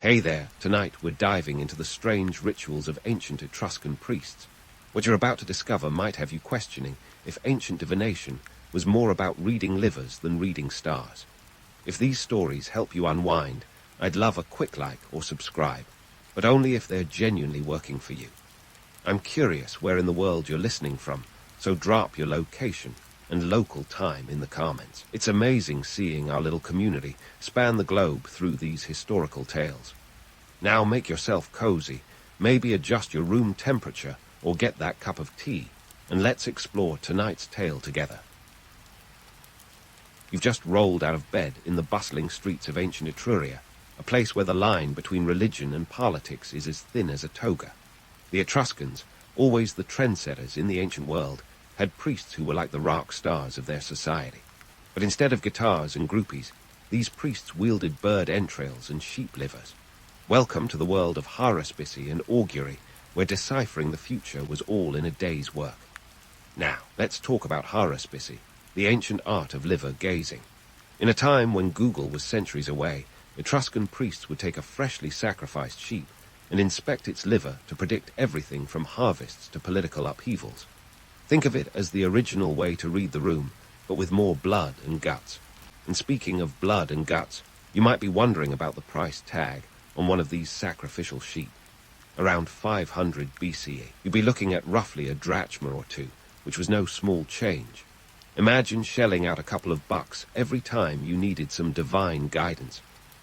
Hey there, tonight we're diving into the strange rituals of ancient Etruscan priests. What you're about to discover might have you questioning if ancient divination was more about reading livers than reading stars. If these stories help you unwind, I'd love a quick like or subscribe, but only if they're genuinely working for you. I'm curious where in the world you're listening from, so drop your location and local time in the comments. It's amazing seeing our little community span the globe through these historical tales. Now make yourself cozy, maybe adjust your room temperature or get that cup of tea, and let's explore tonight's tale together. You've just rolled out of bed in the bustling streets of ancient Etruria, a place where the line between religion and politics is as thin as a toga. The Etruscans, always the trendsetters in the ancient world, had priests who were like the rock stars of their society. But instead of guitars and groupies, these priests wielded bird entrails and sheep livers. Welcome to the world of haruspicy and augury, where deciphering the future was all in a day's work. Now, let's talk about haruspicy, the ancient art of liver gazing. In a time when Google was centuries away, Etruscan priests would take a freshly sacrificed sheep and inspect its liver to predict everything from harvests to political upheavals. Think of it as the original way to read the room, but with more blood and guts. And speaking of blood and guts, you might be wondering about the price tag on one of these sacrificial sheep. Around 500 BCE, you'd be looking at roughly a drachma or two, which was no small change. Imagine shelling out a couple of bucks every time you needed some divine guidance.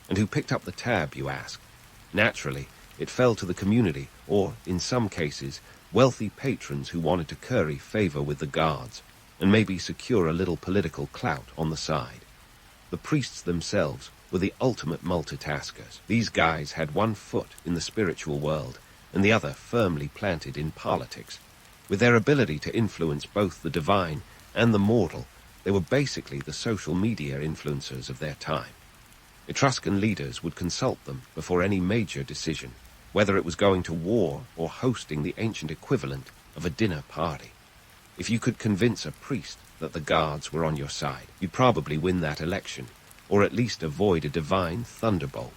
And who picked up the tab, you ask? Naturally, it fell to the community, or, in some cases, wealthy patrons who wanted to curry favor with the gods, and maybe secure a little political clout on the side. The priests themselves were the ultimate multitaskers. These guys had one foot in the spiritual world, and the other firmly planted in politics. With their ability to influence both the divine and the mortal, they were basically the social media influencers of their time. Etruscan leaders would consult them before any major decision, whether it was going to war or hosting the ancient equivalent of a dinner party. If you could convince a priest that the gods were on your side, you'd probably win that election, or at least avoid a divine thunderbolt.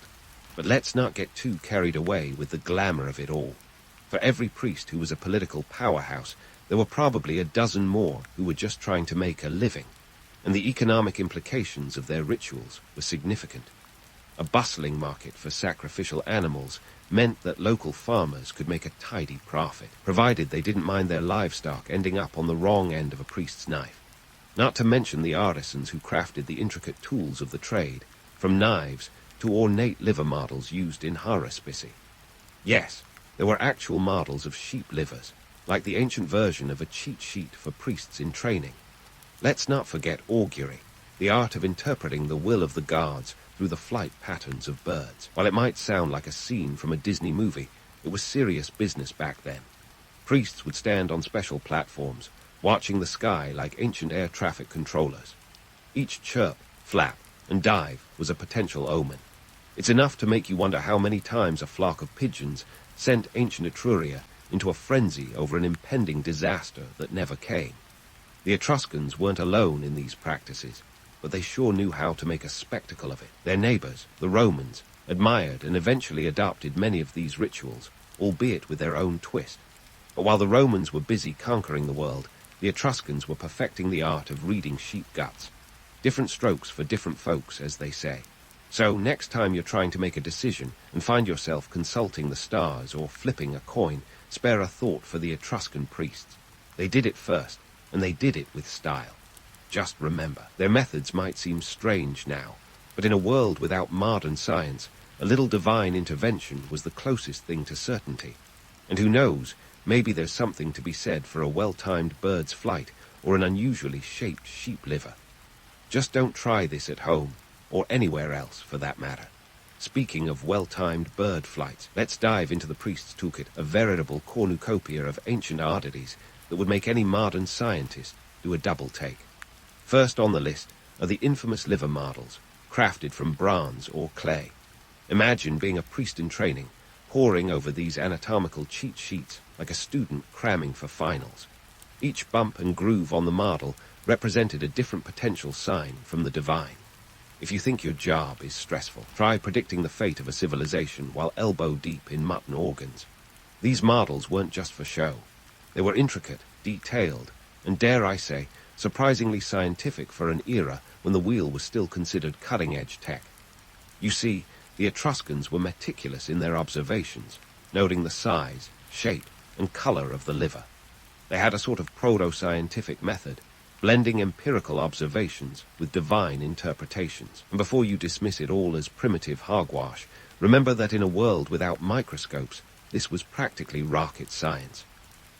But let's not get too carried away with the glamour of it all. For every priest who was a political powerhouse, there were probably a dozen more who were just trying to make a living, and the economic implications of their rituals were significant. A bustling market for sacrificial animals meant that local farmers could make a tidy profit, provided they didn't mind their livestock ending up on the wrong end of a priest's knife. Not to mention the artisans who crafted the intricate tools of the trade, from knives to ornate liver models used in haruspicy. Yes, there were actual models of sheep livers, like the ancient version of a cheat sheet for priests in training. Let's not forget augury, the art of interpreting the will of the gods through the flight patterns of birds. While it might sound like a scene from a Disney movie, it was serious business back then. Priests would stand on special platforms, watching the sky like ancient air traffic controllers. Each chirp, flap, and dive was a potential omen. It's enough to make you wonder how many times a flock of pigeons sent ancient Etruria into a frenzy over an impending disaster that never came. The Etruscans weren't alone in these practices, but they sure knew how to make a spectacle of it. Their neighbors, the Romans, admired and eventually adopted many of these rituals, albeit with their own twist. But while the Romans were busy conquering the world, the Etruscans were perfecting the art of reading sheep guts. Different strokes for different folks, as they say. So next time you're trying to make a decision and find yourself consulting the stars or flipping a coin, spare a thought for the Etruscan priests. They did it first, and they did it with style. Just remember, their methods might seem strange now, but in a world without modern science, a little divine intervention was the closest thing to certainty. And who knows, maybe there's something to be said for a well-timed bird's flight or an unusually shaped sheep liver. Just don't try this at home, or anywhere else for that matter. Speaking of well-timed bird flights, let's dive into the priest's toolkit, a veritable cornucopia of ancient oddities that would make any modern scientist do a double take. First on the list are the infamous liver models, crafted from bronze or clay. Imagine being a priest in training, poring over these anatomical cheat sheets like a student cramming for finals. Each bump and groove on the model represented a different potential sign from the divine. If you think your job is stressful, try predicting the fate of a civilization while elbow-deep in mutton organs. These models weren't just for show. They were intricate, detailed, and dare I say, surprisingly scientific for an era when the wheel was still considered cutting-edge tech. You see, the Etruscans were meticulous in their observations, noting the size, shape, and color of the liver. They had a sort of proto-scientific method, blending empirical observations with divine interpretations. And before you dismiss it all as primitive hogwash, remember that in a world without microscopes, this was practically rocket science.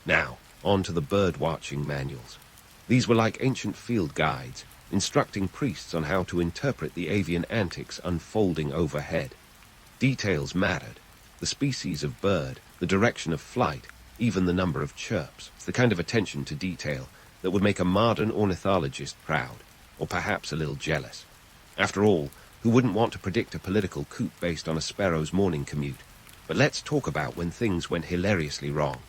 Now, on to the bird-watching manuals. These were like ancient field guides, instructing priests on how to interpret the avian antics unfolding overhead. Details mattered. The species of bird, the direction of flight, even the number of chirps. It's the kind of attention to detail that would make a modern ornithologist proud, or perhaps a little jealous. After all, who wouldn't want to predict a political coup based on a sparrow's morning commute? But let's talk about when things went hilariously wrong.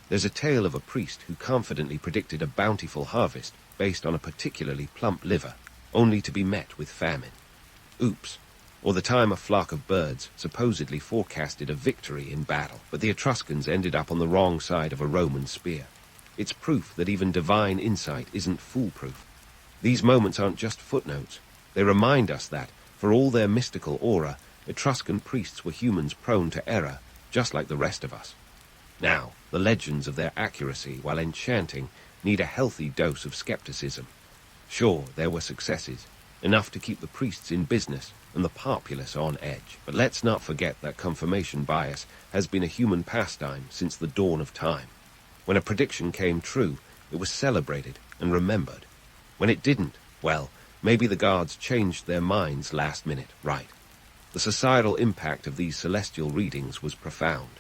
There's a tale of a priest who confidently predicted a bountiful harvest based on a particularly plump liver, only to be met with famine. Oops. Or the time a flock of birds supposedly forecasted a victory in battle, but the Etruscans ended up on the wrong side of a Roman spear. It's proof that even divine insight isn't foolproof. These moments aren't just footnotes. They remind us that, for all their mystical aura, Etruscan priests were humans prone to error, just like the rest of us. Now, the legends of their accuracy, while enchanting, need a healthy dose of skepticism. Sure, there were successes, enough to keep the priests in business and the populace on edge. But let's not forget that confirmation bias has been a human pastime since the dawn of time. When a prediction came true, it was celebrated and remembered. When it didn't, well, maybe the gods changed their minds last minute, right? The societal impact of these celestial readings was profound.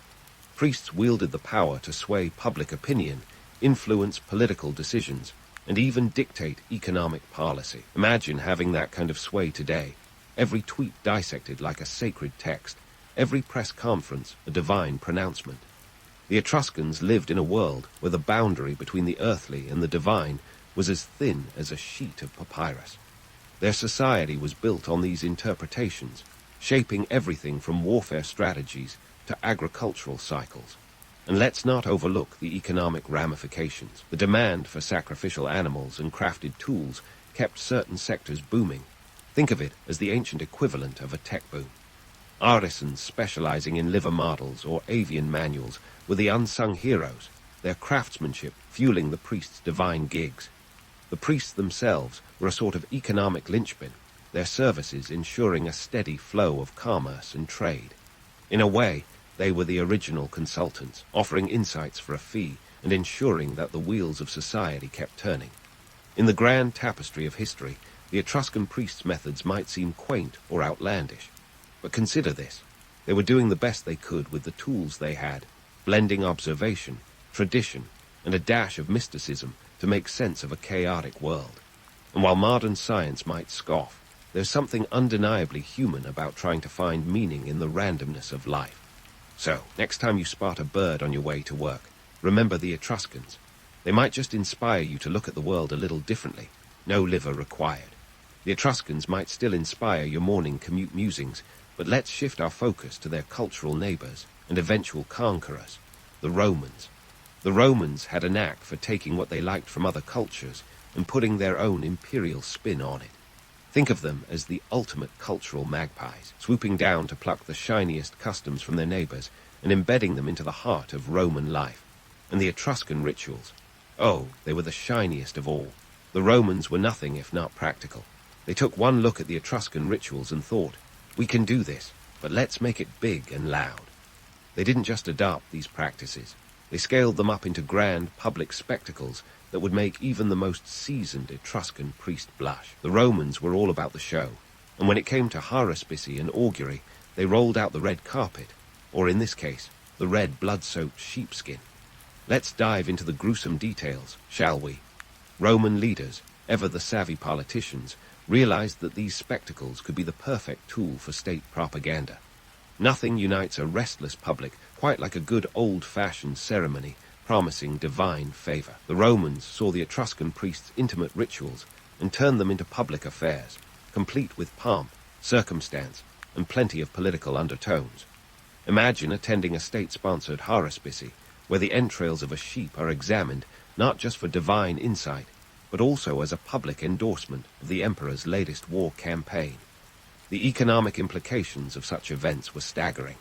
Priests wielded the power to sway public opinion, influence political decisions, and even dictate economic policy. Imagine having that kind of sway today. Every tweet dissected like a sacred text, every press conference a divine pronouncement. The Etruscans lived in a world where the boundary between the earthly and the divine was as thin as a sheet of papyrus. Their society was built on these interpretations, shaping everything from warfare strategies to agricultural cycles. And let's not overlook the economic ramifications. The demand for sacrificial animals and crafted tools kept certain sectors booming. Think of it as the ancient equivalent of a tech boom. Artisans specializing in liver models or avian manuals were the unsung heroes, their craftsmanship fueling the priests' divine gigs. The priests themselves were a sort of economic linchpin, their services ensuring a steady flow of commerce and trade. In a way, they were the original consultants, offering insights for a fee and ensuring that the wheels of society kept turning. In the grand tapestry of history, the Etruscan priests' methods might seem quaint or outlandish. But consider this. They were doing the best they could with the tools they had, blending observation, tradition, and a dash of mysticism to make sense of a chaotic world. And while modern science might scoff, there's something undeniably human about trying to find meaning in the randomness of life. So, next time you spot a bird on your way to work, remember the Etruscans. They might just inspire you to look at the world a little differently. No liver required. The Etruscans might still inspire your morning commute musings, but let's shift our focus to their cultural neighbors and eventual conquerors, the Romans. The Romans had a knack for taking what they liked from other cultures and putting their own imperial spin on it. Think of them as the ultimate cultural magpies, swooping down to pluck the shiniest customs from their neighbors and embedding them into the heart of Roman life. And the Etruscan rituals. Oh, they were the shiniest of all. The Romans were nothing if not practical. They took one look at the Etruscan rituals and thought, we can do this, but let's make it big and loud. They didn't just adopt these practices. They scaled them up into grand public spectacles that would make even the most seasoned Etruscan priest blush. The Romans were all about the show, and when it came to haruspicy and augury, they rolled out the red carpet, or in this case, the red blood-soaked sheepskin. Let's dive into the gruesome details, shall we? Roman leaders, ever the savvy politicians, realized that these spectacles could be the perfect tool for state propaganda. Nothing unites a restless public quite like a good old-fashioned ceremony promising divine favor. The Romans saw the Etruscan priests' intimate rituals and turned them into public affairs. complete with pomp, circumstance, and plenty of political undertones. Imagine attending a state-sponsored haruspice, where the entrails of a sheep are examined not just for divine insight, but also as a public endorsement of the emperor's latest war campaign. The economic implications of such events were staggering.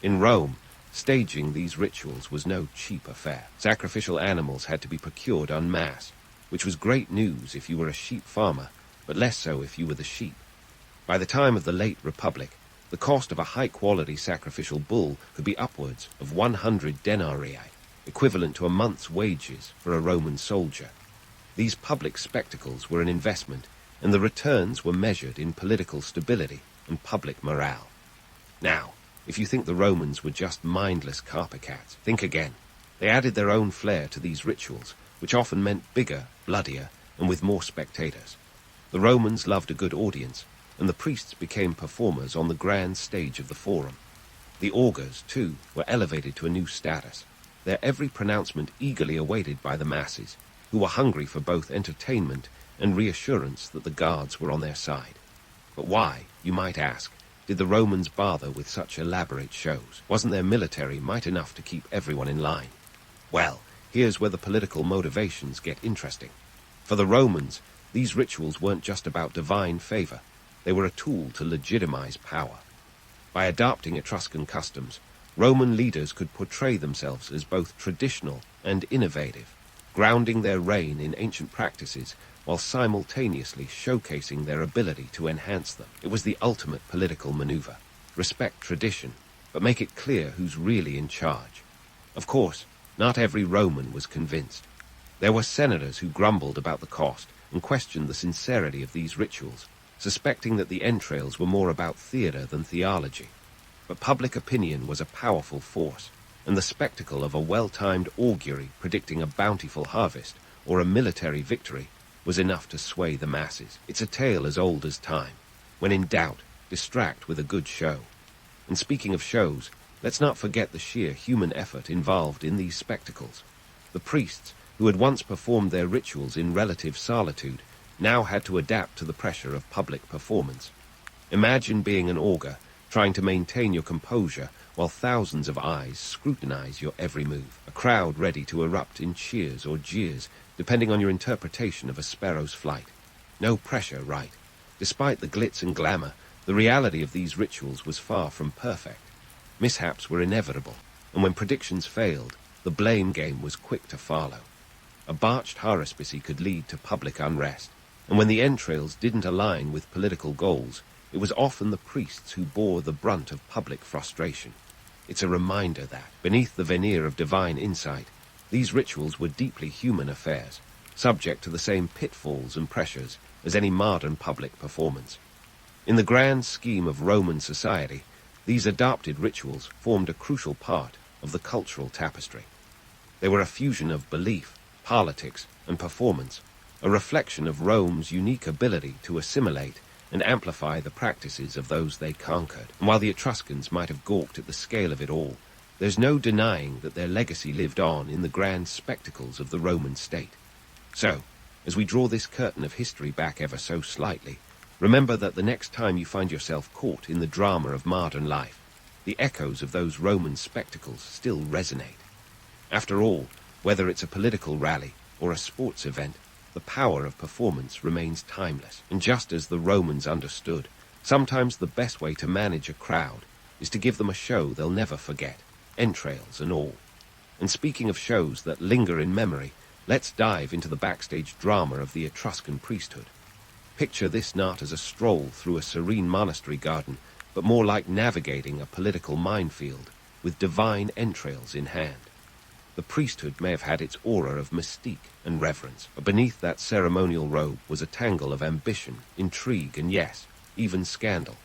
In Rome, staging these rituals was no cheap affair. Sacrificial animals had to be procured en masse, which was great news if you were a sheep farmer, but less so if you were the sheep. By the time of the late Republic, the cost of a high-quality sacrificial bull could be upwards of 100 denarii, equivalent to a month's wages for a Roman soldier. These public spectacles were an investment, and the returns were measured in political stability and public morale. Now, if you think the Romans were just mindless carpet-cats, think again. They added their own flair to these rituals, which often meant bigger, bloodier, and with more spectators. The Romans loved a good audience, and the priests became performers on the grand stage of the forum. The augurs, too, were elevated to a new status, their every pronouncement eagerly awaited by the masses, who were hungry for both entertainment and reassurance that the gods were on their side. But why, you might ask, did the Romans bother with such elaborate shows? Wasn't their military might enough to keep everyone in line? Well, here's where the political motivations get interesting. For the Romans, these rituals weren't just about divine favor. They were a tool to legitimize power. By adopting Etruscan customs, Roman leaders could portray themselves as both traditional and innovative, grounding their reign in ancient practices while simultaneously showcasing their ability to enhance them. It was the ultimate political maneuver. Respect tradition, but make it clear who's really in charge. Of course, not every Roman was convinced. There were senators who grumbled about the cost and questioned the sincerity of these rituals, suspecting that the entrails were more about theater than theology. But public opinion was a powerful force, and the spectacle of a well-timed augury predicting a bountiful harvest or a military victory was enough to sway the masses. It's a tale as old as time. When in doubt, distract with a good show. And speaking of shows, let's not forget the sheer human effort involved in these spectacles. The priests, who had once performed their rituals in relative solitude, now had to adapt to the pressure of public performance. Imagine being an augur, trying to maintain your composure while thousands of eyes scrutinize your every move, a crowd ready to erupt in cheers or jeers, depending on your interpretation of a sparrow's flight. No pressure, right? Despite the glitz and glamour, the reality of these rituals was far from perfect. Mishaps were inevitable, and when predictions failed, the blame game was quick to follow. A botched haruspice could lead to public unrest, and when the entrails didn't align with political goals, it was often the priests who bore the brunt of public frustration. It's a reminder that, beneath the veneer of divine insight, these rituals were deeply human affairs, subject to the same pitfalls and pressures as any modern public performance. In the grand scheme of Roman society, these adopted rituals formed a crucial part of the cultural tapestry. They were a fusion of belief, politics, and performance, a reflection of Rome's unique ability to assimilate and amplify the practices of those they conquered. And while the Etruscans might have gawked at the scale of it all, there's no denying that their legacy lived on in the grand spectacles of the Roman state. So, as we draw this curtain of history back ever so slightly, remember that the next time you find yourself caught in the drama of modern life, the echoes of those Roman spectacles still resonate. After all, whether it's a political rally or a sports event, the power of performance remains timeless. And just as the Romans understood, sometimes the best way to manage a crowd is to give them a show they'll never forget, entrails and all. And speaking of shows that linger in memory, let's dive into the backstage drama of the Etruscan priesthood. Picture this not as a stroll through a serene monastery garden, but more like navigating a political minefield with divine entrails in hand. The priesthood may have had its aura of mystique and reverence, but beneath that ceremonial robe was a tangle of ambition, intrigue, and yes, even scandal.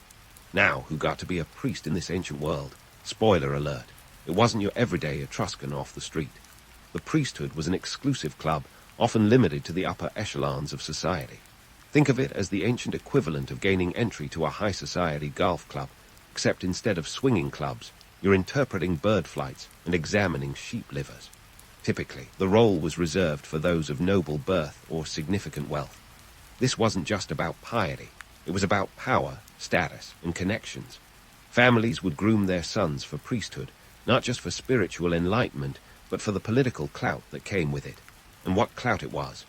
Now, who got to be a priest in this ancient world? Spoiler alert, it wasn't your everyday Etruscan off the street. The priesthood was an exclusive club, often limited to the upper echelons of society. Think of it as the ancient equivalent of gaining entry to a high society golf club, except instead of swinging clubs, you're interpreting bird flights and examining sheep livers. Typically, the role was reserved for those of noble birth or significant wealth. This wasn't just about piety. It was about power, status, and connections. Families would groom their sons for priesthood, not just for spiritual enlightenment, but for the political clout that came with it. And what clout it was!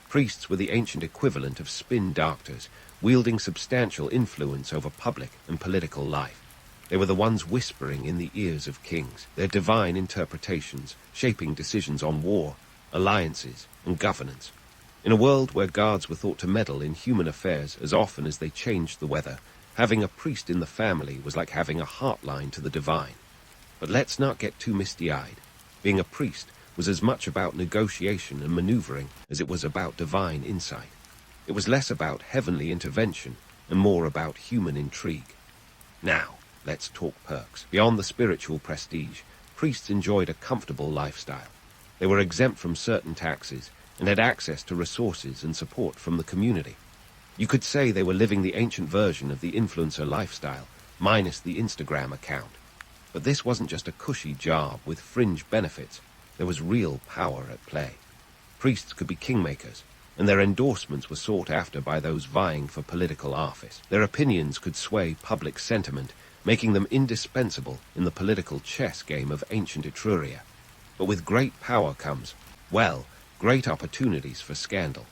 Priests were the ancient equivalent of spin doctors, wielding substantial influence over public and political life. They were the ones whispering in the ears of kings, their divine interpretations shaping decisions on war, alliances, and governance. In a world where gods were thought to meddle in human affairs as often as they changed the weather, having a priest in the family was like having a heartline to the divine. But let's not get too misty-eyed. Being a priest was as much about negotiation and maneuvering as it was about divine insight. It was less about heavenly intervention and more about human intrigue. Now, let's talk perks. Beyond the spiritual prestige, priests enjoyed a comfortable lifestyle. They were exempt from certain taxes and had access to resources and support from the community. You could say they were living the ancient version of the influencer lifestyle, minus the Instagram account. But this wasn't just a cushy job with fringe benefits. There was real power at play. Priests could be kingmakers, and their endorsements were sought after by those vying for political office. Their opinions could sway public sentiment, making them indispensable in the political chess game of ancient Etruria. But with great power comes, well, great opportunities for scandal.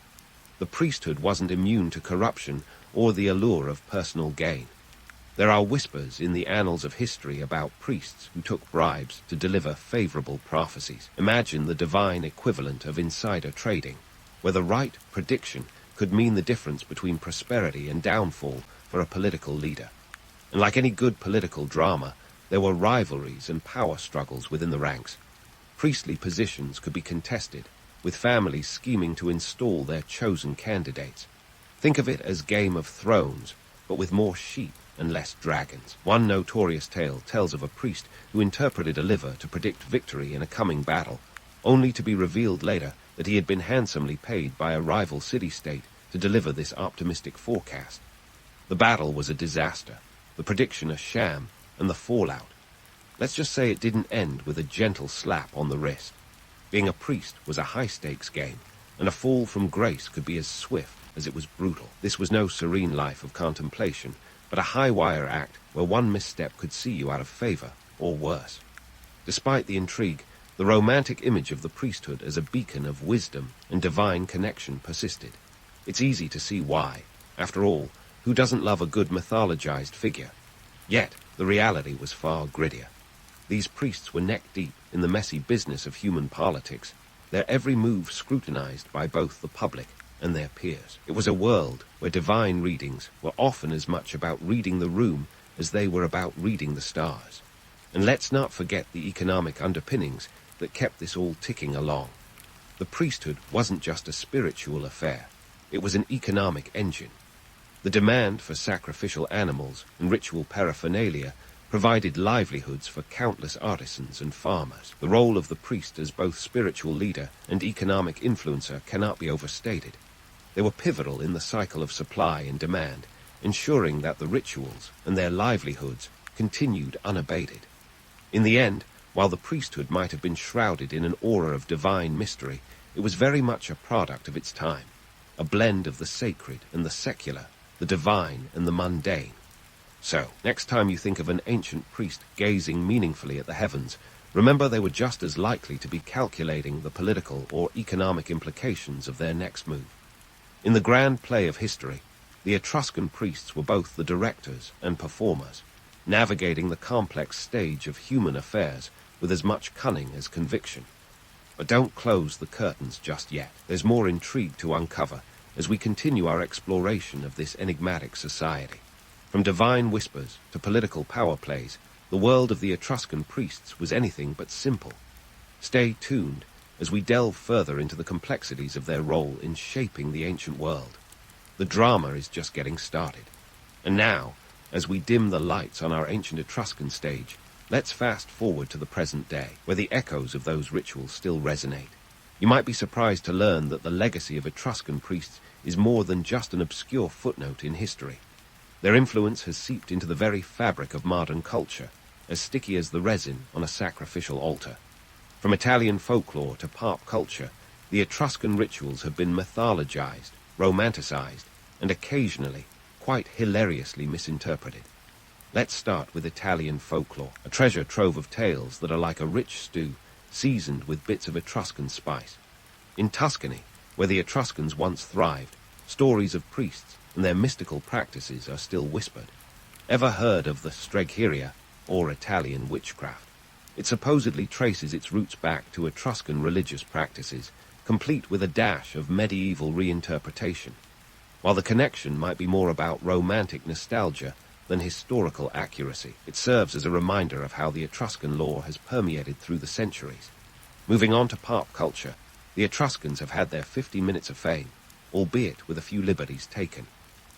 The priesthood wasn't immune to corruption or the allure of personal gain. There are whispers in the annals of history about priests who took bribes to deliver favorable prophecies. Imagine the divine equivalent of insider trading, where the right prediction could mean the difference between prosperity and downfall for a political leader. And like any good political drama, there were rivalries and power struggles within the ranks. Priestly positions could be contested, with families scheming to install their chosen candidates. Think of it as Game of Thrones, but with more sheep and less dragons. One notorious tale tells of a priest who interpreted a liver to predict victory in a coming battle, only to be revealed later that he had been handsomely paid by a rival city-state to deliver this optimistic forecast. The battle was a disaster, the prediction a sham, and the fallout. Let's just say it didn't end with a gentle slap on the wrist. Being a priest was a high-stakes game, and a fall from grace could be as swift as it was brutal. This was no serene life of contemplation, but a high-wire act where one misstep could see you out of favor, or worse. Despite the intrigue, the romantic image of the priesthood as a beacon of wisdom and divine connection persisted. It's easy to see why. After all, who doesn't love a good mythologized figure? Yet, the reality was far grittier. These priests were neck-deep in the messy business of human politics, their every move scrutinized by both the public and their peers. It was a world where divine readings were often as much about reading the room as they were about reading the stars. And let's not forget the economic underpinnings that kept this all ticking along. The priesthood wasn't just a spiritual affair, it was an economic engine. The demand for sacrificial animals and ritual paraphernalia provided livelihoods for countless artisans and farmers. The role of the priest as both spiritual leader and economic influencer cannot be overstated. They were pivotal in the cycle of supply and demand, ensuring that the rituals and their livelihoods continued unabated. In the end, while the priesthood might have been shrouded in an aura of divine mystery, it was very much a product of its time, a blend of the sacred and the secular, the divine and the mundane. So, next time you think of an ancient priest gazing meaningfully at the heavens, remember they were just as likely to be calculating the political or economic implications of their next move. In the grand play of history, the Etruscan priests were both the directors and performers, navigating the complex stage of human affairs with as much cunning as conviction. But don't close the curtains just yet. There's more intrigue to uncover as we continue our exploration of this enigmatic society. From divine whispers to political power plays, the world of the Etruscan priests was anything but simple. Stay tuned as we delve further into the complexities of their role in shaping the ancient world. The drama is just getting started. And now, as we dim the lights on our ancient Etruscan stage, let's fast forward to the present day, where the echoes of those rituals still resonate. You might be surprised to learn that the legacy of Etruscan priests is more than just an obscure footnote in history. Their influence has seeped into the very fabric of modern culture, as sticky as the resin on a sacrificial altar. From Italian folklore to pop culture, the Etruscan rituals have been mythologized, romanticized, and occasionally, quite hilariously misinterpreted. Let's start with Italian folklore, a treasure trove of tales that are like a rich stew, seasoned with bits of Etruscan spice. In Tuscany, where the Etruscans once thrived, stories of priests and their mystical practices are still whispered. Ever heard of the Stregheria, or Italian witchcraft? It supposedly traces its roots back to Etruscan religious practices, complete with a dash of medieval reinterpretation. While the connection might be more about romantic nostalgia than historical accuracy, it serves as a reminder of how the Etruscan lore has permeated through the centuries. Moving on to pop culture, the Etruscans have had their 50 minutes of fame, albeit with a few liberties taken.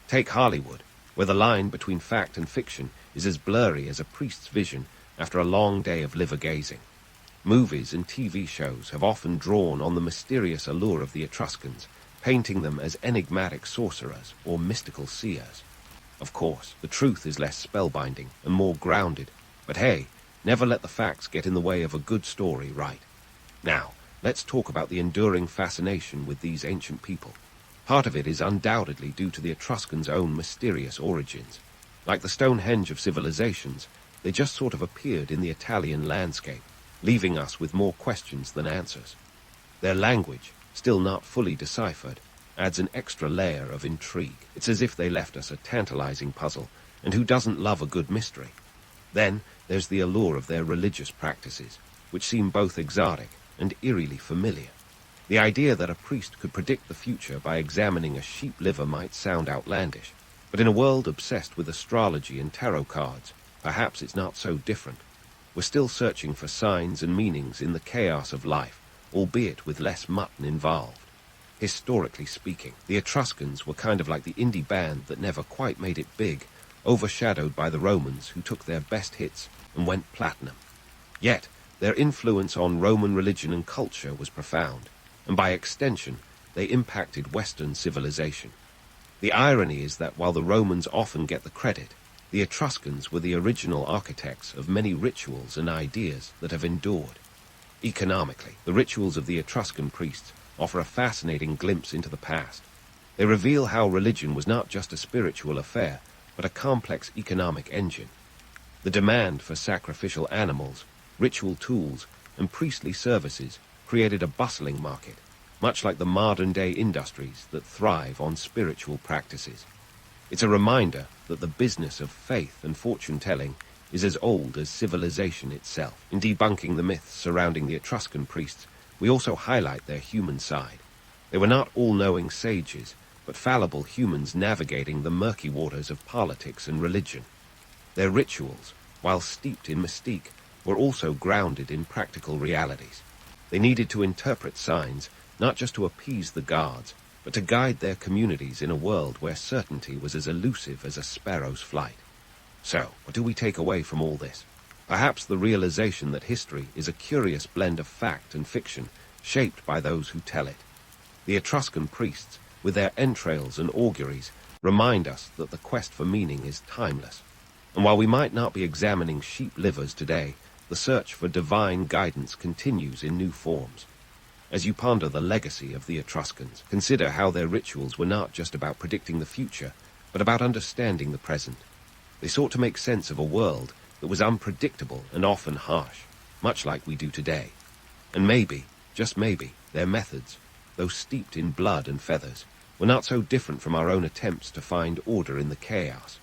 Take Hollywood, where the line between fact and fiction is as blurry as a priest's vision after a long day of liver gazing. Movies and TV shows have often drawn on the mysterious allure of the Etruscans, painting them as enigmatic sorcerers or mystical seers. Of course, the truth is less spellbinding and more grounded, but hey, never let the facts get in the way of a good story, right? Now, let's talk about the enduring fascination with these ancient people. Part of it is undoubtedly due to the Etruscans' own mysterious origins. Like the Stonehenge of civilizations, they just sort of appeared in the Italian landscape, leaving us with more questions than answers. Their language, still not fully deciphered, adds an extra layer of intrigue. It's as if they left us a tantalizing puzzle, and who doesn't love a good mystery? Then there's the allure of their religious practices, which seem both exotic and eerily familiar. The idea that a priest could predict the future by examining a sheep liver might sound outlandish, but in a world obsessed with astrology and tarot cards, perhaps it's not so different. We're still searching for signs and meanings in the chaos of life, albeit with less mutton involved. Historically speaking, the Etruscans were kind of like the indie band that never quite made it big, overshadowed by the Romans who took their best hits and went platinum. Yet, their influence on Roman religion and culture was profound, and by extension, they impacted Western civilization. The irony is that while the Romans often get the credit, the Etruscans were the original architects of many rituals and ideas that have endured. Economically, the rituals of the Etruscan priests offer a fascinating glimpse into the past. They reveal how religion was not just a spiritual affair, but a complex economic engine. The demand for sacrificial animals, ritual tools, and priestly services created a bustling market, much like the modern-day industries that thrive on spiritual practices. It's a reminder that the business of faith and fortune-telling is as old as civilization itself. In debunking the myths surrounding the Etruscan priests, we also highlight their human side. They were not all-knowing sages, but fallible humans navigating the murky waters of politics and religion. Their rituals, while steeped in mystique, were also grounded in practical realities. They needed to interpret signs, not just to appease the gods, but to guide their communities in a world where certainty was as elusive as a sparrow's flight. So, what do we take away from all this? Perhaps the realization that history is a curious blend of fact and fiction, shaped by those who tell it. The Etruscan priests, with their entrails and auguries, remind us that the quest for meaning is timeless. And while we might not be examining sheep livers today, the search for divine guidance continues in new forms. As you ponder the legacy of the Etruscans, consider how their rituals were not just about predicting the future, but about understanding the present. They sought to make sense of a world that was unpredictable and often harsh, much like we do today. And maybe, just maybe, their methods, though steeped in blood and feathers, were not so different from our own attempts to find order in the chaos.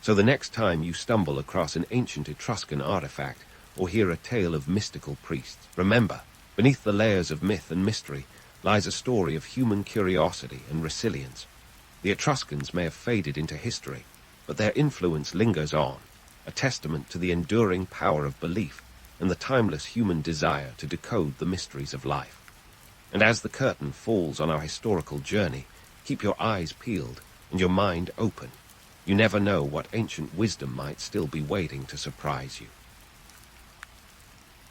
So the next time you stumble across an ancient Etruscan artifact or hear a tale of mystical priests, remember, beneath the layers of myth and mystery lies a story of human curiosity and resilience. The Etruscans may have faded into history, but their influence lingers on, a testament to the enduring power of belief and the timeless human desire to decode the mysteries of life. And as the curtain falls on our historical journey, keep your eyes peeled and your mind open. You never know what ancient wisdom might still be waiting to surprise you.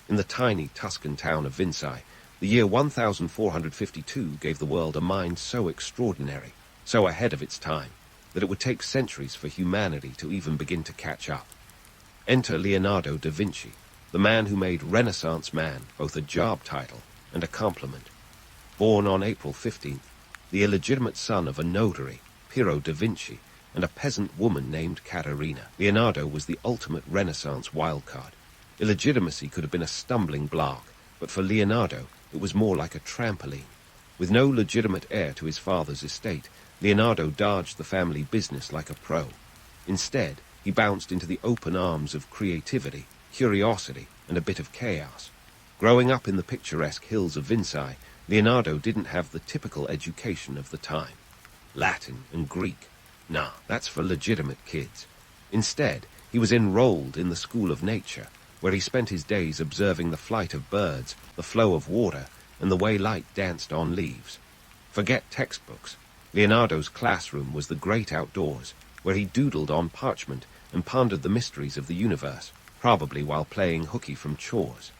In the tiny Tuscan town of Vinci, the year 1452 gave the world a mind so extraordinary, so ahead of its time, that it would take centuries for humanity to even begin to catch up. Enter Leonardo da Vinci, the man who made Renaissance man both a job title and a compliment. Born on April 15th, the illegitimate son of a notary, Piero da Vinci, and a peasant woman named Caterina. Leonardo was the ultimate Renaissance wildcard. Illegitimacy could have been a stumbling block, but for Leonardo, it was more like a trampoline. With no legitimate heir to his father's estate, Leonardo dodged the family business like a pro. Instead, he bounced into the open arms of creativity, curiosity, and a bit of chaos. Growing up in the picturesque hills of Vinci, Leonardo didn't have the typical education of the time. Latin and Greek. Nah, that's for legitimate kids. Instead, he was enrolled in the School of Nature, where he spent his days observing the flight of birds, the flow of water, and the way light danced on leaves. Forget textbooks. Leonardo's classroom was the great outdoors, where he doodled on parchment and pondered the mysteries of the universe, probably while playing hooky from chores.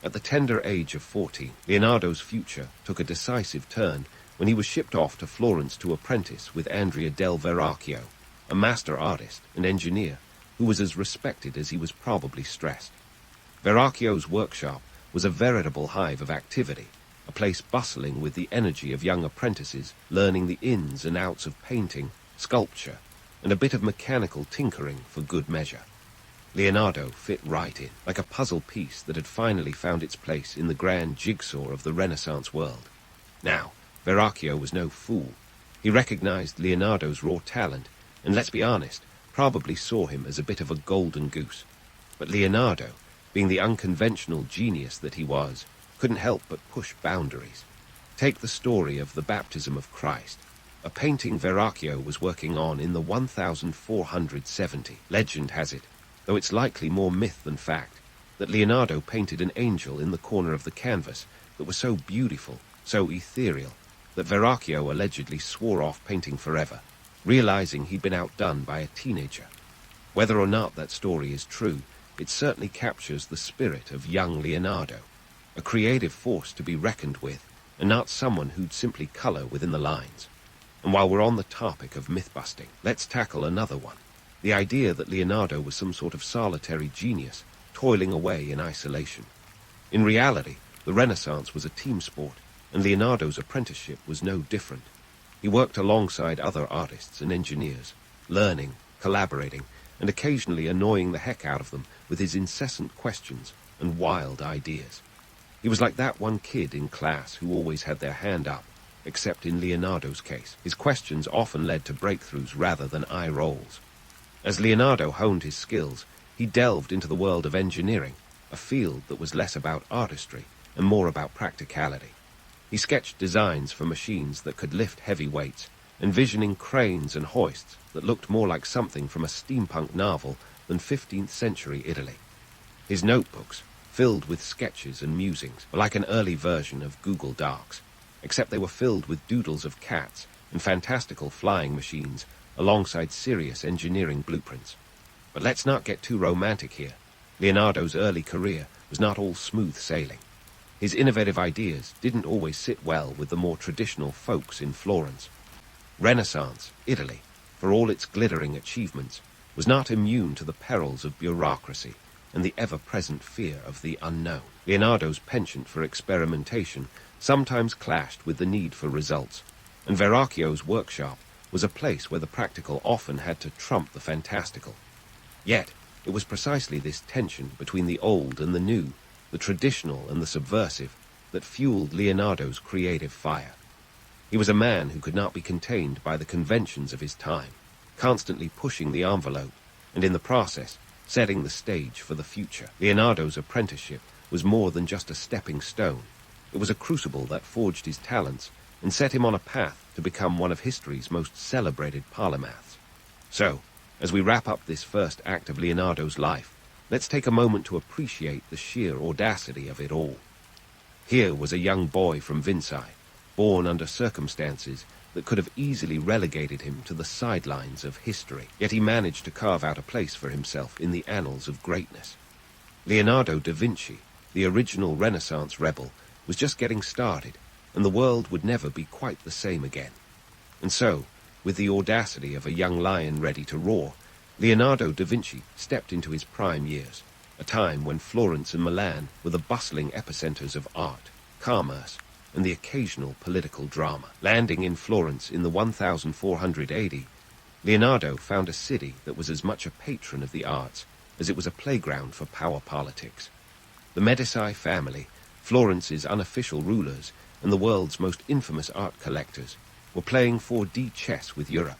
At the tender age of 14, Leonardo's future took a decisive turn when he was shipped off to Florence to apprentice with Andrea del Verrocchio, a master artist and engineer who was as respected as he was probably stressed. Verrocchio's workshop was a veritable hive of activity, a place bustling with the energy of young apprentices learning the ins and outs of painting, sculpture, and a bit of mechanical tinkering for good measure. Leonardo fit right in, like a puzzle piece that had finally found its place in the grand jigsaw of the Renaissance world. Now, Verrocchio was no fool. He recognized Leonardo's raw talent, and let's be honest, probably saw him as a bit of a golden goose. But Leonardo, being the unconventional genius that he was, couldn't help but push boundaries. Take the story of the baptism of Christ, a painting Verrocchio was working on in the 1470. Legend has it, though it's likely more myth than fact, that Leonardo painted an angel in the corner of the canvas that was so beautiful, so ethereal, that Verrocchio allegedly swore off painting forever, realizing he'd been outdone by a teenager. Whether or not that story is true, it certainly captures the spirit of young Leonardo, a creative force to be reckoned with, and not someone who'd simply color within the lines. And while we're on the topic of myth-busting, let's tackle another one. The idea that Leonardo was some sort of solitary genius, toiling away in isolation. In reality, the Renaissance was a team sport, and Leonardo's apprenticeship was no different. He worked alongside other artists and engineers, learning, collaborating, and occasionally annoying the heck out of them with his incessant questions and wild ideas. He was like that one kid in class who always had their hand up, except in Leonardo's case. His questions often led to breakthroughs rather than eye rolls. As Leonardo honed his skills, he delved into the world of engineering, a field that was less about artistry and more about practicality. He sketched designs for machines that could lift heavy weights, envisioning cranes and hoists that looked more like something from a steampunk novel than 15th century Italy. His notebooks, filled with sketches and musings, were like an early version of Google Docs, except they were filled with doodles of cats and fantastical flying machines alongside serious engineering blueprints. But let's not get too romantic here. Leonardo's early career was not all smooth sailing. His innovative ideas didn't always sit well with the more traditional folks in Florence. Renaissance, Italy, for all its glittering achievements, was not immune to the perils of bureaucracy and the ever-present fear of the unknown. Leonardo's penchant for experimentation sometimes clashed with the need for results, and Verrocchio's workshop was a place where the practical often had to trump the fantastical. Yet, it was precisely this tension between the old and the new, the traditional and the subversive, that fueled Leonardo's creative fire. He was a man who could not be contained by the conventions of his time, constantly pushing the envelope, and in the process, setting the stage for the future. Leonardo's apprenticeship was more than just a stepping stone. It was a crucible that forged his talents and set him on a path to become one of history's most celebrated polymaths. So, as we wrap up this first act of Leonardo's life, let's take a moment to appreciate the sheer audacity of it all. Here was a young boy from Vinci, born under circumstances that could have easily relegated him to the sidelines of history, yet he managed to carve out a place for himself in the annals of greatness. Leonardo da Vinci, the original Renaissance rebel, was just getting started, and the world would never be quite the same again. And so, with the audacity of a young lion ready to roar, Leonardo da Vinci stepped into his prime years, a time when Florence and Milan were the bustling epicenters of art, commerce, and the occasional political drama. Landing in Florence in the 1480, Leonardo found a city that was as much a patron of the arts as it was a playground for power politics. The Medici family, Florence's unofficial rulers, and the world's most infamous art collectors were playing 4D chess with Europe,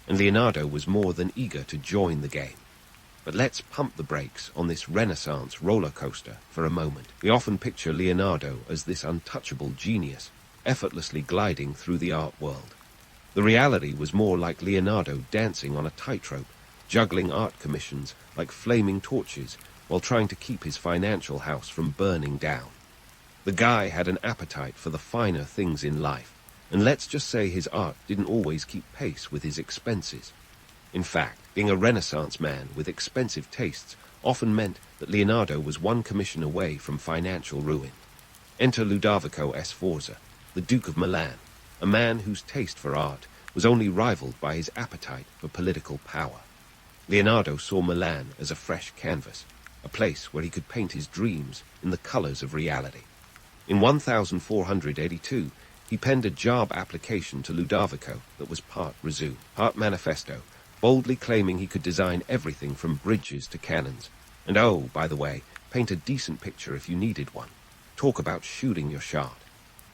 and Leonardo was more than eager to join the game. But let's pump the brakes on this Renaissance roller coaster for a moment. We often picture Leonardo as this untouchable genius, effortlessly gliding through the art world. The reality was more like Leonardo dancing on a tightrope, juggling art commissions like flaming torches while trying to keep his financial house from burning down. The guy had an appetite for the finer things in life, and let's just say his art didn't always keep pace with his expenses. In fact, being a Renaissance man with expensive tastes often meant that Leonardo was one commission away from financial ruin. Enter Ludovico Sforza, the Duke of Milan, a man whose taste for art was only rivaled by his appetite for political power. Leonardo saw Milan as a fresh canvas, a place where he could paint his dreams in the colors of reality. In 1482, he penned a job application to Ludovico that was part resume, part manifesto, boldly claiming he could design everything from bridges to cannons. And oh, by the way, paint a decent picture if you needed one. Talk about shooting your shot.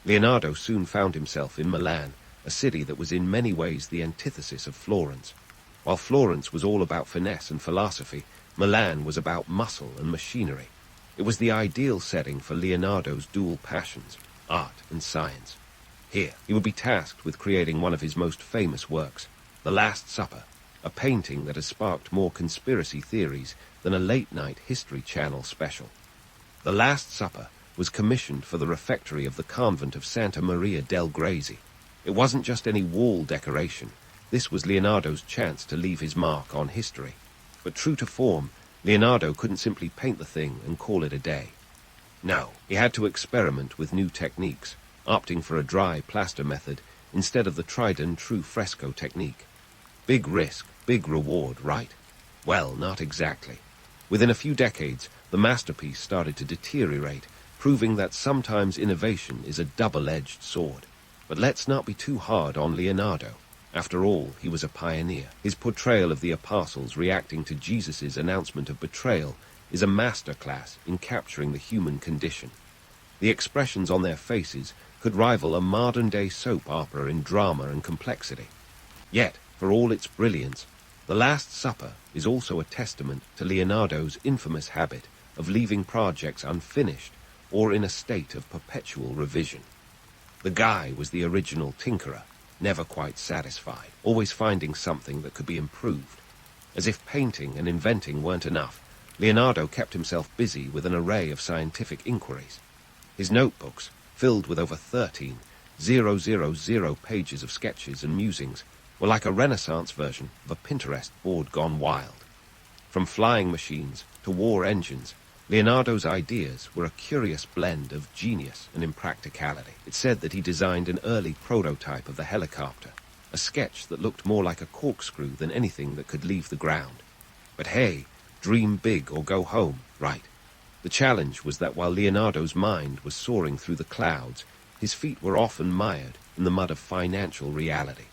Leonardo soon found himself in Milan, a city that was in many ways the antithesis of Florence. While Florence was all about finesse and philosophy, Milan was about muscle and machinery. It was the ideal setting for Leonardo's dual passions, art and science. Here, he would be tasked with creating one of his most famous works, The Last Supper, a painting that has sparked more conspiracy theories than a late-night History Channel special. The Last Supper was commissioned for the refectory of the convent of Santa Maria del Grazie. It wasn't just any wall decoration. This was Leonardo's chance to leave his mark on history. But true to form, Leonardo couldn't simply paint the thing and call it a day. No, he had to experiment with new techniques, opting for a dry plaster method instead of the tried and true fresco technique. Big risk, big reward, right? Well, not exactly. Within a few decades, the masterpiece started to deteriorate, proving that sometimes innovation is a double-edged sword. But let's not be too hard on Leonardo. After all, he was a pioneer. His portrayal of the apostles reacting to Jesus' announcement of betrayal is a masterclass in capturing the human condition. The expressions on their faces could rival a modern-day soap opera in drama and complexity. Yet, for all its brilliance, The Last Supper is also a testament to Leonardo's infamous habit of leaving projects unfinished or in a state of perpetual revision. The guy was the original tinkerer, never quite satisfied, always finding something that could be improved. As if painting and inventing weren't enough, Leonardo kept himself busy with an array of scientific inquiries. His notebooks, filled with over 13,000 pages of sketches and musings, were like a Renaissance version of a Pinterest board gone wild. From flying machines to war engines, Leonardo's ideas were a curious blend of genius and impracticality. It's said that he designed an early prototype of the helicopter, a sketch that looked more like a corkscrew than anything that could leave the ground. But hey, dream big or go home, right? The challenge was that while Leonardo's mind was soaring through the clouds, his feet were often mired in the mud of financial reality.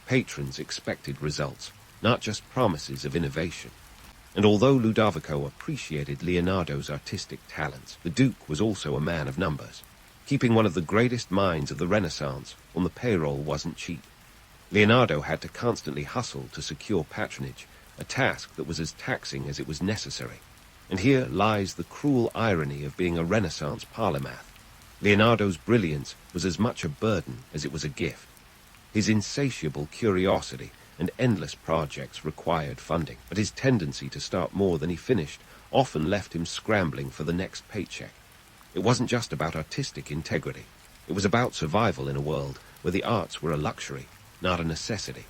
Patrons expected results, not just promises of innovation. And although Ludovico appreciated Leonardo's artistic talents, the Duke was also a man of numbers. Keeping one of the greatest minds of the Renaissance on the payroll wasn't cheap. Leonardo had to constantly hustle to secure patronage, a task that was as taxing as it was necessary. And here lies the cruel irony of being a Renaissance polymath. Leonardo's brilliance was as much a burden as it was a gift. His insatiable curiosity and endless projects required funding, but his tendency to start more than he finished often left him scrambling for the next paycheck. It wasn't just about artistic integrity. It was about survival in a world where the arts were a luxury, not a necessity.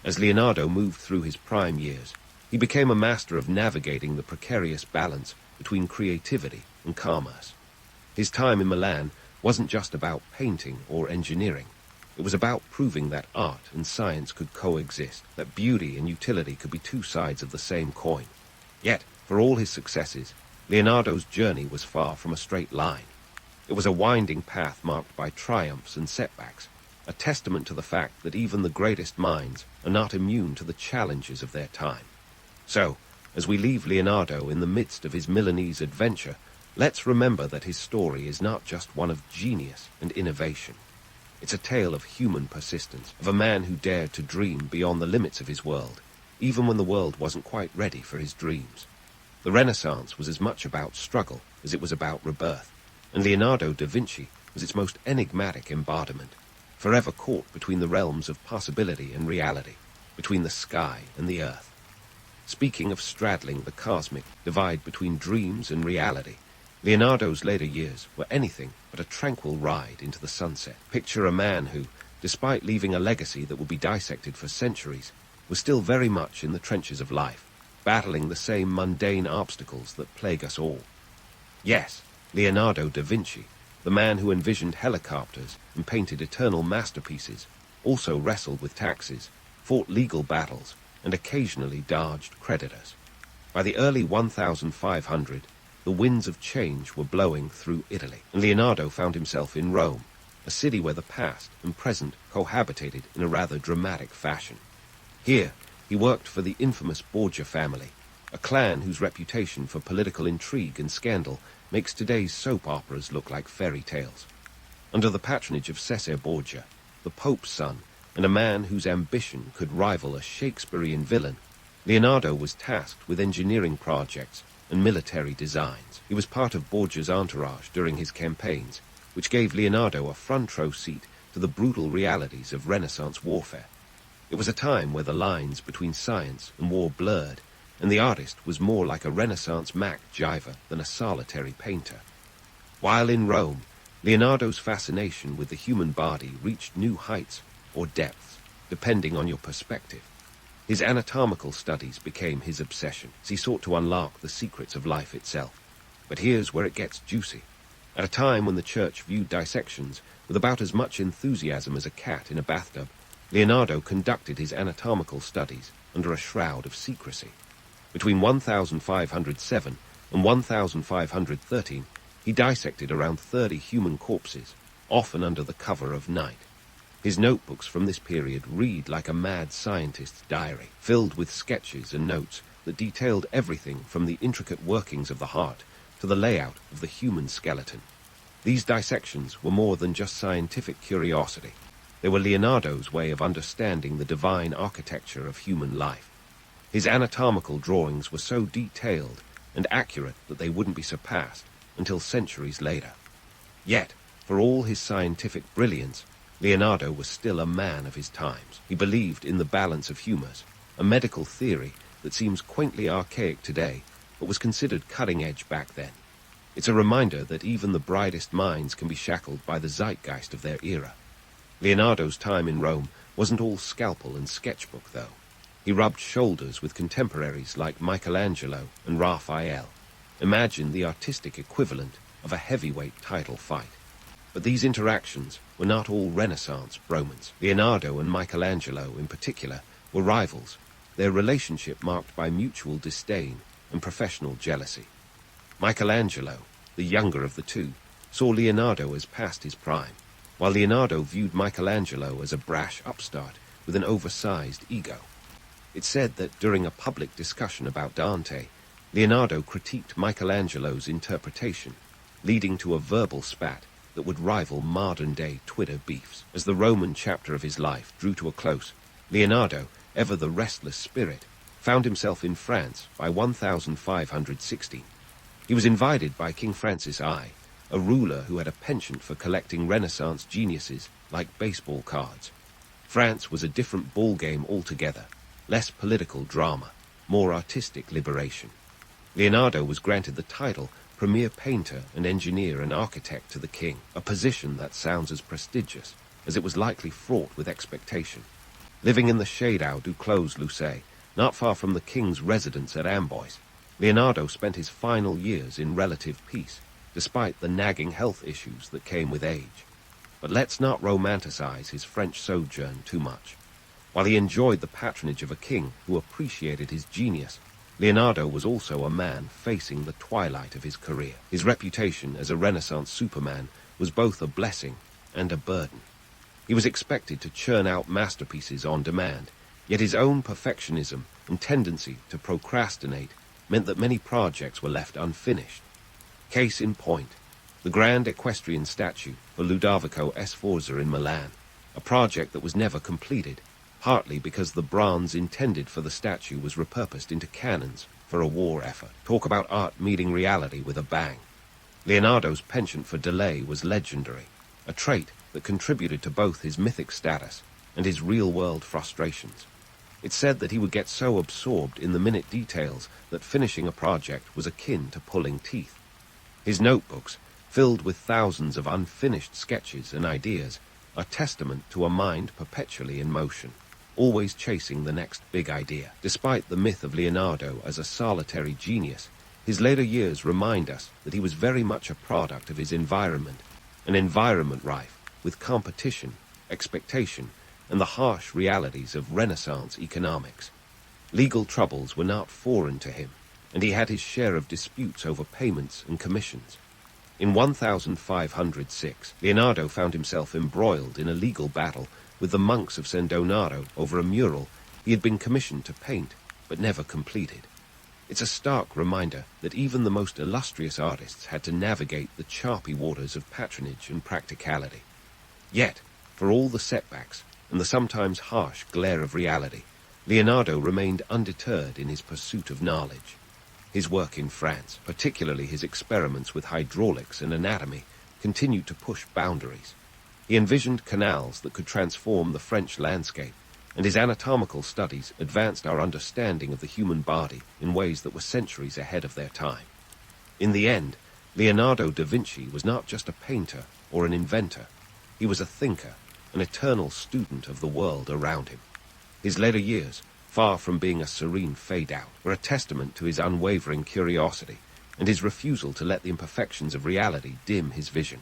As Leonardo moved through his prime years, he became a master of navigating the precarious balance between creativity and commerce. His time in Milan wasn't just about painting or engineering. It was about proving that art and science could coexist, that beauty and utility could be two sides of the same coin. Yet, for all his successes, Leonardo's journey was far from a straight line. It was a winding path marked by triumphs and setbacks, a testament to the fact that even the greatest minds are not immune to the challenges of their time. So, as we leave Leonardo in the midst of his Milanese adventure, let's remember that his story is not just one of genius and innovation. It's a tale of human persistence, of a man who dared to dream beyond the limits of his world, even when the world wasn't quite ready for his dreams. The Renaissance was as much about struggle as it was about rebirth, and Leonardo da Vinci was its most enigmatic embodiment, forever caught between the realms of possibility and reality, between the sky and the earth. Speaking of straddling the cosmic divide between dreams and reality, Leonardo's later years were anything but a tranquil ride into the sunset. Picture a man who, despite leaving a legacy that would be dissected for centuries, was still very much in the trenches of life, battling the same mundane obstacles that plague us all. Yes, Leonardo da Vinci, the man who envisioned helicopters and painted eternal masterpieces, also wrestled with taxes, fought legal battles, and occasionally dodged creditors. By the early 1500, the winds of change were blowing through Italy, and Leonardo found himself in Rome, a city where the past and present cohabitated in a rather dramatic fashion. Here, he worked for the infamous Borgia family, a clan whose reputation for political intrigue and scandal makes today's soap operas look like fairy tales. Under the patronage of Cesare Borgia, the Pope's son, and a man whose ambition could rival a Shakespearean villain, Leonardo was tasked with engineering projects and military designs. He was part of Borgia's entourage during his campaigns, which gave Leonardo a front-row seat to the brutal realities of Renaissance warfare. It was a time where the lines between science and war blurred, and the artist was more like a Renaissance MacGyver than a solitary painter. While in Rome, Leonardo's fascination with the human body reached new heights or depths, depending on your perspective. His anatomical studies became his obsession, as he sought to unlock the secrets of life itself. But here's where it gets juicy. At a time when the church viewed dissections with about as much enthusiasm as a cat in a bathtub, Leonardo conducted his anatomical studies under a shroud of secrecy. Between 1507 and 1513, he dissected around 30 human corpses, often under the cover of night. His notebooks from this period read like a mad scientist's diary, filled with sketches and notes that detailed everything from the intricate workings of the heart to the layout of the human skeleton. These dissections were more than just scientific curiosity. They were Leonardo's way of understanding the divine architecture of human life. His anatomical drawings were so detailed and accurate that they wouldn't be surpassed until centuries later. Yet, for all his scientific brilliance, Leonardo was still a man of his times. He believed in the balance of humors, a medical theory that seems quaintly archaic today, but was considered cutting-edge back then. It's a reminder that even the brightest minds can be shackled by the zeitgeist of their era. Leonardo's time in Rome wasn't all scalpel and sketchbook, though. He rubbed shoulders with contemporaries like Michelangelo and Raphael. Imagine the artistic equivalent of a heavyweight title fight. But these interactions were not all Renaissance bromance. Leonardo and Michelangelo, in particular, were rivals, their relationship marked by mutual disdain and professional jealousy. Michelangelo, the younger of the two, saw Leonardo as past his prime, while Leonardo viewed Michelangelo as a brash upstart with an oversized ego. It's said that during a public discussion about Dante, Leonardo critiqued Michelangelo's interpretation, leading to a verbal spat that would rival modern-day Twitter beefs. As the Roman chapter of his life drew to a close, Leonardo, ever the restless spirit, found himself in France by 1516. He was invited by King Francis I, a ruler who had a penchant for collecting Renaissance geniuses like baseball cards. France was a different ballgame altogether, less political drama, more artistic liberation. Leonardo was granted the title premier painter and engineer and architect to the king, a position that sounds as prestigious as it was likely fraught with expectation. Living in the Château du Clos-Lucé, not far from the king's residence at Amboise, Leonardo spent his final years in relative peace, despite the nagging health issues that came with age. But let's not romanticize his French sojourn too much. While he enjoyed the patronage of a king who appreciated his genius, Leonardo was also a man facing the twilight of his career. His reputation as a Renaissance Superman was both a blessing and a burden. He was expected to churn out masterpieces on demand, yet his own perfectionism and tendency to procrastinate meant that many projects were left unfinished. Case in point, the grand equestrian statue for Ludovico Sforza in Milan, a project that was never completed, partly because the bronze intended for the statue was repurposed into cannons for a war effort. Talk about art meeting reality with a bang. Leonardo's penchant for delay was legendary, a trait that contributed to both his mythic status and his real-world frustrations. It's said that he would get so absorbed in the minute details that finishing a project was akin to pulling teeth. His notebooks, filled with thousands of unfinished sketches and ideas, are testament to a mind perpetually in motion, always chasing the next big idea. Despite the myth of Leonardo as a solitary genius, his later years remind us that he was very much a product of his environment, an environment rife with competition, expectation, and the harsh realities of Renaissance economics. Legal troubles were not foreign to him, and he had his share of disputes over payments and commissions. In 1506, Leonardo found himself embroiled in a legal battle with the monks of San Donato over a mural he had been commissioned to paint, but never completed. It's a stark reminder that even the most illustrious artists had to navigate the choppy waters of patronage and practicality. Yet, for all the setbacks and the sometimes harsh glare of reality, Leonardo remained undeterred in his pursuit of knowledge. His work in France, particularly his experiments with hydraulics and anatomy, continued to push boundaries. He envisioned canals that could transform the French landscape, and his anatomical studies advanced our understanding of the human body in ways that were centuries ahead of their time. In the end, Leonardo da Vinci was not just a painter or an inventor. He was a thinker, an eternal student of the world around him. His later years, far from being a serene fade-out, were a testament to his unwavering curiosity and his refusal to let the imperfections of reality dim his vision.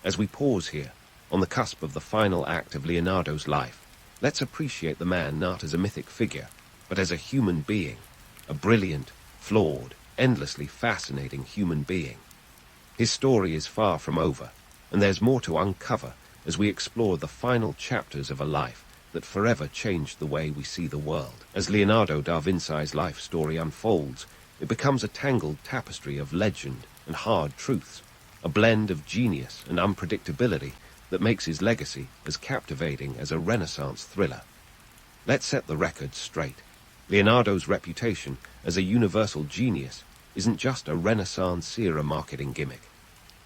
As we pause here, on the cusp of the final act of Leonardo's life, let's appreciate the man not as a mythic figure, but as a human being, a brilliant, flawed, endlessly fascinating human being. His story is far from over, and there's more to uncover as we explore the final chapters of a life that forever changed the way we see the world. As Leonardo da Vinci's life story unfolds, it becomes a tangled tapestry of legend and hard truths, a blend of genius and unpredictability that makes his legacy as captivating as a Renaissance thriller. Let's set the record straight. Leonardo's reputation as a universal genius isn't just a Renaissance-era marketing gimmick.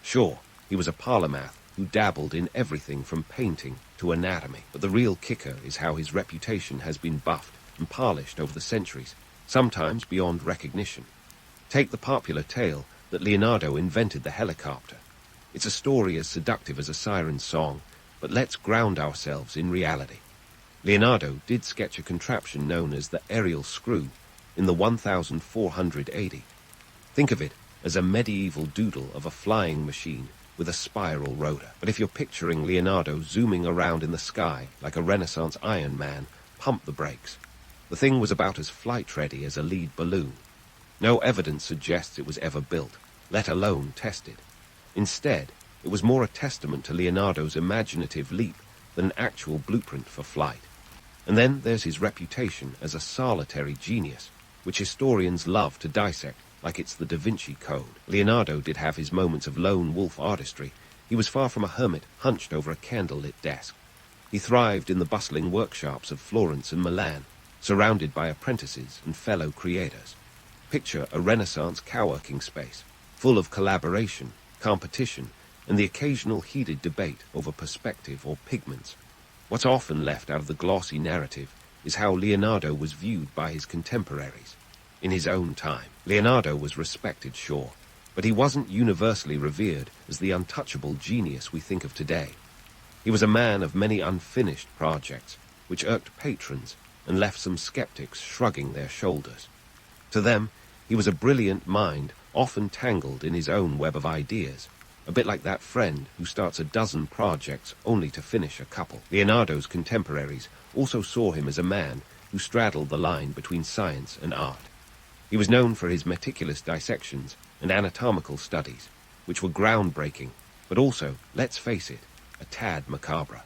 Sure, he was a polymath who dabbled in everything from painting to anatomy, but the real kicker is how his reputation has been buffed and polished over the centuries, sometimes beyond recognition. Take the popular tale that Leonardo invented the helicopter. It's a story as seductive as a siren's song, but let's ground ourselves in reality. Leonardo did sketch a contraption known as the aerial screw in the 1480. Think of it as a medieval doodle of a flying machine with a spiral rotor. But if you're picturing Leonardo zooming around in the sky like a Renaissance Iron Man, pump the brakes. The thing was about as flight-ready as a lead balloon. No evidence suggests it was ever built, let alone tested. Instead, it was more a testament to Leonardo's imaginative leap than an actual blueprint for flight. And then there's his reputation as a solitary genius, which historians love to dissect like it's the Da Vinci Code. Leonardo did have his moments of lone wolf artistry. He was far from a hermit hunched over a candlelit desk. He thrived in the bustling workshops of Florence and Milan, surrounded by apprentices and fellow creators. Picture a Renaissance coworking space, full of collaboration, competition, and the occasional heated debate over perspective or pigments. What's often left out of the glossy narrative is how Leonardo was viewed by his contemporaries. In his own time, Leonardo was respected, sure, but he wasn't universally revered as the untouchable genius we think of today. He was a man of many unfinished projects, which irked patrons and left some skeptics shrugging their shoulders. To them, he was a brilliant mind, often tangled in his own web of ideas, a bit like that friend who starts a dozen projects only to finish a couple. Leonardo's contemporaries also saw him as a man who straddled the line between science and art. He was known for his meticulous dissections and anatomical studies, which were groundbreaking, but also, let's face it, a tad macabre.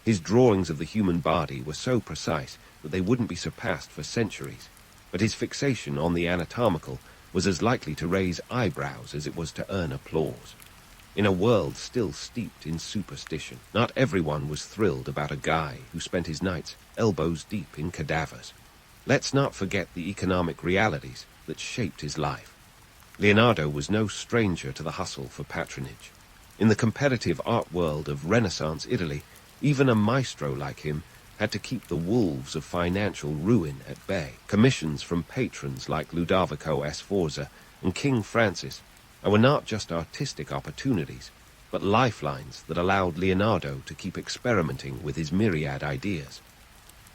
His drawings of the human body were so precise that they wouldn't be surpassed for centuries, but his fixation on the anatomical was as likely to raise eyebrows as it was to earn applause. In a world still steeped in superstition, not everyone was thrilled about a guy who spent his nights elbows deep in cadavers. Let's not forget the economic realities that shaped his life. Leonardo was no stranger to the hustle for patronage. In the competitive art world of Renaissance Italy, even a maestro like him had to keep the wolves of financial ruin at bay. Commissions from patrons like Ludovico Sforza and King Francis were not just artistic opportunities, but lifelines that allowed Leonardo to keep experimenting with his myriad ideas.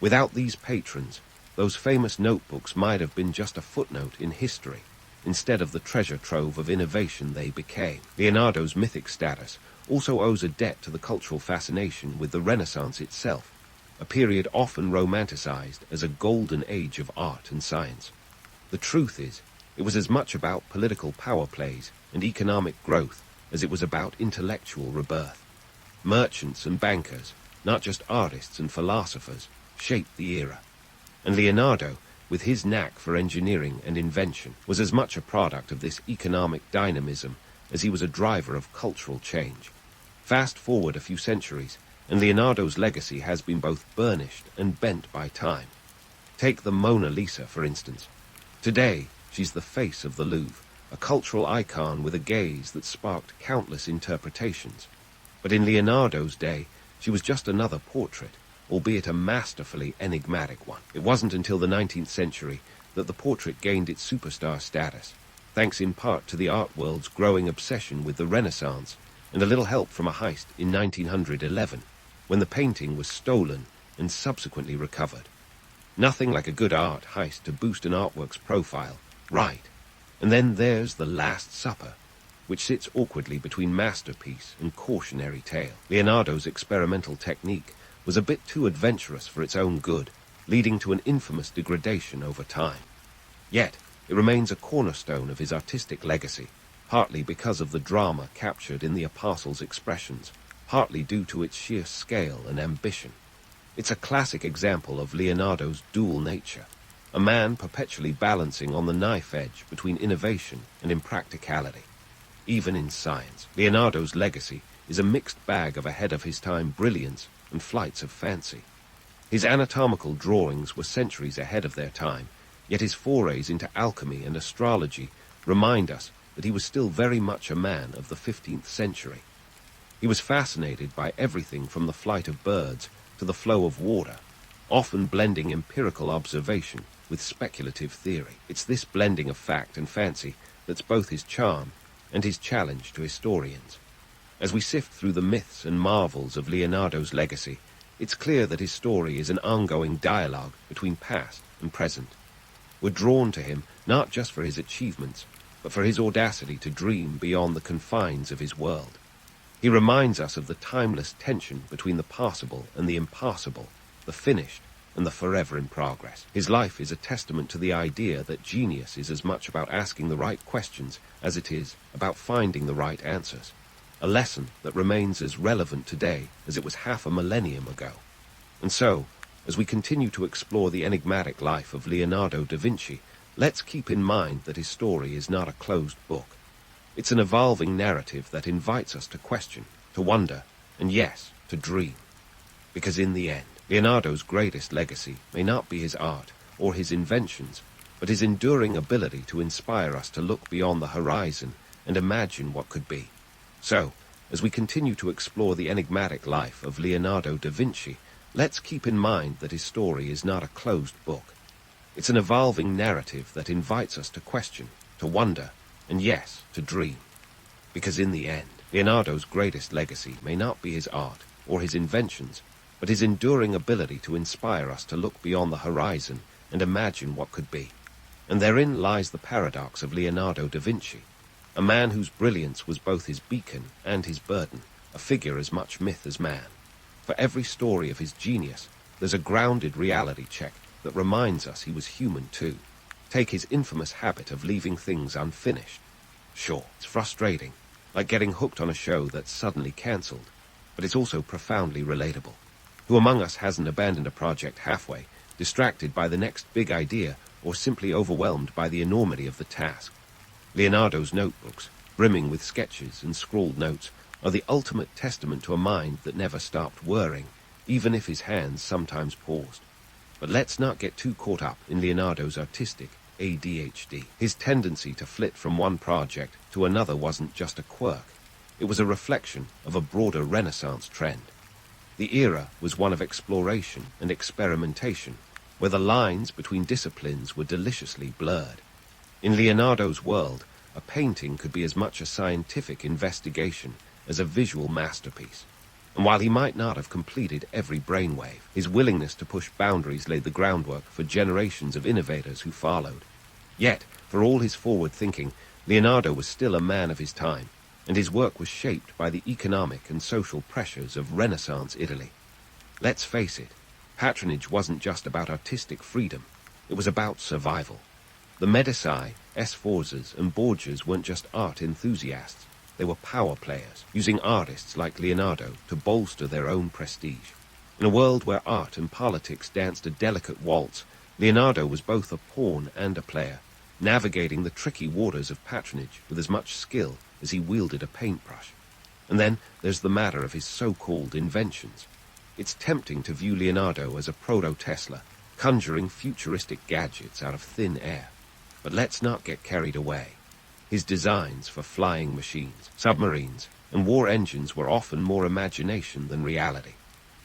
Without these patrons, those famous notebooks might have been just a footnote in history, instead of the treasure trove of innovation they became. Leonardo's mythic status also owes a debt to the cultural fascination with the Renaissance itself, a period often romanticized as a golden age of art and science. The truth is, it was as much about political power plays and economic growth as it was about intellectual rebirth. Merchants and bankers, not just artists and philosophers, shaped the era. And Leonardo, with his knack for engineering and invention, was as much a product of this economic dynamism as he was a driver of cultural change. Fast forward a few centuries, and Leonardo's legacy has been both burnished and bent by time. Take the Mona Lisa, for instance. Today, she's the face of the Louvre, a cultural icon with a gaze that sparked countless interpretations. But in Leonardo's day, she was just another portrait, albeit a masterfully enigmatic one. It wasn't until the 19th century that the portrait gained its superstar status, thanks in part to the art world's growing obsession with the Renaissance and a little help from a heist in 1911, when the painting was stolen and subsequently recovered. Nothing like a good art heist to boost an artwork's profile, right? And then there's The Last Supper, which sits awkwardly between masterpiece and cautionary tale. Leonardo's experimental technique was a bit too adventurous for its own good, leading to an infamous degradation over time. Yet, it remains a cornerstone of his artistic legacy, partly because of the drama captured in the Apostles' expressions, partly due to its sheer scale and ambition. It's a classic example of Leonardo's dual nature, a man perpetually balancing on the knife edge between innovation and impracticality. Even in science, Leonardo's legacy is a mixed bag of ahead-of-his-time brilliance and flights of fancy. His anatomical drawings were centuries ahead of their time, yet his forays into alchemy and astrology remind us that he was still very much a man of the 15th century. He was fascinated by everything from the flight of birds to the flow of water, often blending empirical observation with speculative theory. It's this blending of fact and fancy that's both his charm and his challenge to historians. As we sift through the myths and marvels of Leonardo's legacy, it's clear that his story is an ongoing dialogue between past and present. We're drawn to him not just for his achievements, but for his audacity to dream beyond the confines of his world. He reminds us of the timeless tension between the possible and the impossible, the finished and the forever in progress. His life is a testament to the idea that genius is as much about asking the right questions as it is about finding the right answers, a lesson that remains as relevant today as it was half a millennium ago. And so, as we continue to explore the enigmatic life of Leonardo da Vinci, let's keep in mind that his story is not a closed book. It's an evolving narrative that invites us to question, to wonder, and yes, to dream. Because in the end, Leonardo's greatest legacy may not be his art or his inventions, but his enduring ability to inspire us to look beyond the horizon and imagine what could be. So, as we continue to explore the enigmatic life of Leonardo da Vinci, let's keep in mind that his story is not a closed book. It's an evolving narrative that invites us to question, to wonder, and yes, to dream. Because in the end, Leonardo's greatest legacy may not be his art or his inventions, but his enduring ability to inspire us to look beyond the horizon and imagine what could be. And therein lies the paradox of Leonardo da Vinci, a man whose brilliance was both his beacon and his burden, a figure as much myth as man. For every story of his genius, there's a grounded reality check that reminds us he was human too. Take his infamous habit of leaving things unfinished. Sure, it's frustrating, like getting hooked on a show that's suddenly cancelled, but it's also profoundly relatable. Who among us hasn't abandoned a project halfway, distracted by the next big idea, or simply overwhelmed by the enormity of the task? Leonardo's notebooks, brimming with sketches and scrawled notes, are the ultimate testament to a mind that never stopped whirring, even if his hands sometimes paused. But let's not get too caught up in Leonardo's artistic ADHD. His tendency to flit from one project to another wasn't just a quirk. It was a reflection of a broader Renaissance trend. The era was one of exploration and experimentation, where the lines between disciplines were deliciously blurred. In Leonardo's world, a painting could be as much a scientific investigation as a visual masterpiece. And while he might not have completed every brainwave, his willingness to push boundaries laid the groundwork for generations of innovators who followed. Yet, for all his forward thinking, Leonardo was still a man of his time, and his work was shaped by the economic and social pressures of Renaissance Italy. Let's face it, patronage wasn't just about artistic freedom, it was about survival. The Medici, Sforzas, and Borgias weren't just art enthusiasts, they were power players, using artists like Leonardo to bolster their own prestige. In a world where art and politics danced a delicate waltz, Leonardo was both a pawn and a player, navigating the tricky waters of patronage with as much skill as he wielded a paintbrush. And then there's the matter of his so-called inventions. It's tempting to view Leonardo as a proto-Tesla, conjuring futuristic gadgets out of thin air. But let's not get carried away. His designs for flying machines, submarines, and war engines were often more imagination than reality.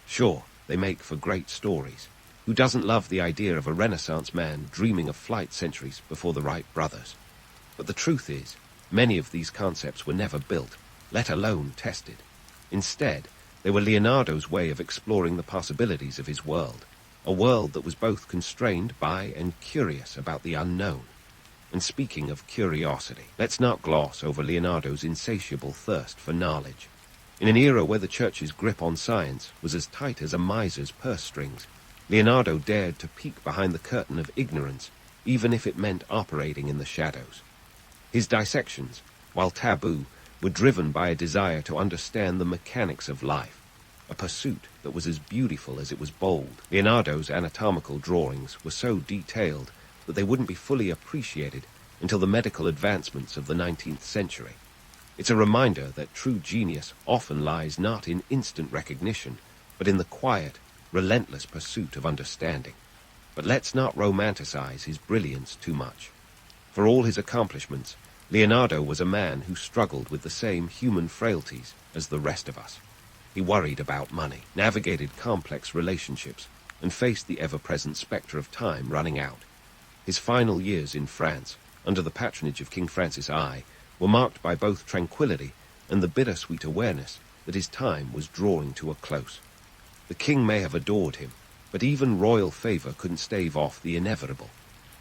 Sure, they make for great stories. Who doesn't love the idea of a Renaissance man dreaming of flight centuries before the Wright brothers? But the truth is, many of these concepts were never built, let alone tested. Instead, they were Leonardo's way of exploring the possibilities of his world, a world that was both constrained by and curious about the unknown. And speaking of curiosity, let's not gloss over Leonardo's insatiable thirst for knowledge. In an era where the church's grip on science was as tight as a miser's purse strings, Leonardo dared to peek behind the curtain of ignorance, even if it meant operating in the shadows. His dissections, while taboo, were driven by a desire to understand the mechanics of life, a pursuit that was as beautiful as it was bold. Leonardo's anatomical drawings were so detailed that they wouldn't be fully appreciated until the medical advancements of the 19th century. It's a reminder that true genius often lies not in instant recognition, but in the quiet, relentless pursuit of understanding. But let's not romanticize his brilliance too much. For all his accomplishments, Leonardo was a man who struggled with the same human frailties as the rest of us. He worried about money, navigated complex relationships, and faced the ever-present specter of time running out. His final years in France, under the patronage of King Francis I, were marked by both tranquility and the bittersweet awareness that his time was drawing to a close. The king may have adored him, but even royal favor couldn't stave off the inevitable.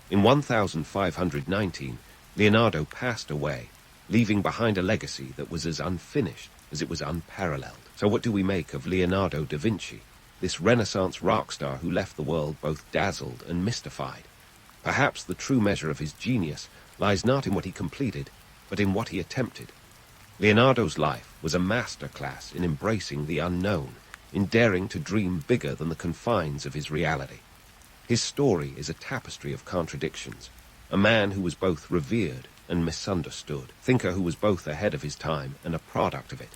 In 1519, Leonardo passed away, leaving behind a legacy that was as unfinished as it was unparalleled. So what do we make of Leonardo da Vinci, this Renaissance rock star who left the world both dazzled and mystified? Perhaps the true measure of his genius lies not in what he completed, but in what he attempted. Leonardo's life was a masterclass in embracing the unknown, in daring to dream bigger than the confines of his reality. His story is a tapestry of contradictions, a man who was both revered and misunderstood, thinker who was both ahead of his time and a product of it.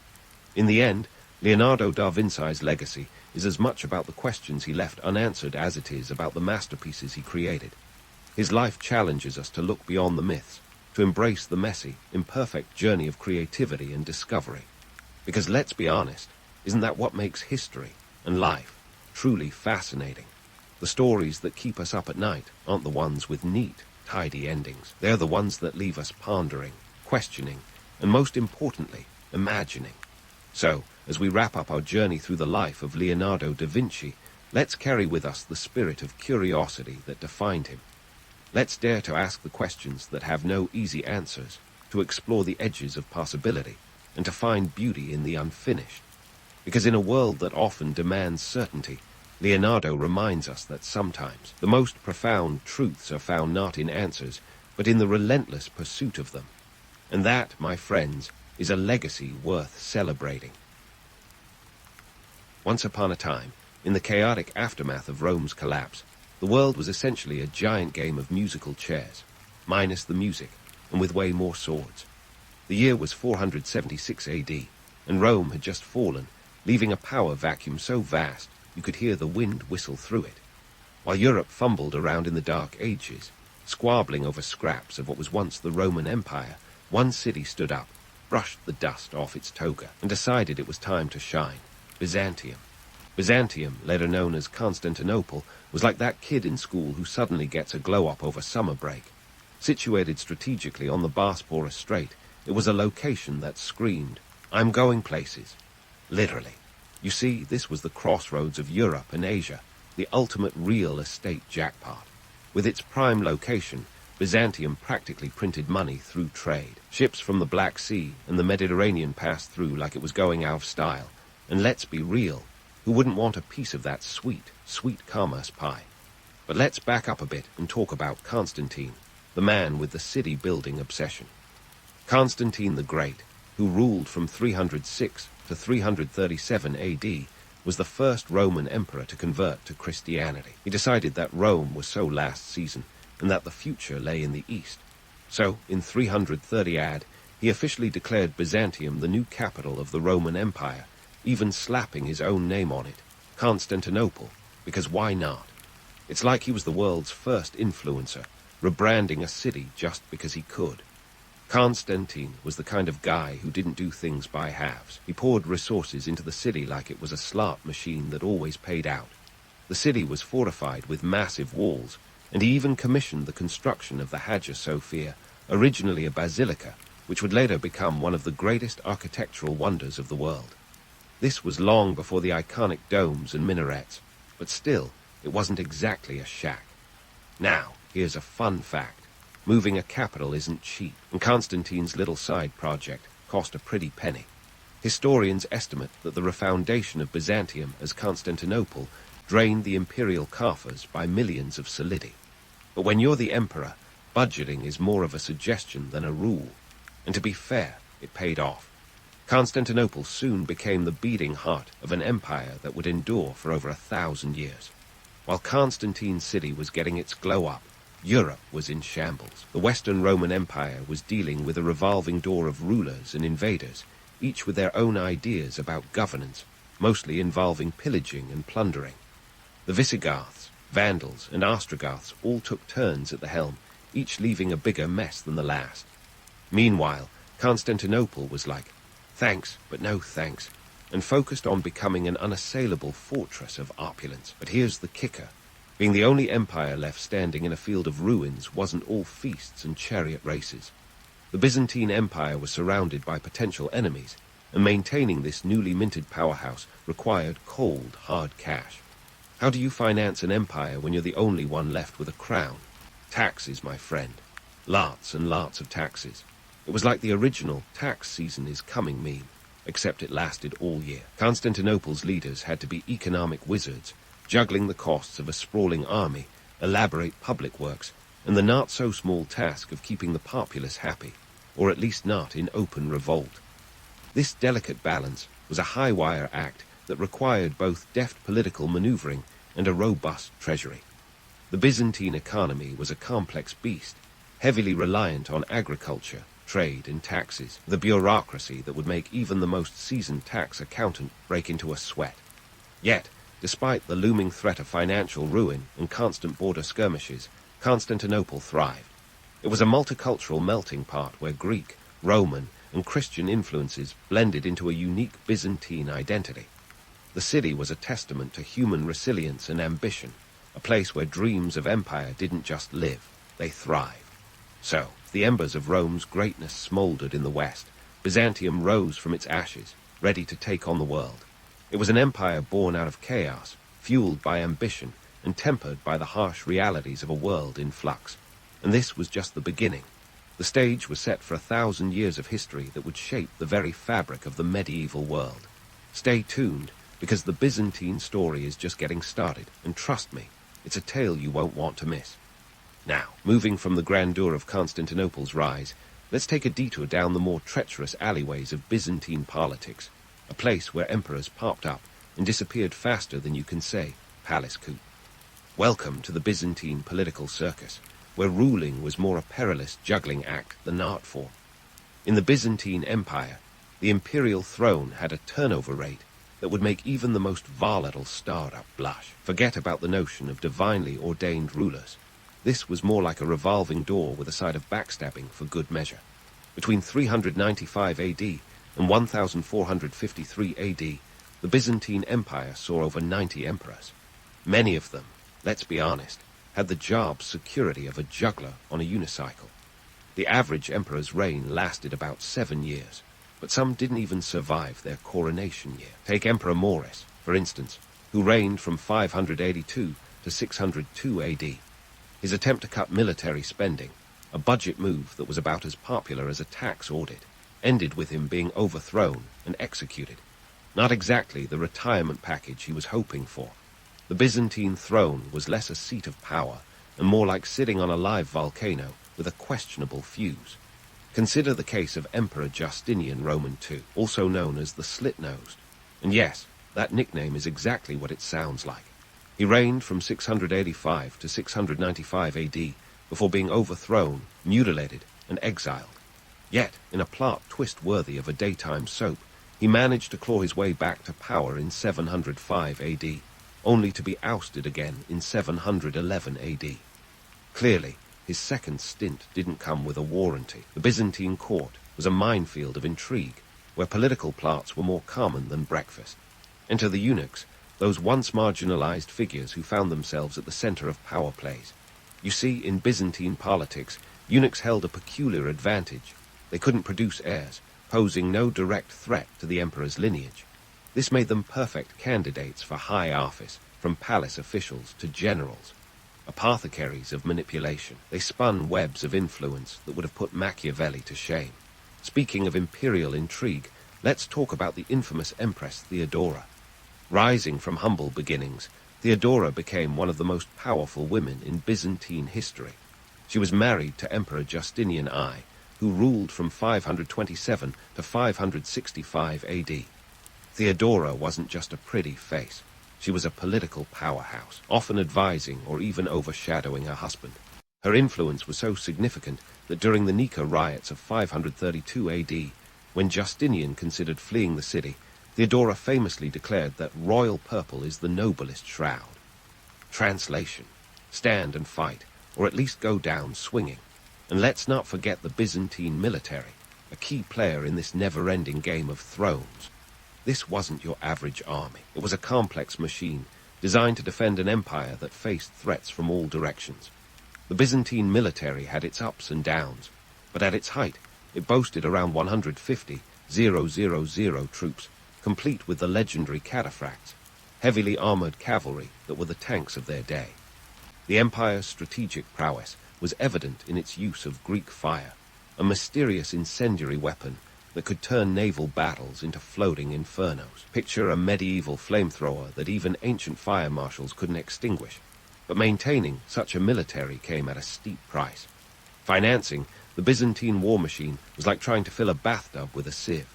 In the end, Leonardo da Vinci's legacy is as much about the questions he left unanswered as it is about the masterpieces he created. His life challenges us to look beyond the myths, to embrace the messy, imperfect journey of creativity and discovery. Because let's be honest, isn't that what makes history and life truly fascinating? The stories that keep us up at night aren't the ones with neat, tidy endings. They're the ones that leave us pondering, questioning, and most importantly, imagining. So, as we wrap up our journey through the life of Leonardo da Vinci, let's carry with us the spirit of curiosity that defined him. Let's dare to ask the questions that have no easy answers, to explore the edges of possibility, and to find beauty in the unfinished. Because in a world that often demands certainty, Leonardo reminds us that sometimes the most profound truths are found not in answers, but in the relentless pursuit of them. And that, my friends, is a legacy worth celebrating. Once upon a time, In the chaotic aftermath of Rome's collapse, the world was essentially a giant game of musical chairs, minus the music, and with way more swords. The year was 476 AD, and Rome had just fallen, leaving a power vacuum so vast you could hear the wind whistle through it. While Europe fumbled around in the Dark Ages, squabbling over scraps of what was once the Roman Empire, one city stood up, brushed the dust off its toga, and decided it was time to shine: Byzantium. Byzantium, later known as Constantinople, was like that kid in school who suddenly gets a glow-up over summer break. Situated strategically on the Bosporus Strait, it was a location that screamed, "I'm going places." Literally. You see, this was the crossroads of Europe and Asia, the ultimate real estate jackpot. With its prime location, Byzantium practically printed money through trade. Ships from the Black Sea and the Mediterranean passed through like it was going out of style. And let's be real, who wouldn't want a piece of that sweet, sweet commerce pie? But let's back up a bit and talk about Constantine, the man with the city-building obsession. Constantine the Great, who ruled from 306 to 337 AD, was the first Roman emperor to convert to Christianity. He decided that Rome was so last season, and that the future lay in the east. So, in 330 AD, he officially declared Byzantium the new capital of the Roman Empire, even slapping his own name on it, Constantinople, because why not? It's like he was the world's first influencer, rebranding a city just because he could. Constantine was the kind of guy who didn't do things by halves. He poured resources into the city like it was a slot machine that always paid out. The city was fortified with massive walls, and he even commissioned the construction of the Hagia Sophia, originally a basilica, which would later become one of the greatest architectural wonders of the world. This was long before the iconic domes and minarets, but still, it wasn't exactly a shack. Now, here's a fun fact. Moving a capital isn't cheap, and Constantine's little side project cost a pretty penny. Historians estimate that the refoundation of Byzantium as Constantinople drained the imperial coffers by millions of solidi. But when you're the emperor, budgeting is more of a suggestion than a rule. And to be fair, it paid off. Constantinople soon became the beating heart of an empire that would endure for over 1,000 years. While Constantine's city was getting its glow up, Europe was in shambles. The Western Roman Empire was dealing with a revolving door of rulers and invaders, each with their own ideas about governance, mostly involving pillaging and plundering. The Visigoths, Vandals, and Ostrogoths all took turns at the helm, each leaving a bigger mess than the last. Meanwhile, Constantinople was like, thanks, but no thanks, and focused on becoming an unassailable fortress of opulence. But here's the kicker. Being the only empire left standing in a field of ruins wasn't all feasts and chariot races. The Byzantine Empire was surrounded by potential enemies, and maintaining this newly minted powerhouse required cold, hard cash. How do you finance an empire when you're the only one left with a crown? Taxes, my friend. Lots and lots of taxes. It was like the original tax season is coming meme, except it lasted all year. Constantinople's leaders had to be economic wizards, juggling the costs of a sprawling army, elaborate public works, and the not-so-small task of keeping the populace happy, or at least not in open revolt. This delicate balance was a high-wire act that required both deft political maneuvering and a robust treasury. The Byzantine economy was a complex beast, heavily reliant on agriculture, trade, and taxes, the bureaucracy that would make even the most seasoned tax accountant break into a sweat. Yet, despite the looming threat of financial ruin and constant border skirmishes, Constantinople thrived. It was a multicultural melting pot where Greek, Roman, and Christian influences blended into a unique Byzantine identity. The city was a testament to human resilience and ambition, a place where dreams of empire didn't just live, they thrived. So, the embers of Rome's greatness smoldered in the west. Byzantium rose from its ashes, ready to take on the world. It was an empire born out of chaos, fueled by ambition, and tempered by the harsh realities of a world in flux. And this was just the beginning. The stage was set for 1,000 years of history that would shape the very fabric of the medieval world. Stay tuned, because the Byzantine story is just getting started, and trust me, it's a tale you won't want to miss. Now, moving from the grandeur of Constantinople's rise, let's take a detour down the more treacherous alleyways of Byzantine politics, a place where emperors popped up and disappeared faster than you can say palace coup. Welcome to the Byzantine political circus, where ruling was more a perilous juggling act than art form. In the Byzantine Empire, the imperial throne had a turnover rate that would make even the most volatile startup blush. Forget about the notion of divinely ordained rulers. This was more like a revolving door with a side of backstabbing for good measure. Between 395 AD and 1453 AD, the Byzantine Empire saw over 90 emperors. Many of them, let's be honest, had the job security of a juggler on a unicycle. The average emperor's reign lasted about 7 years, but some didn't even survive their coronation year. Take Emperor Maurice, for instance, who reigned from 582 to 602 AD. His attempt to cut military spending, a budget move that was about as popular as a tax audit, ended with him being overthrown and executed. Not exactly the retirement package he was hoping for. The Byzantine throne was less a seat of power and more like sitting on a live volcano with a questionable fuse. Consider the case of Emperor Justinian Roman II, also known as the Slit-Nosed. And yes, that nickname is exactly what it sounds like. He reigned from 685 to 695 AD before being overthrown, mutilated, and exiled. Yet, in a plot twist worthy of a daytime soap, he managed to claw his way back to power in 705 AD, only to be ousted again in 711 AD. Clearly, his second stint didn't come with a warranty. The Byzantine court was a minefield of intrigue, where political plots were more common than breakfast. Enter the eunuchs, those once marginalized figures who found themselves at the center of power plays. You see, in Byzantine politics, eunuchs held a peculiar advantage. They couldn't produce heirs, posing no direct threat to the emperor's lineage. This made them perfect candidates for high office, from palace officials to generals. Apothecaries of manipulation, they spun webs of influence that would have put Machiavelli to shame. Speaking of imperial intrigue, let's talk about the infamous Empress Theodora. Rising from humble beginnings, Theodora became one of the most powerful women in Byzantine history. She was married to Emperor Justinian I, who ruled from 527 to 565 AD. Theodora wasn't just a pretty face. She was a political powerhouse, often advising or even overshadowing her husband. Her influence was so significant that during the Nika riots of 532 AD, when Justinian considered fleeing the city, Theodora famously declared that royal purple is the noblest shroud. Translation: stand and fight, or at least go down swinging. And let's not forget the Byzantine military, a key player in this never-ending game of thrones. This wasn't your average army. It was a complex machine designed to defend an empire that faced threats from all directions. The Byzantine military had its ups and downs, but at its height, it boasted around 150,000 troops, complete with the legendary cataphracts, heavily armored cavalry that were the tanks of their day. The empire's strategic prowess was evident in its use of Greek fire, a mysterious incendiary weapon that could turn naval battles into floating infernos. Picture a medieval flamethrower that even ancient fire marshals couldn't extinguish. But maintaining such a military came at a steep price. Financing the Byzantine war machine was like trying to fill a bathtub with a sieve.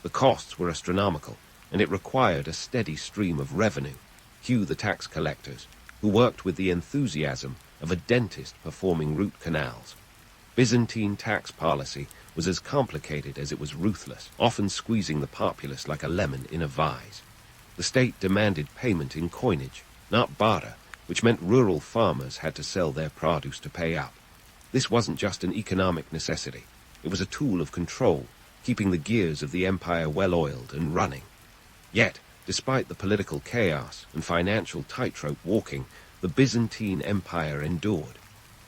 The costs were astronomical, and it required a steady stream of revenue. Cue the tax collectors, who worked with the enthusiasm of a dentist performing root canals. Byzantine tax policy was as complicated as it was ruthless, often squeezing the populace like a lemon in a vise. The state demanded payment in coinage, not barter, which meant rural farmers had to sell their produce to pay up. This wasn't just an economic necessity. It was a tool of control, keeping the gears of the empire well-oiled and running. Yet, despite the political chaos and financial tightrope walking, the Byzantine Empire endured.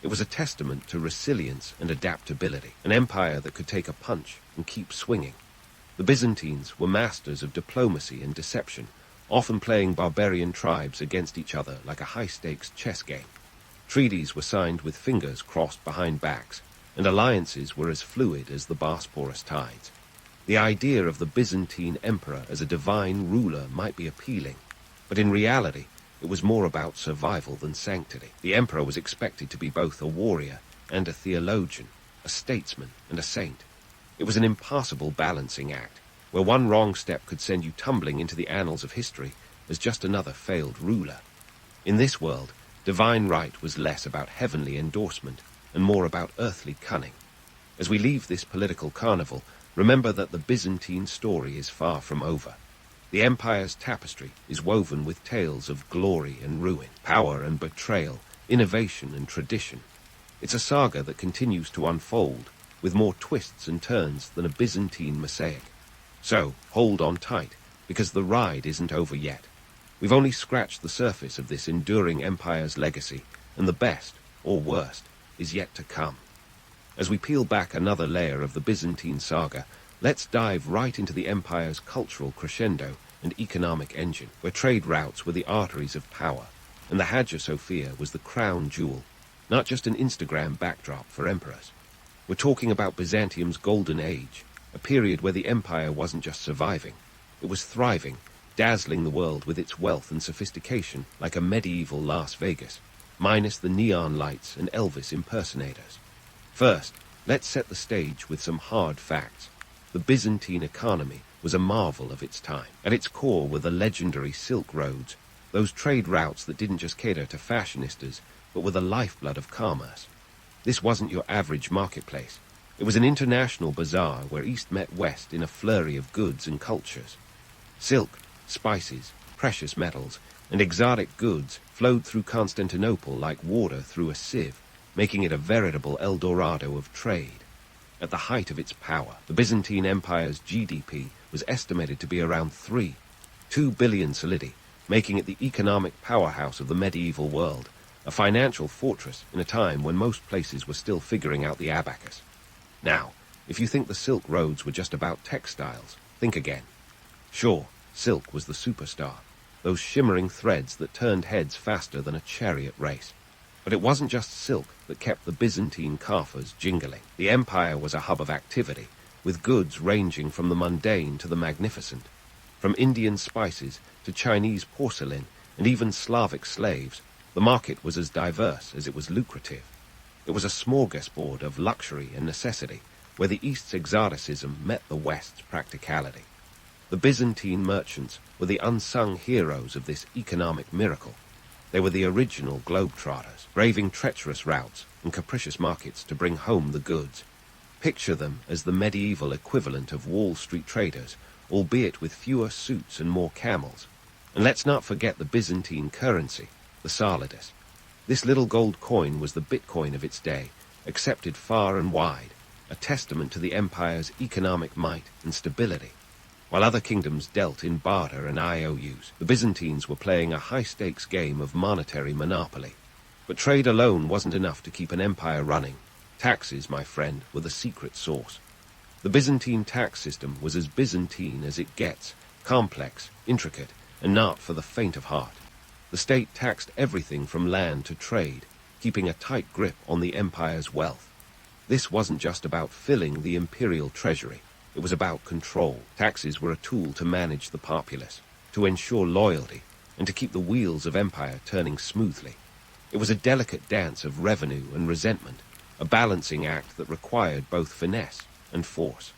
It was a testament to resilience and adaptability, an empire that could take a punch and keep swinging. The Byzantines were masters of diplomacy and deception, often playing barbarian tribes against each other like a high-stakes chess game. Treaties were signed with fingers crossed behind backs, and alliances were as fluid as the Bosporus tides. The idea of the Byzantine emperor as a divine ruler might be appealing, but in reality, it was more about survival than sanctity. The emperor was expected to be both a warrior and a theologian, a statesman and a saint. It was an impossible balancing act, where one wrong step could send you tumbling into the annals of history as just another failed ruler. In this world, divine right was less about heavenly endorsement and more about earthly cunning. As we leave this political carnival, remember that the Byzantine story is far from over. The empire's tapestry is woven with tales of glory and ruin, power and betrayal, innovation and tradition. It's a saga that continues to unfold, with more twists and turns than a Byzantine mosaic. So, hold on tight, because the ride isn't over yet. We've only scratched the surface of this enduring empire's legacy, and the best, or worst, is yet to come. As we peel back another layer of the Byzantine saga, let's dive right into the empire's cultural crescendo and economic engine, where trade routes were the arteries of power, and the Hagia Sophia was the crown jewel, not just an Instagram backdrop for emperors. We're talking about Byzantium's golden age, a period where the empire wasn't just surviving, it was thriving, dazzling the world with its wealth and sophistication like a medieval Las Vegas, minus the neon lights and Elvis impersonators. First, let's set the stage with some hard facts. The Byzantine economy was a marvel of its time. At its core were the legendary Silk Roads, those trade routes that didn't just cater to fashionistas, but were the lifeblood of commerce. This wasn't your average marketplace. It was an international bazaar where East met West in a flurry of goods and cultures. Silk, spices, precious metals, and exotic goods flowed through Constantinople like water through a sieve, making it a veritable El Dorado of trade. At the height of its power, the Byzantine Empire's GDP was estimated to be around 2 billion solidi, making it the economic powerhouse of the medieval world, a financial fortress in a time when most places were still figuring out the abacus. Now, if you think the Silk Roads were just about textiles, think again. Sure, silk was the superstar, those shimmering threads that turned heads faster than a chariot race. But it wasn't just silk that kept the Byzantine coffers jingling. The empire was a hub of activity, with goods ranging from the mundane to the magnificent. From Indian spices to Chinese porcelain and even Slavic slaves, the market was as diverse as it was lucrative. It was a smorgasbord of luxury and necessity, where the East's exoticism met the West's practicality. The Byzantine merchants were the unsung heroes of this economic miracle. They were the original globetrotters, braving treacherous routes and capricious markets to bring home the goods. Picture them as the medieval equivalent of Wall Street traders, albeit with fewer suits and more camels. And let's not forget the Byzantine currency, the solidus. This little gold coin was the Bitcoin of its day, accepted far and wide, a testament to the empire's economic might and stability. While other kingdoms dealt in barter and IOUs, the Byzantines were playing a high-stakes game of monetary monopoly. But trade alone wasn't enough to keep an empire running. Taxes, my friend, were the secret sauce. The Byzantine tax system was as Byzantine as it gets, complex, intricate, and not for the faint of heart. The state taxed everything from land to trade, keeping a tight grip on the empire's wealth. This wasn't just about filling the imperial treasury. It was about control. Taxes were a tool to manage the populace, to ensure loyalty, and to keep the wheels of empire turning smoothly. It was a delicate dance of revenue and resentment, a balancing act that required both finesse and force.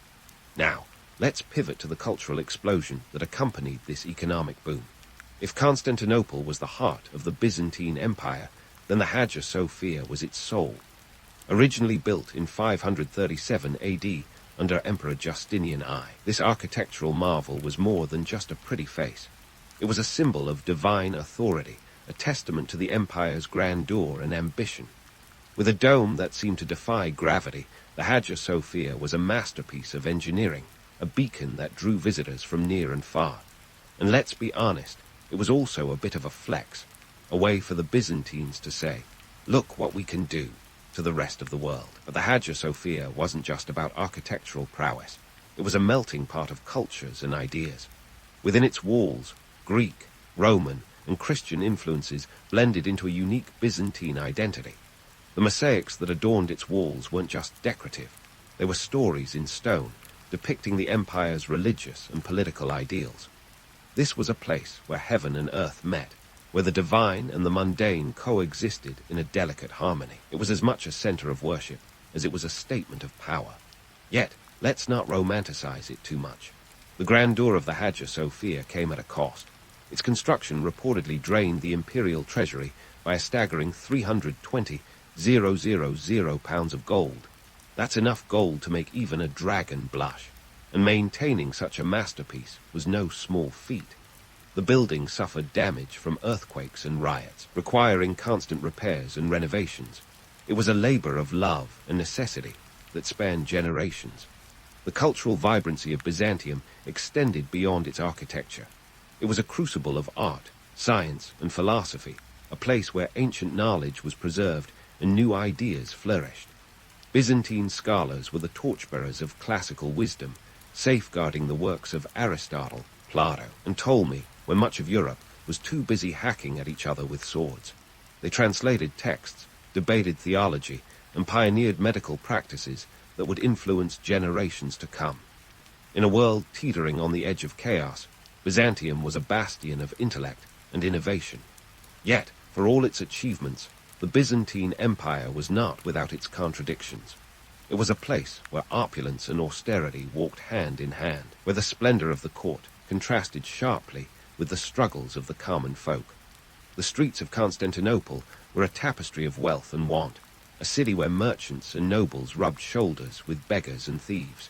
Now, let's pivot to the cultural explosion that accompanied this economic boom. If Constantinople was the heart of the Byzantine Empire, then the Hagia Sophia was its soul. Originally built in 537 AD, under Emperor Justinian I, this architectural marvel was more than just a pretty face. It was a symbol of divine authority, a testament to the empire's grandeur and ambition. With a dome that seemed to defy gravity, the Hagia Sophia was a masterpiece of engineering, a beacon that drew visitors from near and far. And let's be honest, it was also a bit of a flex, a way for the Byzantines to say, "Look what we can do," to the rest of the world. But the Hagia Sophia wasn't just about architectural prowess. It was a melting pot of cultures and ideas. Within its walls, Greek, Roman, and Christian influences blended into a unique Byzantine identity. The mosaics that adorned its walls weren't just decorative. They were stories in stone, depicting the empire's religious and political ideals. This was a place where heaven and earth met, where the divine and the mundane coexisted in a delicate harmony. It was as much a center of worship as it was a statement of power. Yet, let's not romanticize it too much. The grandeur of the Hagia Sophia came at a cost. Its construction reportedly drained the imperial treasury by a staggering 320,000 pounds of gold. That's enough gold to make even a dragon blush, and maintaining such a masterpiece was no small feat. The building suffered damage from earthquakes and riots, requiring constant repairs and renovations. It was a labor of love and necessity that spanned generations. The cultural vibrancy of Byzantium extended beyond its architecture. It was a crucible of art, science, and philosophy, a place where ancient knowledge was preserved and new ideas flourished. Byzantine scholars were the torchbearers of classical wisdom, safeguarding the works of Aristotle, Plato, and Ptolemy when much of Europe was too busy hacking at each other with swords. They translated texts, debated theology, and pioneered medical practices that would influence generations to come. In a world teetering on the edge of chaos, Byzantium was a bastion of intellect and innovation. Yet, for all its achievements, the Byzantine Empire was not without its contradictions. It was a place where opulence and austerity walked hand in hand, where the splendor of the court contrasted sharply with the struggles of the common folk. The streets of Constantinople were a tapestry of wealth and want, a city where merchants and nobles rubbed shoulders with beggars and thieves.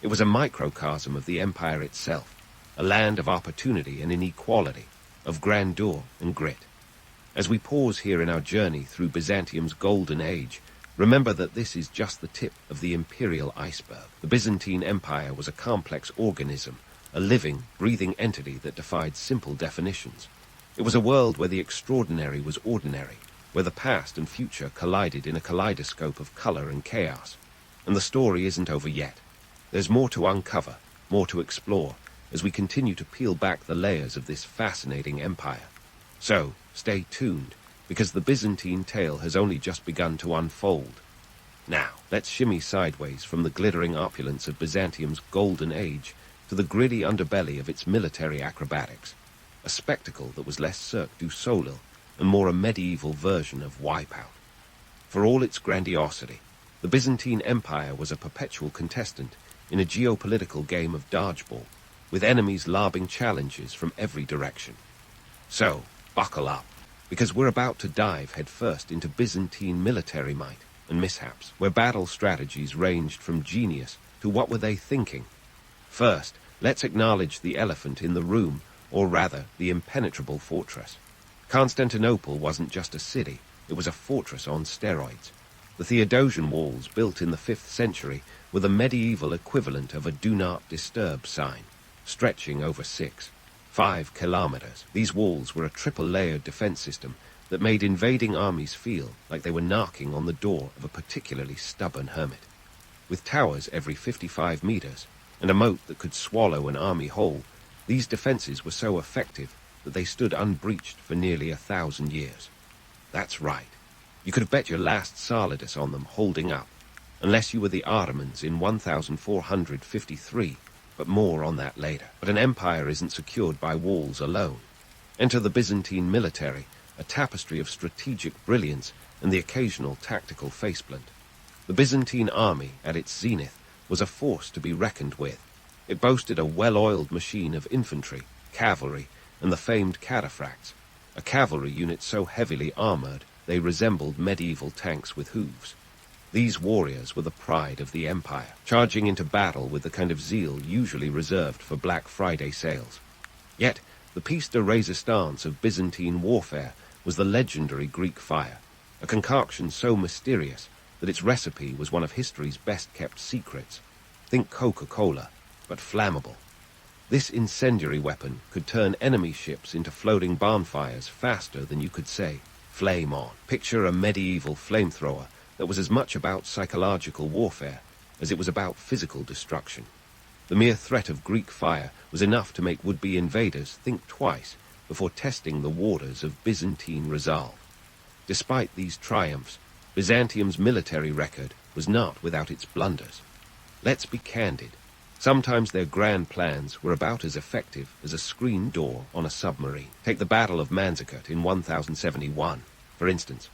It was a microcosm of the empire itself, a land of opportunity and inequality, of grandeur and grit. As we pause here in our journey through Byzantium's golden age, remember that this is just the tip of the imperial iceberg. The Byzantine Empire was a complex organism, a living, breathing entity that defied simple definitions. It was a world where the extraordinary was ordinary, where the past and future collided in a kaleidoscope of color and chaos. And the story isn't over yet. There's more to uncover, more to explore, as we continue to peel back the layers of this fascinating empire. So, stay tuned, because the Byzantine tale has only just begun to unfold. Now, let's shimmy sideways from the glittering opulence of Byzantium's golden age to the gritty underbelly of its military acrobatics, a spectacle that was less Cirque du Soleil and more a medieval version of Wipeout. For all its grandiosity, the Byzantine Empire was a perpetual contestant in a geopolitical game of dodgeball, with enemies lobbing challenges from every direction. So, buckle up, because we're about to dive headfirst into Byzantine military might and mishaps, where battle strategies ranged from genius to what were they thinking. First, let's acknowledge the elephant in the room, or rather, the impenetrable fortress. Constantinople wasn't just a city, it was a fortress on steroids. The Theodosian walls, built in the 5th century, were the medieval equivalent of a Do Not Disturb sign, stretching over 5 kilometers. These walls were a triple-layered defense system that made invading armies feel like they were knocking on the door of a particularly stubborn hermit. With towers every 55 meters, and a moat that could swallow an army whole, these defenses were so effective that they stood unbreached for nearly 1,000 years. That's right. You could have bet your last Solidus on them holding up, unless you were the Ottomans in 1453, but more on that later. But an empire isn't secured by walls alone. Enter the Byzantine military, a tapestry of strategic brilliance and the occasional tactical faceplate. The Byzantine army, at its zenith, was a force to be reckoned with. It boasted a well-oiled machine of infantry, cavalry, and the famed cataphracts, a cavalry unit so heavily armored they resembled medieval tanks with hooves. These warriors were the pride of the empire, charging into battle with the kind of zeal usually reserved for Black Friday sales. Yet, the piece de resistance of Byzantine warfare was the legendary Greek fire, a concoction so mysterious that its recipe was one of history's best-kept secrets. Think Coca-Cola, but flammable. This incendiary weapon could turn enemy ships into floating bonfires faster than you could say, "Flame on." Picture a medieval flamethrower that was as much about psychological warfare as it was about physical destruction. The mere threat of Greek fire was enough to make would-be invaders think twice before testing the waters of Byzantine resolve. Despite these triumphs, Byzantium's military record was not without its blunders. Let's be candid. Sometimes their grand plans were about as effective as a screen door on a submarine. Take the Battle of Manzikert in 1071, for instance.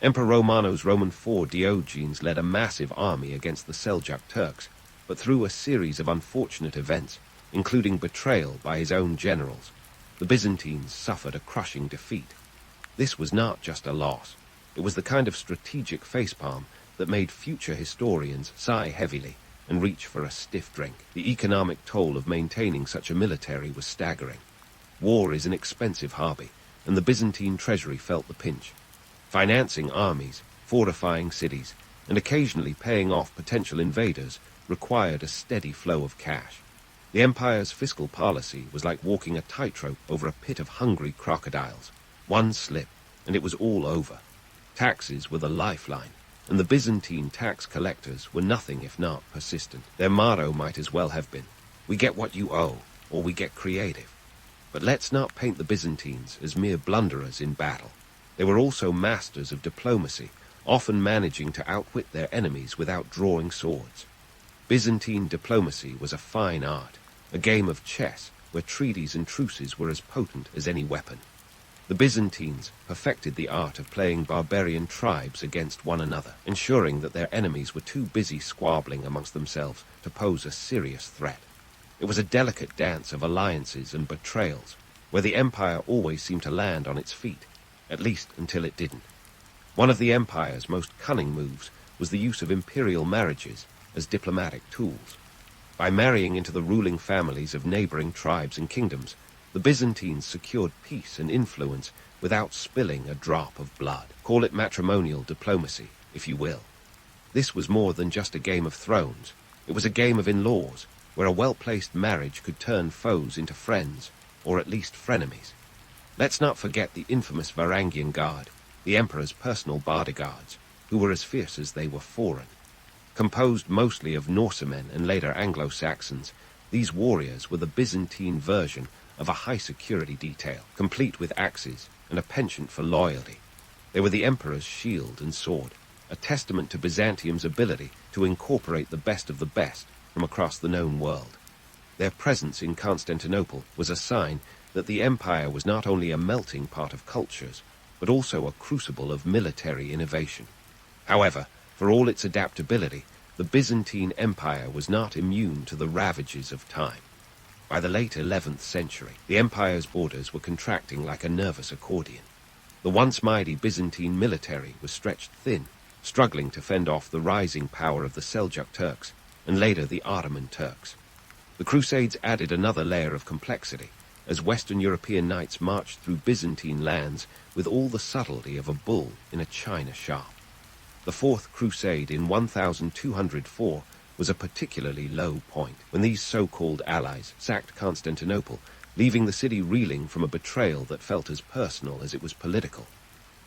Emperor Romano's Roman IV Diogenes led a massive army against the Seljuk Turks, but through a series of unfortunate events, including betrayal by his own generals. The Byzantines suffered a crushing defeat. This was not just a loss. It was the kind of strategic facepalm that made future historians sigh heavily and reach for a stiff drink. The economic toll of maintaining such a military was staggering. War is an expensive hobby, and the Byzantine treasury felt the pinch. Financing armies, fortifying cities, and occasionally paying off potential invaders required a steady flow of cash. The empire's fiscal policy was like walking a tightrope over a pit of hungry crocodiles. One slip, and it was all over. Taxes were the lifeline, and the Byzantine tax collectors were nothing if not persistent. Their motto might as well have been, "We get what you owe, or we get creative." But let's not paint the Byzantines as mere blunderers in battle. They were also masters of diplomacy, often managing to outwit their enemies without drawing swords. Byzantine diplomacy was a fine art, a game of chess where treaties and truces were as potent as any weapon. The Byzantines perfected the art of playing barbarian tribes against one another, ensuring that their enemies were too busy squabbling amongst themselves to pose a serious threat. It was a delicate dance of alliances and betrayals, where the empire always seemed to land on its feet, at least until it didn't. One of the empire's most cunning moves was the use of imperial marriages as diplomatic tools. By marrying into the ruling families of neighboring tribes and kingdoms, the Byzantines secured peace and influence without spilling a drop of blood. Call it matrimonial diplomacy, if you will. This was more than just a game of thrones. It was a game of in-laws, where a well-placed marriage could turn foes into friends, or at least frenemies. Let's not forget the infamous Varangian Guard, the emperor's personal bodyguards, who were as fierce as they were foreign. Composed mostly of Norsemen and later Anglo-Saxons, these warriors were the Byzantine version of a high-security detail, complete with axes and a penchant for loyalty. They were the emperor's shield and sword, a testament to Byzantium's ability to incorporate the best of the best from across the known world. Their presence in Constantinople was a sign that the empire was not only a melting pot of cultures, but also a crucible of military innovation. However, for all its adaptability, the Byzantine Empire was not immune to the ravages of time. By the late 11th century, the empire's borders were contracting like a nervous accordion. The once mighty Byzantine military was stretched thin, struggling to fend off the rising power of the Seljuk Turks and later the Ottoman Turks. The Crusades added another layer of complexity, as Western European knights marched through Byzantine lands with all the subtlety of a bull in a china shop. The Fourth Crusade in 1204 was a particularly low point, when these so-called allies sacked Constantinople, leaving the city reeling from a betrayal that felt as personal as it was political.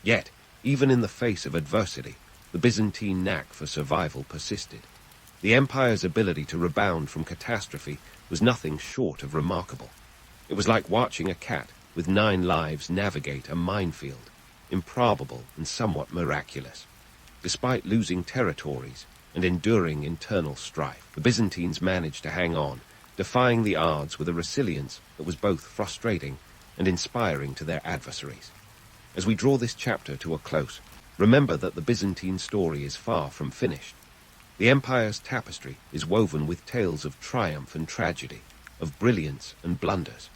Yet, even in the face of adversity, the Byzantine knack for survival persisted. The empire's ability to rebound from catastrophe was nothing short of remarkable. It was like watching a cat with 9 lives navigate a minefield, improbable and somewhat miraculous. Despite losing territories and enduring internal strife, the Byzantines managed to hang on, defying the odds with a resilience that was both frustrating and inspiring to their adversaries. As we draw this chapter to a close, remember that the Byzantine story is far from finished. The empire's tapestry is woven with tales of triumph and tragedy, of brilliance and blunders.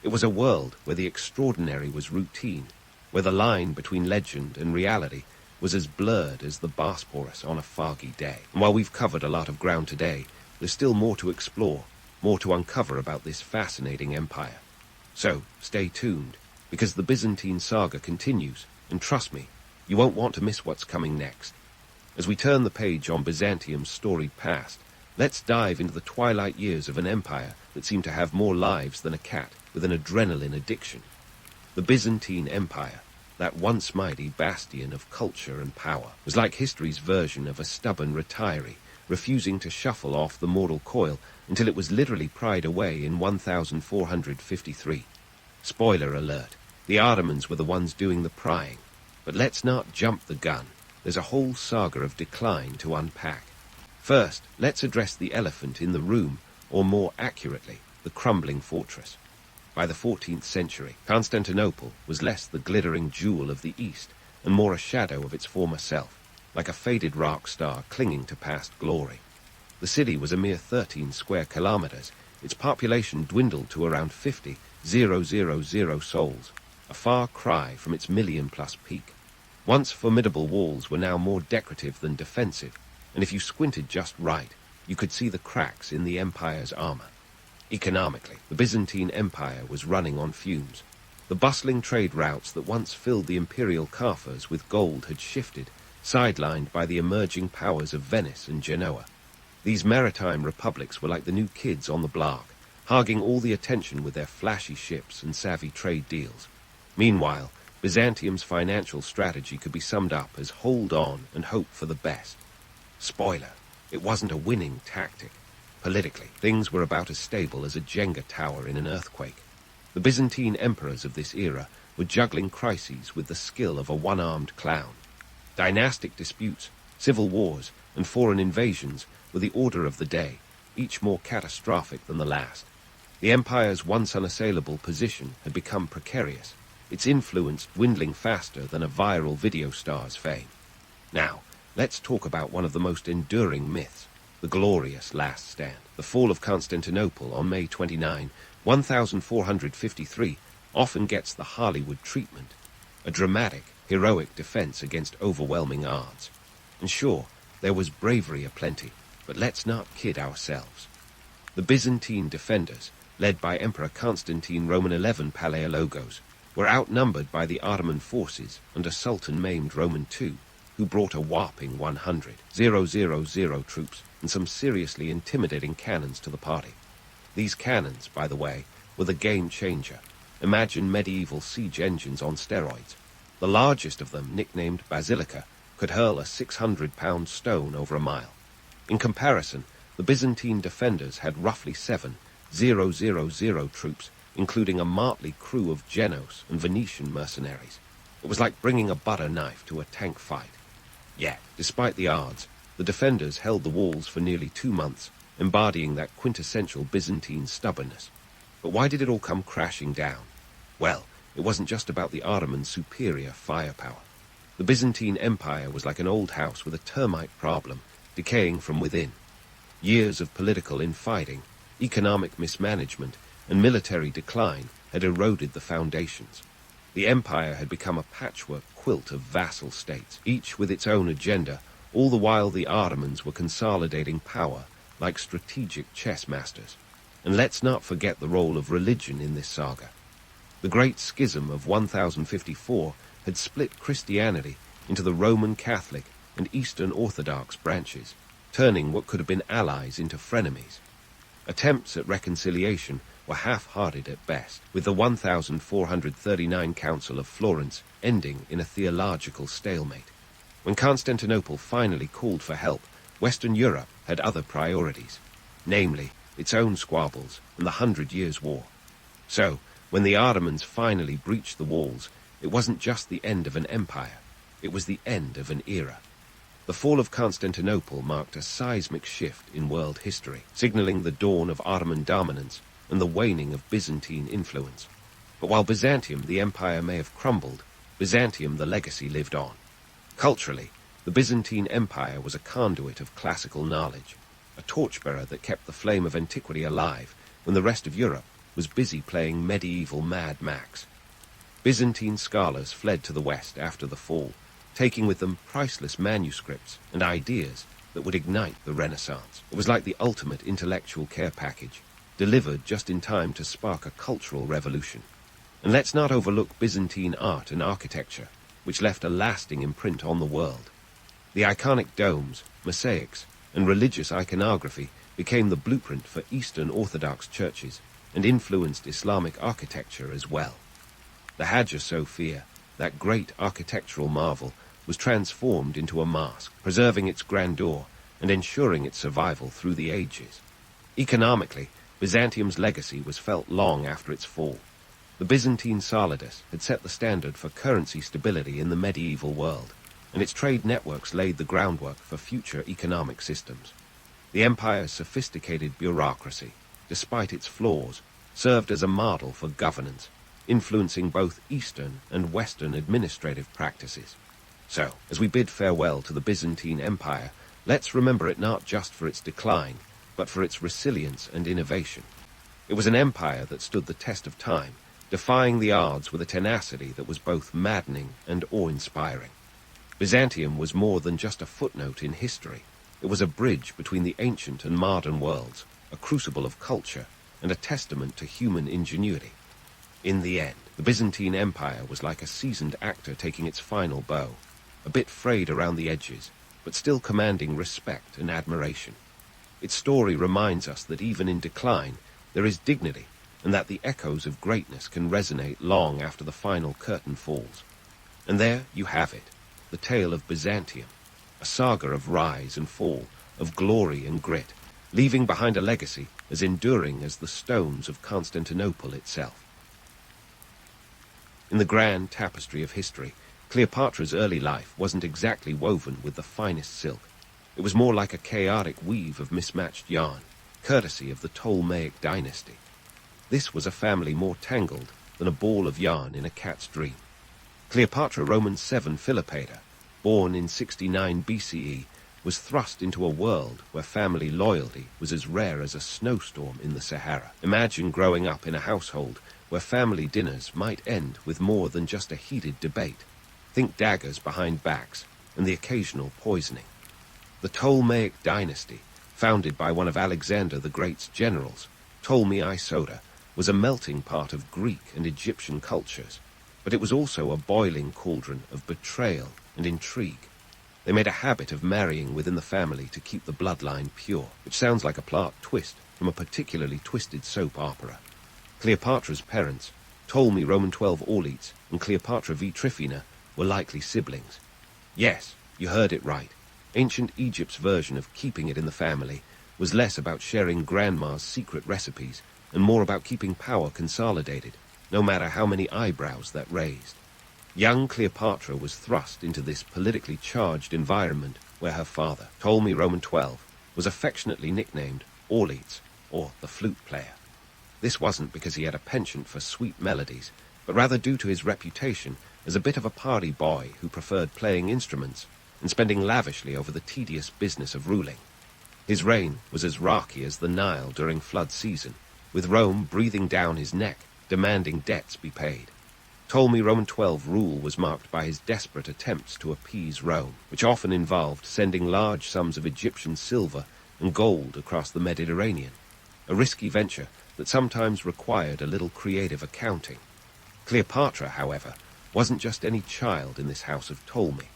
It was a world where the extraordinary was routine, where the line between legend and reality was as blurred as the Bosporus on a foggy day. And while we've covered a lot of ground today, there's still more to explore, more to uncover about this fascinating empire. So, stay tuned, because the Byzantine saga continues, and trust me, you won't want to miss what's coming next. As we turn the page on Byzantium's storied past, let's dive into the twilight years of an empire that seemed to have more lives than a cat with an adrenaline addiction. The Byzantine Empire, that once mighty bastion of culture and power, was like history's version of a stubborn retiree, refusing to shuffle off the mortal coil until it was literally pried away in 1453. Spoiler alert, the Ottomans were the ones doing the prying. But let's not jump the gun. There's a whole saga of decline to unpack. First, let's address the elephant in the room, or more accurately, the crumbling fortress. By the 14th century, Constantinople was less the glittering jewel of the East and more a shadow of its former self, like a faded rock star clinging to past glory. The city was a mere 13 square kilometers, its population dwindled to around 50,000 souls, a far cry from its million-plus peak. Once formidable walls were now more decorative than defensive, and if you squinted just right, you could see the cracks in the empire's armor. Economically, the Byzantine Empire was running on fumes. The bustling trade routes that once filled the imperial coffers with gold had shifted, sidelined by the emerging powers of Venice and Genoa. These maritime republics were like the new kids on the block, hogging all the attention with their flashy ships and savvy trade deals. Meanwhile, Byzantium's financial strategy could be summed up as hold on and hope for the best. Spoiler, it wasn't a winning tactic. Politically, things were about as stable as a Jenga tower in an earthquake. The Byzantine emperors of this era were juggling crises with the skill of a one-armed clown. Dynastic disputes, civil wars, and foreign invasions were the order of the day, each more catastrophic than the last. The empire's once unassailable position had become precarious, its influence dwindling faster than a viral video star's fame. Now, let's talk about one of the most enduring myths, the glorious Last Stand. The fall of Constantinople on May 29, 1453, often gets the Hollywood treatment, a dramatic, heroic defense against overwhelming odds. And sure, there was bravery aplenty, but let's not kid ourselves. The Byzantine defenders, led by Emperor Constantine Roman XI Palaiologos, were outnumbered by the Ottoman forces under Sultan-maimed Roman II, who brought a whopping 100,000 troops and some seriously intimidating cannons to the party. These cannons, by the way, were the game changer. Imagine medieval siege engines on steroids. The largest of them, nicknamed Basilica, could hurl a 600-pound stone over a mile. In comparison, the Byzantine defenders had roughly 7,000 troops, including a motley crew of Genos and Venetian mercenaries. It was like bringing a butter knife to a tank fight. Yet, despite the odds, the defenders held the walls for nearly 2 months, embodying that quintessential Byzantine stubbornness. But why did it all come crashing down? Well, it wasn't just about the Ottoman superior firepower. The Byzantine Empire was like an old house with a termite problem, decaying from within. Years of political infighting, economic mismanagement, and military decline had eroded the foundations. The empire had become a patchwork quilt of vassal states, each with its own agenda, all the while the Ottomans were consolidating power like strategic chess masters. And let's not forget the role of religion in this saga. The Great Schism of 1054 had split Christianity into the Roman Catholic and Eastern Orthodox branches, turning what could have been allies into frenemies. Attempts at reconciliation were half-hearted at best, with the 1439 Council of Florence ending in a theological stalemate. When Constantinople finally called for help, Western Europe had other priorities, namely its own squabbles and the 100 Years' War. So, when the Ottomans finally breached the walls, it wasn't just the end of an empire, it was the end of an era. The fall of Constantinople marked a seismic shift in world history, signaling the dawn of Ottoman dominance and the waning of Byzantine influence. But while Byzantium, the empire, may have crumbled, Byzantium, the legacy, lived on. Culturally, the Byzantine Empire was a conduit of classical knowledge, a torchbearer that kept the flame of antiquity alive when the rest of Europe was busy playing medieval Mad Max. Byzantine scholars fled to the west after the fall, taking with them priceless manuscripts and ideas that would ignite the Renaissance. It was like the ultimate intellectual care package, delivered just in time to spark a cultural revolution. And let's not overlook Byzantine art and architecture, which left a lasting imprint on the world. The iconic domes, mosaics, and religious iconography became the blueprint for Eastern Orthodox churches and influenced Islamic architecture as well. The Hagia Sophia, that great architectural marvel, was transformed into a mosque, preserving its grandeur and ensuring its survival through the ages. Economically, Byzantium's legacy was felt long after its fall. The Byzantine solidus had set the standard for currency stability in the medieval world, and its trade networks laid the groundwork for future economic systems. The empire's sophisticated bureaucracy, despite its flaws, served as a model for governance, influencing both Eastern and Western administrative practices. So, as we bid farewell to the Byzantine Empire, let's remember it not just for its decline, but for its resilience and innovation. It was an empire that stood the test of time, defying the odds with a tenacity that was both maddening and awe-inspiring. Byzantium was more than just a footnote in history. It was a bridge between the ancient and modern worlds, a crucible of culture, and a testament to human ingenuity. In the end, the Byzantine Empire was like a seasoned actor taking its final bow, a bit frayed around the edges, but still commanding respect and admiration. Its story reminds us that even in decline, there is dignity, and that the echoes of greatness can resonate long after the final curtain falls. And there you have it, the tale of Byzantium, a saga of rise and fall, of glory and grit, leaving behind a legacy as enduring as the stones of Constantinople itself. In the grand tapestry of history, Cleopatra's early life wasn't exactly woven with the finest silk. It was more like a chaotic weave of mismatched yarn, courtesy of the Ptolemaic dynasty. This was a family more tangled than a ball of yarn in a cat's dream. Cleopatra Roman 7 Philippa, born in 69 BCE, was thrust into a world where family loyalty was as rare as a snowstorm in the Sahara. Imagine growing up in a household where family dinners might end with more than just a heated debate. Think daggers behind backs and the occasional poisoning. The Ptolemaic dynasty, founded by one of Alexander the Great's generals, Ptolemy Isoda, was a melting pot of Greek and Egyptian cultures, but it was also a boiling cauldron of betrayal and intrigue. They made a habit of marrying within the family to keep the bloodline pure, which sounds like a plot twist from a particularly twisted soap opera. Cleopatra's parents, Ptolemy Roman 12 Auletes and Cleopatra V Tryphena, were likely siblings. Yes, you heard it right. Ancient Egypt's version of keeping it in the family was less about sharing grandma's secret recipes and more about keeping power consolidated, no matter how many eyebrows that raised. Young Cleopatra was thrust into this politically charged environment where her father, Ptolemy Roman 12, was affectionately nicknamed Auletes, or the flute player. This wasn't because he had a penchant for sweet melodies, but rather due to his reputation as a bit of a party boy who preferred playing instruments and spending lavishly over the tedious business of ruling. His reign was as rocky as the Nile during flood season, with Rome breathing down his neck, demanding debts be paid. Ptolemy Roman 12 rule was marked by his desperate attempts to appease Rome, which often involved sending large sums of Egyptian silver and gold across the Mediterranean, a risky venture that sometimes required a little creative accounting. Cleopatra, however, wasn't just any child in this house of Ptolemy.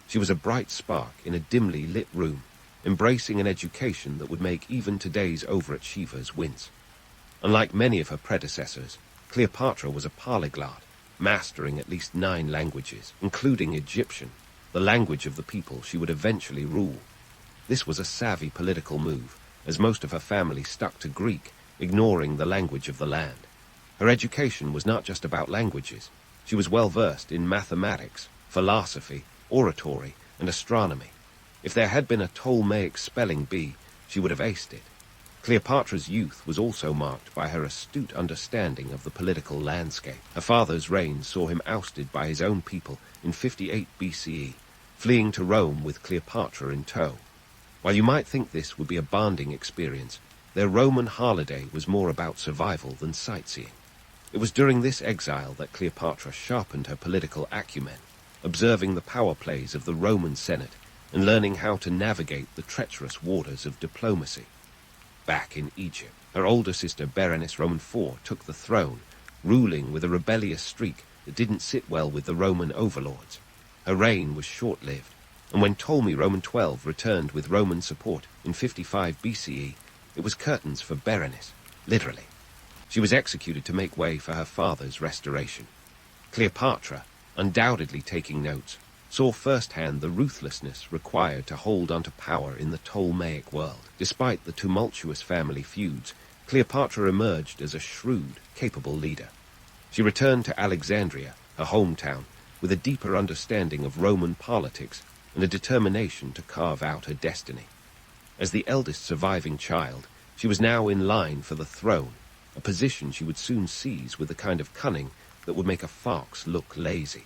She was a bright spark in a dimly lit room, embracing an education that would make even today's overachievers wince. Unlike many of her predecessors, Cleopatra was a polyglot, mastering at least 9 languages, including Egyptian, the language of the people she would eventually rule. This was a savvy political move, as most of her family stuck to Greek, ignoring the language of the land. Her education was not just about languages. She was well versed in mathematics, philosophy, oratory, and astronomy. If there had been a Ptolemaic spelling bee, she would have aced it. Cleopatra's youth was also marked by her astute understanding of the political landscape. Her father's reign saw him ousted by his own people in 58 BCE, fleeing to Rome with Cleopatra in tow. While you might think this would be a bonding experience, their Roman holiday was more about survival than sightseeing. It was during this exile that Cleopatra sharpened her political acumen, observing the power plays of the Roman Senate and learning how to navigate the treacherous waters of diplomacy. Back in Egypt, her older sister Berenice Roman 4 took the throne, ruling with a rebellious streak that didn't sit well with the Roman overlords. Her reign was short-lived, and when Ptolemy Roman 12 returned with Roman support in 55 BCE, it was curtains for Berenice, literally. She was executed to make way for her father's restoration. Cleopatra, undoubtedly taking notes, saw firsthand the ruthlessness required to hold onto power in the Ptolemaic world. Despite the tumultuous family feuds, Cleopatra emerged as a shrewd, capable leader. She returned to Alexandria, her hometown, with a deeper understanding of Roman politics and a determination to carve out her destiny. As the eldest surviving child, she was now in line for the throne, a position she would soon seize with the kind of cunning that would make a fox look lazy.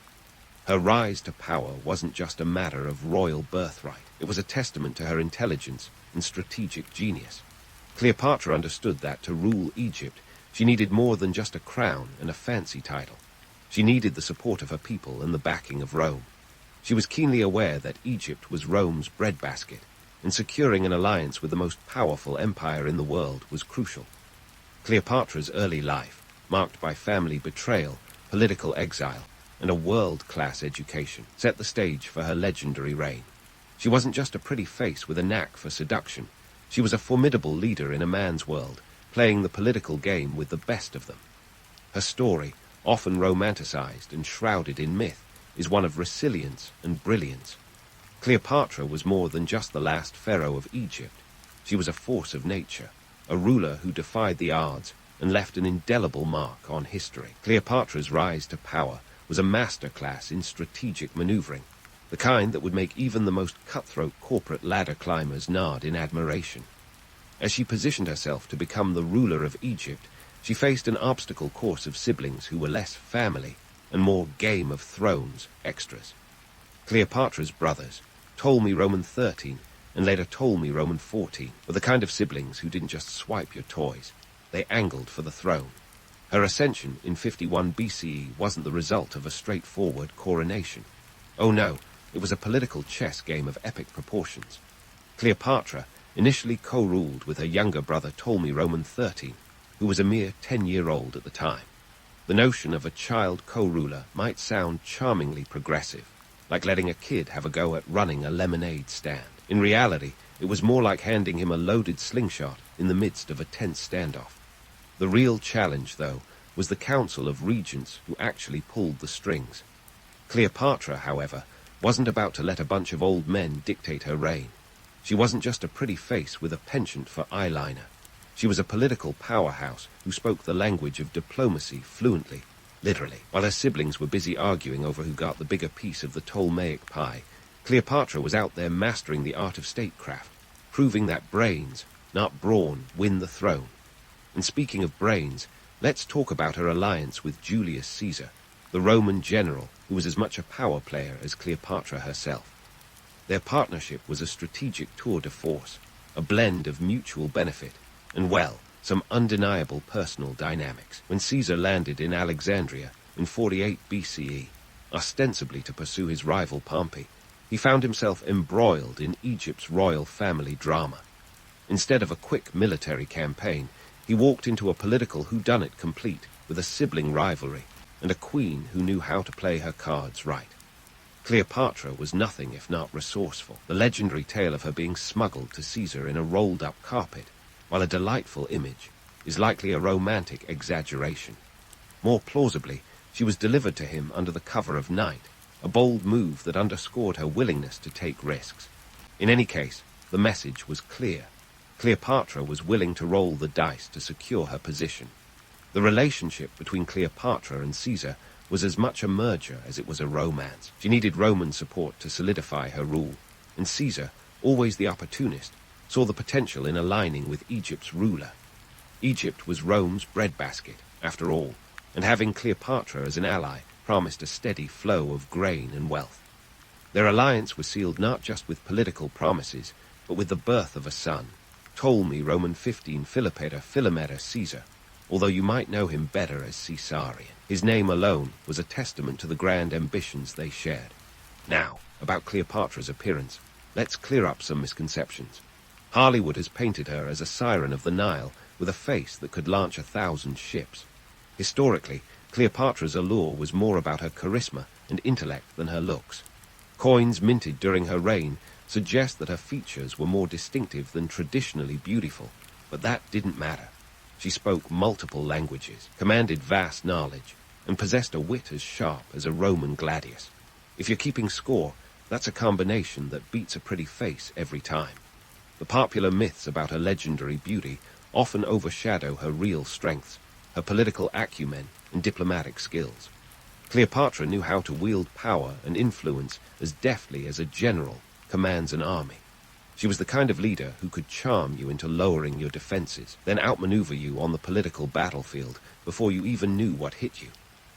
Her rise to power wasn't just a matter of royal birthright. It was a testament to her intelligence and strategic genius. Cleopatra understood that to rule Egypt She needed more than just a crown and a fancy title. She needed the support of her people and the backing of Rome. She was keenly aware that Egypt was Rome's breadbasket, and securing an alliance with the most powerful empire in the world was crucial. Cleopatra's early life, marked by family betrayal, political exile, and a world-class education, set the stage for her legendary reign. She wasn't just a pretty face with a knack for seduction. She was a formidable leader in a man's world, playing the political game with the best of them. Her story, often romanticized and shrouded in myth, is one of resilience and brilliance. Cleopatra was more than just the last pharaoh of Egypt. She was a force of nature, a ruler who defied the odds and left an indelible mark on history. Cleopatra's rise to power was a masterclass in strategic maneuvering, the kind that would make even the most cutthroat corporate ladder climbers nod in admiration. As she positioned herself to become the ruler of Egypt, she faced an obstacle course of siblings who were less family and more Game of Thrones extras. Cleopatra's brothers, Ptolemy Roman 13 and later Ptolemy Roman 14, were the kind of siblings who didn't just swipe your toys. They angled for the throne. Her ascension in 51 BCE wasn't the result of a straightforward coronation. Oh no, it was a political chess game of epic proportions. Cleopatra initially co-ruled with her younger brother Ptolemy Roman 13, who was a mere 10-year-old at the time. The notion of a child co-ruler might sound charmingly progressive, like letting a kid have a go at running a lemonade stand. In reality, it was more like handing him a loaded slingshot in the midst of a tense standoff. The real challenge, though, was the council of regents who actually pulled the strings. Cleopatra, however, wasn't about to let a bunch of old men dictate her reign. She wasn't just a pretty face with a penchant for eyeliner. She was a political powerhouse who spoke the language of diplomacy fluently, literally. While her siblings were busy arguing over who got the bigger piece of the Ptolemaic pie, Cleopatra was out there mastering the art of statecraft, proving that brains, not brawn, win the throne. And speaking of brains, let's talk about her alliance with Julius Caesar, the Roman general who was as much a power player as Cleopatra herself. Their partnership was a strategic tour de force, a blend of mutual benefit and, well, some undeniable personal dynamics. When Caesar landed in Alexandria in 48 BCE, ostensibly to pursue his rival Pompey, he found himself embroiled in Egypt's royal family drama. Instead of a quick military campaign, he walked into a political whodunit complete with a sibling rivalry and a queen who knew how to play her cards right. Cleopatra was nothing if not resourceful, the legendary tale of her being smuggled to Caesar in a rolled-up carpet, while a delightful image is likely a romantic exaggeration. More plausibly, she was delivered to him under the cover of night, a bold move that underscored her willingness to take risks. In any case, the message was clear. Cleopatra was willing to roll the dice to secure her position. The relationship between Cleopatra and Caesar was as much a merger as it was a romance. She needed Roman support to solidify her rule, and Caesar, always the opportunist, saw the potential in aligning with Egypt's ruler. Egypt was Rome's breadbasket, after all, and having Cleopatra as an ally promised a steady flow of grain and wealth. Their alliance was sealed not just with political promises, but with the birth of a son, Ptolemy Roman 15 Philometa Caesar, although you might know him better as Caesarion. His name alone was a testament to the grand ambitions they shared. Now, about Cleopatra's appearance, let's clear up some misconceptions. Hollywood has painted her as a siren of the Nile with a face that could launch 1,000 ships. Historically, Cleopatra's allure was more about her charisma and intellect than her looks. Coins minted during her reign suggest that her features were more distinctive than traditionally beautiful, but that didn't matter. She spoke multiple languages, commanded vast knowledge, and possessed a wit as sharp as a Roman gladius. If you're keeping score, that's a combination that beats a pretty face every time. The popular myths about her legendary beauty often overshadow her real strengths, her political acumen and diplomatic skills. Cleopatra knew how to wield power and influence as deftly as a general commands an army. She was the kind of leader who could charm you into lowering your defenses, then outmaneuver you on the political battlefield before you even knew what hit you.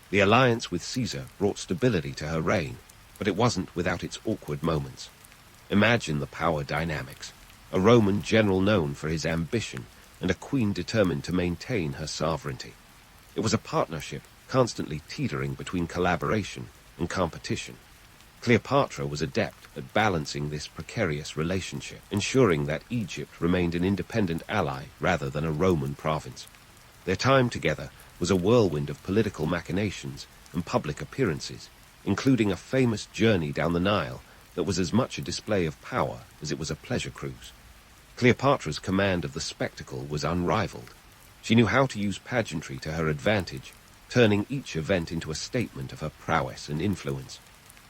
The alliance with Caesar brought stability to her reign, but it wasn't without its awkward moments. Imagine the power dynamics. A Roman general known for his ambition and a queen determined to maintain her sovereignty. It was a partnership constantly teetering between collaboration and competition. Cleopatra was adept at balancing this precarious relationship, ensuring that Egypt remained an independent ally rather than a Roman province. Their time together was a whirlwind of political machinations and public appearances, including a famous journey down the Nile that was as much a display of power as it was a pleasure cruise. Cleopatra's command of the spectacle was unrivaled. She knew how to use pageantry to her advantage, turning each event into a statement of her prowess and influence.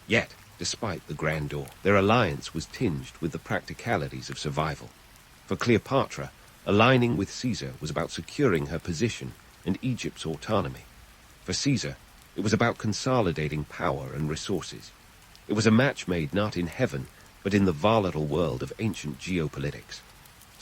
Yet, despite the grandeur, their alliance was tinged with the practicalities of survival. For Cleopatra, aligning with Caesar was about securing her position and Egypt's autonomy. For Caesar, it was about consolidating power and resources. It was a match made not in heaven, but in the volatile world of ancient geopolitics.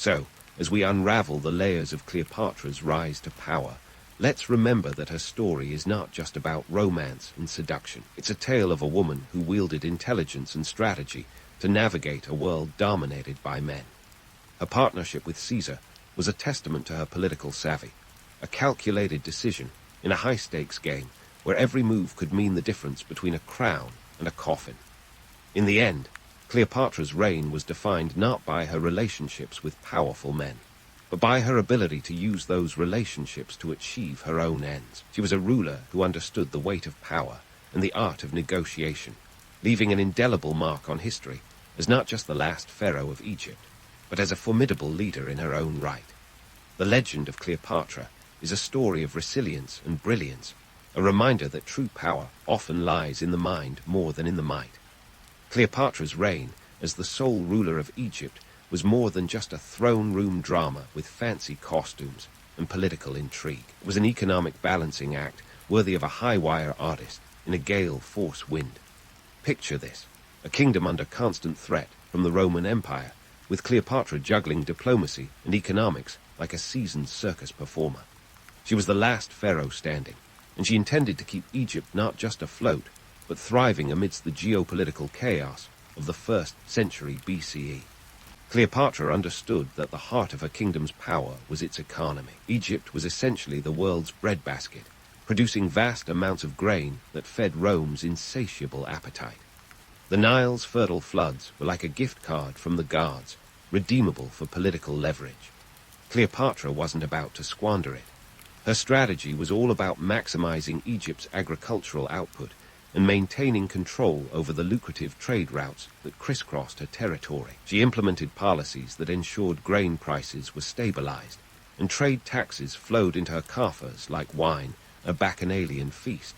So, as we unravel the layers of Cleopatra's rise to power, let's remember that her story is not just about romance and seduction. It's a tale of a woman who wielded intelligence and strategy to navigate a world dominated by men. Her partnership with Caesar was a testament to her political savvy, a calculated decision in a high-stakes game where every move could mean the difference between a crown and a coffin. In the end, Cleopatra's reign was defined not by her relationships with powerful men, but by her ability to use those relationships to achieve her own ends. She was a ruler who understood the weight of power and the art of negotiation, leaving an indelible mark on history as not just the last pharaoh of Egypt, but as a formidable leader in her own right. The legend of Cleopatra is a story of resilience and brilliance, a reminder that true power often lies in the mind more than in the might. Cleopatra's reign as the sole ruler of Egypt was more than just a throne room drama with fancy costumes and political intrigue. It was an economic balancing act worthy of a high-wire artist in a gale force wind. Picture this, a kingdom under constant threat from the Roman Empire, with Cleopatra juggling diplomacy and economics like a seasoned circus performer. She was the last pharaoh standing, and she intended to keep Egypt not just afloat, but thriving amidst the geopolitical chaos of the 1st century BCE. Cleopatra understood that the heart of her kingdom's power was its economy. Egypt was essentially the world's breadbasket, producing vast amounts of grain that fed Rome's insatiable appetite. The Nile's fertile floods were like a gift card from the gods, redeemable for political leverage. Cleopatra wasn't about to squander it. Her strategy was all about maximizing Egypt's agricultural output and maintaining control over the lucrative trade routes that crisscrossed her territory. She implemented policies that ensured grain prices were stabilized, and trade taxes flowed into her coffers like wine, a bacchanalian feast.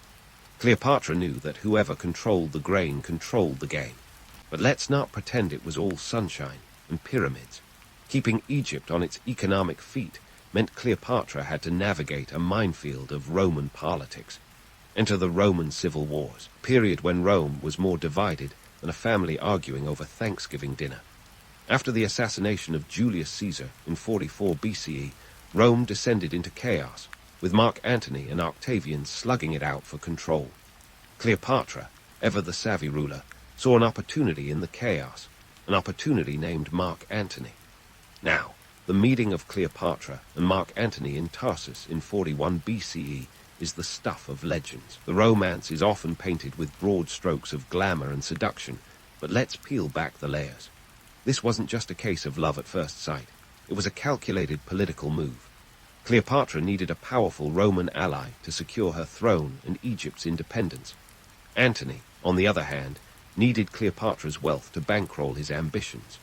Cleopatra knew that whoever controlled the grain controlled the game. But let's not pretend it was all sunshine and pyramids. Keeping Egypt on its economic feet meant Cleopatra had to navigate a minefield of Roman politics. Enter the Roman civil wars, a period when Rome was more divided than a family arguing over Thanksgiving dinner. After the assassination of Julius Caesar in 44 BCE, Rome descended into chaos, with Mark Antony and Octavian slugging it out for control. Cleopatra, ever the savvy ruler, saw an opportunity in the chaos, an opportunity named Mark Antony. Now, the meeting of Cleopatra and Mark Antony in Tarsus in 41 BCE is the stuff of legends. The romance is often painted with broad strokes of glamour and seduction, but let's peel back the layers. This wasn't just a case of love at first sight. It was a calculated political move. Cleopatra needed a powerful Roman ally to secure her throne and Egypt's independence. Antony, on the other hand, needed Cleopatra's wealth to bankroll his ambitions.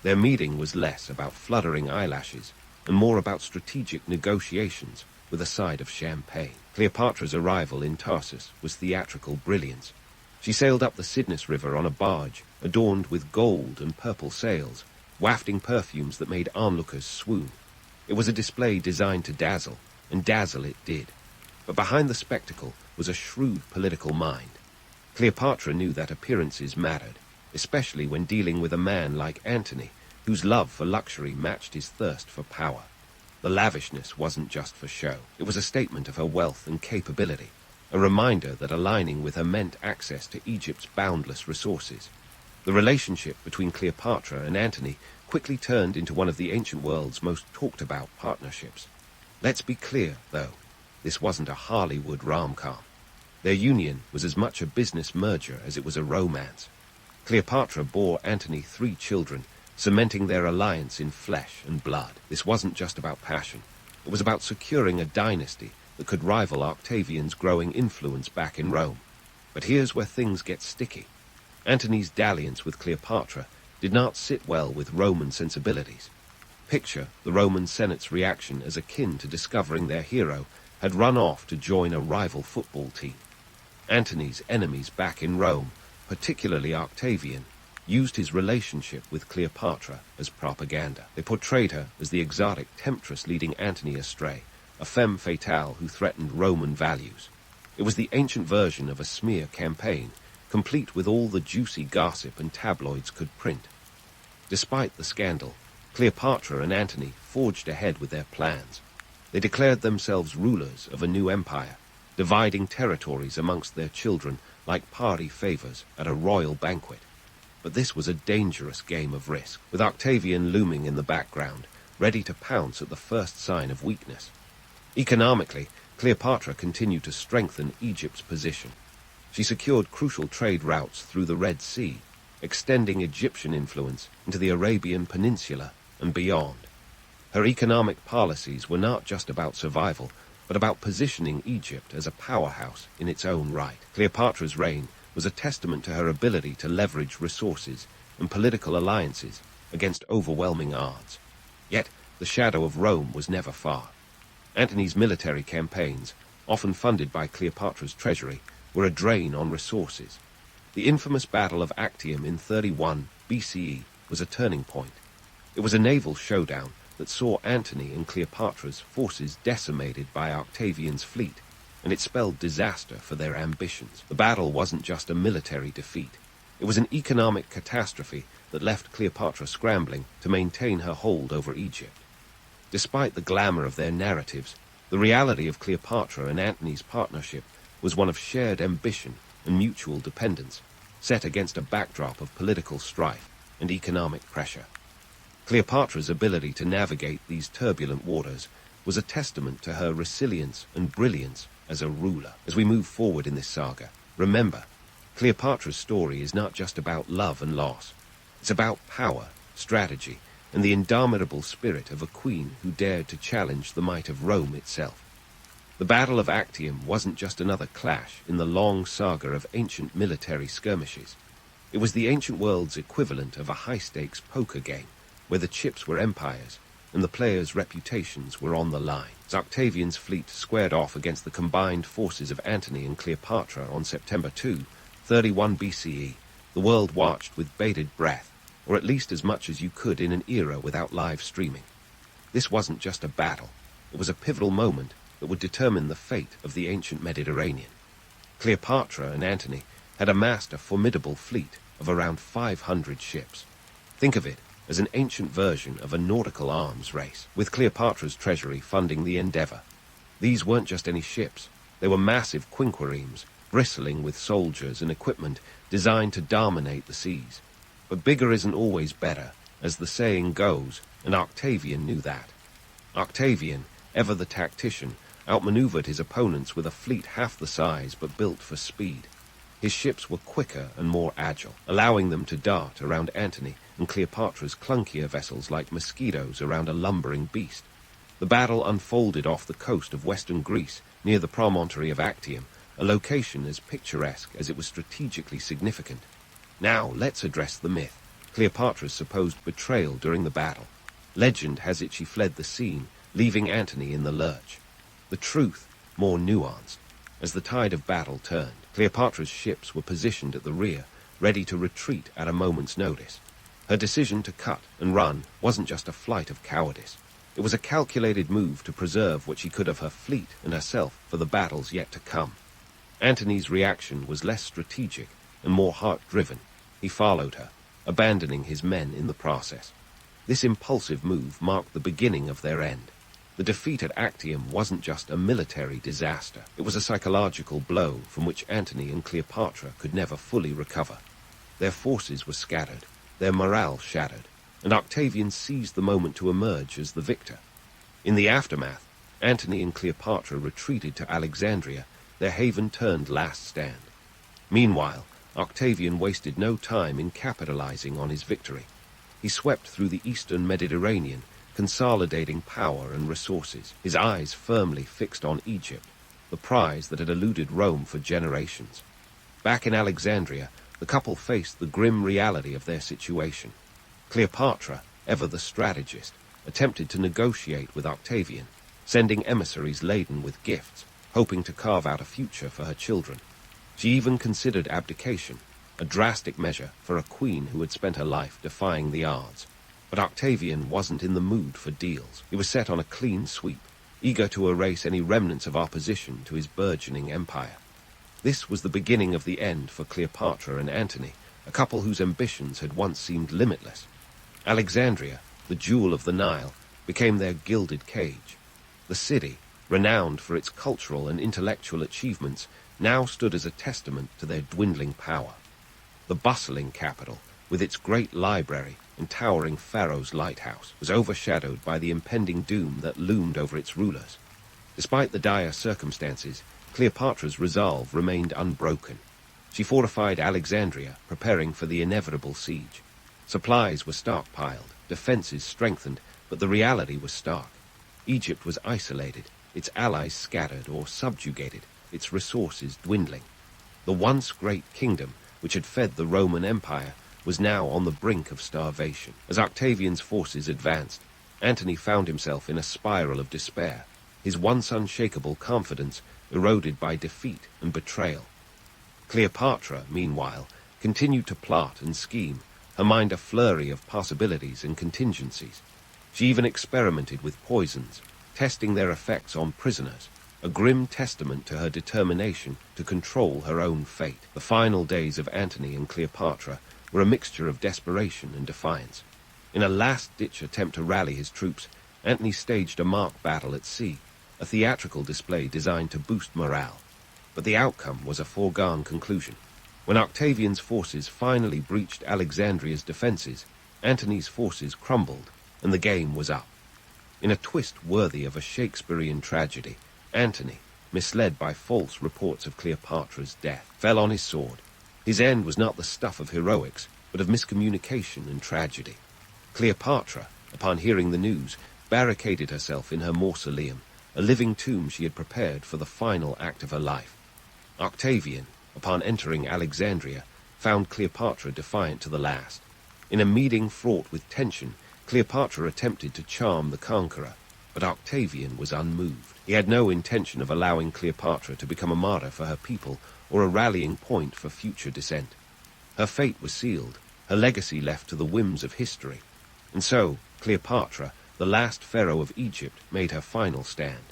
Their meeting was less about fluttering eyelashes and more about strategic negotiations with a side of champagne. Cleopatra's arrival in Tarsus was theatrical brilliance. She sailed up the Cydnus River on a barge adorned with gold and purple sails, wafting perfumes that made onlookers swoon. It was a display designed to dazzle, and dazzle it did. But behind the spectacle was a shrewd political mind. Cleopatra knew that appearances mattered, especially when dealing with a man like Antony, whose love for luxury matched his thirst for power. The lavishness wasn't just for show. It was a statement of her wealth and capability, a reminder that aligning with her meant access to Egypt's boundless resources. The relationship between Cleopatra and Antony quickly turned into one of the ancient world's most talked-about partnerships. Let's be clear, though, this wasn't a Hollywood rom-com. Their union was as much a business merger as it was a romance. Cleopatra bore Antony 3 children, cementing their alliance in flesh and blood. This wasn't just about passion. It was about securing a dynasty that could rival Octavian's growing influence back in Rome. But here's where things get sticky. Antony's dalliance with Cleopatra did not sit well with Roman sensibilities. Picture the Roman Senate's reaction as akin to discovering their hero had run off to join a rival football team. Antony's enemies back in Rome, particularly Octavian, used his relationship with Cleopatra as propaganda. They portrayed her as the exotic temptress leading Antony astray, a femme fatale who threatened Roman values. It was the ancient version of a smear campaign, complete with all the juicy gossip and tabloids could print. Despite the scandal, Cleopatra and Antony forged ahead with their plans. They declared themselves rulers of a new empire, dividing territories amongst their children like party favors at a royal banquet. But this was a dangerous game of risk, with Octavian looming in the background, ready to pounce at the first sign of weakness. Economically, Cleopatra continued to strengthen Egypt's position. She secured crucial trade routes through the Red Sea, extending Egyptian influence into the Arabian Peninsula and beyond. Her economic policies were not just about survival, but about positioning Egypt as a powerhouse in its own right. Cleopatra's reign was a testament to her ability to leverage resources and political alliances against overwhelming odds. Yet, the shadow of Rome was never far. Antony's military campaigns, often funded by Cleopatra's treasury, were a drain on resources. The infamous Battle of Actium in 31 BCE was a turning point. It was a naval showdown that saw Antony and Cleopatra's forces decimated by Octavian's fleet, and it spelled disaster for their ambitions. The battle wasn't just a military defeat. It was an economic catastrophe that left Cleopatra scrambling to maintain her hold over Egypt. Despite the glamour of their narratives, the reality of Cleopatra and Antony's partnership was one of shared ambition and mutual dependence, set against a backdrop of political strife and economic pressure. Cleopatra's ability to navigate these turbulent waters was a testament to her resilience and brilliance as a ruler. As we move forward in this saga, remember, Cleopatra's story is not just about love and loss. It's about power, strategy, and the indomitable spirit of a queen who dared to challenge the might of Rome itself. The Battle of Actium wasn't just another clash in the long saga of ancient military skirmishes. It was the ancient world's equivalent of a high-stakes poker game, where the chips were empires and the players' reputations were on the line. As Octavian's fleet squared off against the combined forces of Antony and Cleopatra on September 2, 31 BCE, the world watched with bated breath, or at least as much as you could in an era without live streaming. This wasn't just a battle. It was a pivotal moment that would determine the fate of the ancient Mediterranean. Cleopatra and Antony had amassed a formidable fleet of around 500 ships. Think of it as an ancient version of a nautical arms race, with Cleopatra's treasury funding the endeavor. These weren't just any ships. They were massive quinqueremes, bristling with soldiers and equipment designed to dominate the seas. But bigger isn't always better, as the saying goes, and Octavian knew that. Octavian, ever the tactician, outmaneuvered his opponents with a fleet half the size but built for speed. His ships were quicker and more agile, allowing them to dart around Antony and Cleopatra's clunkier vessels like mosquitoes around a lumbering beast. The battle unfolded off the coast of western Greece, near the promontory of Actium, a location as picturesque as it was strategically significant. Now, let's address the myth, Cleopatra's supposed betrayal during the battle. Legend has it she fled the scene, leaving Antony in the lurch. The truth, more nuanced. As the tide of battle turned, Cleopatra's ships were positioned at the rear, ready to retreat at a moment's notice. Her decision to cut and run wasn't just a flight of cowardice. It was a calculated move to preserve what she could of her fleet and herself for the battles yet to come. Antony's reaction was less strategic and more heart-driven. He followed her, abandoning his men in the process. This impulsive move marked the beginning of their end. The defeat at Actium wasn't just a military disaster. It was a psychological blow from which Antony and Cleopatra could never fully recover. Their forces were scattered, their morale shattered, and Octavian seized the moment to emerge as the victor. In the aftermath, Antony and Cleopatra retreated to Alexandria, their haven-turned last stand. Meanwhile, Octavian wasted no time in capitalizing on his victory. He swept through the eastern Mediterranean, consolidating power and resources, his eyes firmly fixed on Egypt, the prize that had eluded Rome for generations. Back in Alexandria, the couple faced the grim reality of their situation. Cleopatra, ever the strategist, attempted to negotiate with Octavian, sending emissaries laden with gifts, hoping to carve out a future for her children. She even considered abdication, a drastic measure for a queen who had spent her life defying the odds. But Octavian wasn't in the mood for deals. He was set on a clean sweep, eager to erase any remnants of opposition to his burgeoning empire. This was the beginning of the end for Cleopatra and Antony, a couple whose ambitions had once seemed limitless. Alexandria, the jewel of the Nile, became their gilded cage. The city, renowned for its cultural and intellectual achievements, now stood as a testament to their dwindling power. The bustling capital, with its great library and towering Pharaoh's lighthouse, was overshadowed by the impending doom that loomed over its rulers. Despite the dire circumstances, Cleopatra's resolve remained unbroken. She fortified Alexandria, preparing for the inevitable siege. Supplies were stockpiled, defenses strengthened, but the reality was stark. Egypt was isolated, its allies scattered or subjugated, its resources dwindling. The once great kingdom, which had fed the Roman Empire, was now on the brink of starvation. As Octavian's forces advanced, Antony found himself in a spiral of despair, his once unshakable confidence eroded by defeat and betrayal. Cleopatra, meanwhile, continued to plot and scheme, her mind a flurry of possibilities and contingencies. She even experimented with poisons, testing their effects on prisoners, a grim testament to her determination to control her own fate. The final days of Antony and Cleopatra were a mixture of desperation and defiance. In a last-ditch attempt to rally his troops, Antony staged a mock battle at sea, a theatrical display designed to boost morale. But the outcome was a foregone conclusion. When Octavian's forces finally breached Alexandria's defenses, Antony's forces crumbled, and the game was up. In a twist worthy of a Shakespearean tragedy, Antony, misled by false reports of Cleopatra's death, fell on his sword. His end was not the stuff of heroics, but of miscommunication and tragedy. Cleopatra, upon hearing the news, barricaded herself in her mausoleum, a living tomb she had prepared for the final act of her life. Octavian, upon entering Alexandria, found Cleopatra defiant to the last. In a meeting fraught with tension, Cleopatra attempted to charm the Conqueror, but Octavian was unmoved. He had no intention of allowing Cleopatra to become a martyr for her people or a rallying point for future dissent. Her fate was sealed, her legacy left to the whims of history. And so, Cleopatra, the last pharaoh of Egypt, made her final stand.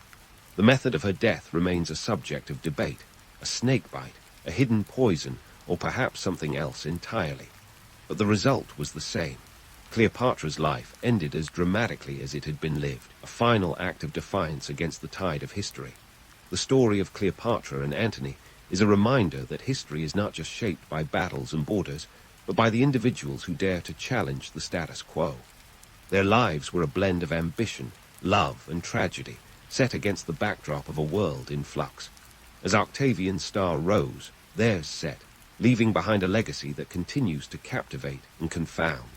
The method of her death remains a subject of debate, a snakebite, a hidden poison, or perhaps something else entirely. But the result was the same. Cleopatra's life ended as dramatically as it had been lived, a final act of defiance against the tide of history. The story of Cleopatra and Antony is a reminder that history is not just shaped by battles and borders, but by the individuals who dare to challenge the status quo. Their lives were a blend of ambition, love, and tragedy, set against the backdrop of a world in flux. As Octavian's star rose, theirs set, leaving behind a legacy that continues to captivate and confound.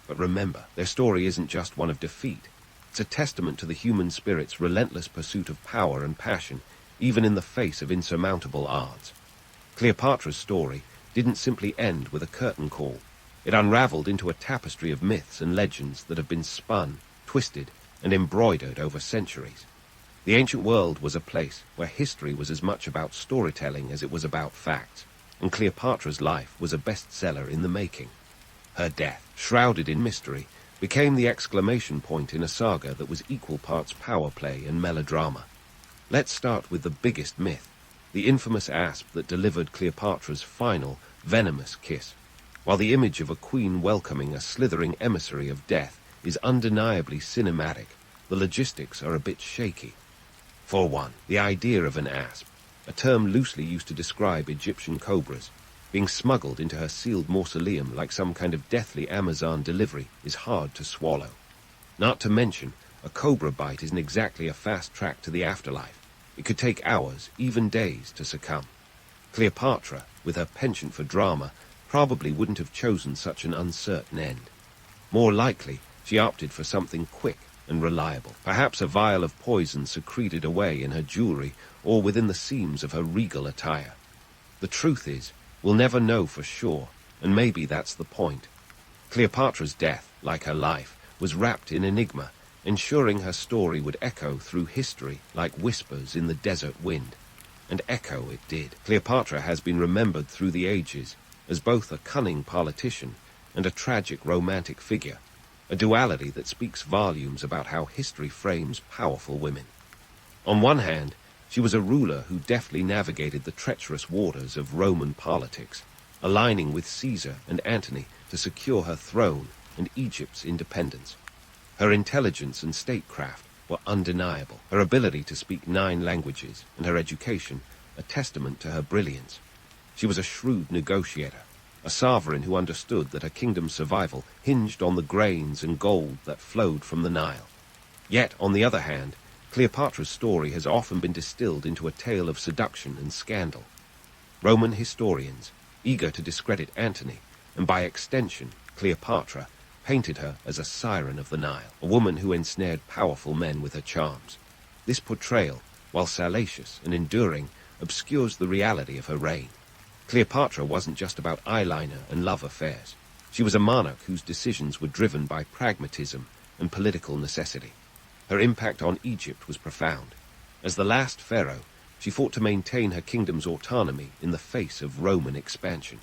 But remember, their story isn't just one of defeat. It's a testament to the human spirit's relentless pursuit of power and passion, even in the face of insurmountable odds. Cleopatra's story didn't simply end with a curtain call. It unraveled into a tapestry of myths and legends that have been spun, twisted, and embroidered over centuries. The ancient world was a place where history was as much about storytelling as it was about facts, and Cleopatra's life was a bestseller in the making. Her death, shrouded in mystery, became the exclamation point in a saga that was equal parts power play and melodrama. Let's start with the biggest myth, the infamous asp that delivered Cleopatra's final, venomous kiss. While the image of a queen welcoming a slithering emissary of death is undeniably cinematic, the logistics are a bit shaky. For one, the idea of an asp, a term loosely used to describe Egyptian cobras, Being smuggled into her sealed mausoleum like some kind of deathly Amazon delivery is hard to swallow. Not to mention, a cobra bite isn't exactly a fast track to the afterlife. It could take hours, even days, to succumb. Cleopatra, with her penchant for drama, probably wouldn't have chosen such an uncertain end. More likely, she opted for something quick and reliable, perhaps a vial of poison secreted away in her jewelry or within the seams of her regal attire. The truth is, we'll never know for sure, and maybe that's the point. Cleopatra's death, like her life, was wrapped in enigma, ensuring her story would echo through history like whispers in the desert wind. And echo it did. Cleopatra has been remembered through the ages as both a cunning politician and a tragic romantic figure, a duality that speaks volumes about how history frames powerful women. On one hand, she was a ruler who deftly navigated the treacherous waters of Roman politics, aligning with Caesar and Antony to secure her throne and Egypt's independence. Her intelligence and statecraft were undeniable, her ability to speak 9 languages and her education a testament to her brilliance. She was a shrewd negotiator, a sovereign who understood that her kingdom's survival hinged on the grains and gold that flowed from the Nile. Yet, on the other hand, Cleopatra's story has often been distilled into a tale of seduction and scandal. Roman historians, eager to discredit Antony, and by extension Cleopatra, painted her as a siren of the Nile, a woman who ensnared powerful men with her charms. This portrayal, while salacious and enduring, obscures the reality of her reign. Cleopatra wasn't just about eyeliner and love affairs. She was a monarch whose decisions were driven by pragmatism and political necessity. Her impact on Egypt was profound. As the last pharaoh, she fought to maintain her kingdom's autonomy in the face of Roman expansion.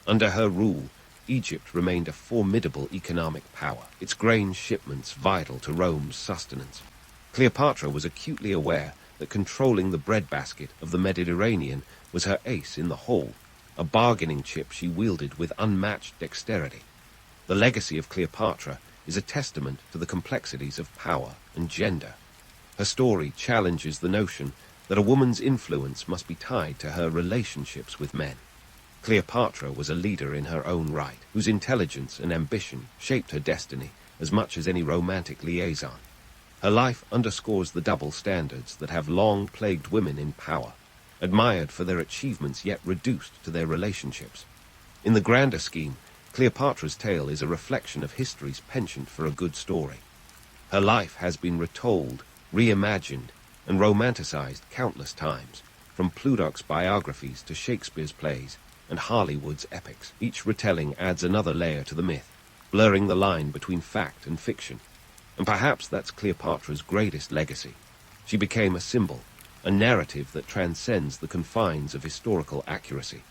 Under her rule, Egypt remained a formidable economic power, its grain shipments vital to Rome's sustenance. Cleopatra was acutely aware that controlling the breadbasket of the Mediterranean was her ace in the hole, a bargaining chip she wielded with unmatched dexterity. The legacy of Cleopatra is a testament to the complexities of power and gender. Her story challenges the notion that a woman's influence must be tied to her relationships with men. Cleopatra was a leader in her own right, whose intelligence and ambition shaped her destiny as much as any romantic liaison. Her life underscores the double standards that have long plagued women in power, admired for their achievements yet reduced to their relationships. In the grander scheme, Cleopatra's tale is a reflection of history's penchant for a good story. Her life has been retold, reimagined, and romanticized countless times, from Plutarch's biographies to Shakespeare's plays and Hollywood's epics. Each retelling adds another layer to the myth, blurring the line between fact and fiction. And perhaps that's Cleopatra's greatest legacy. She became a symbol, a narrative that transcends the confines of historical accuracy.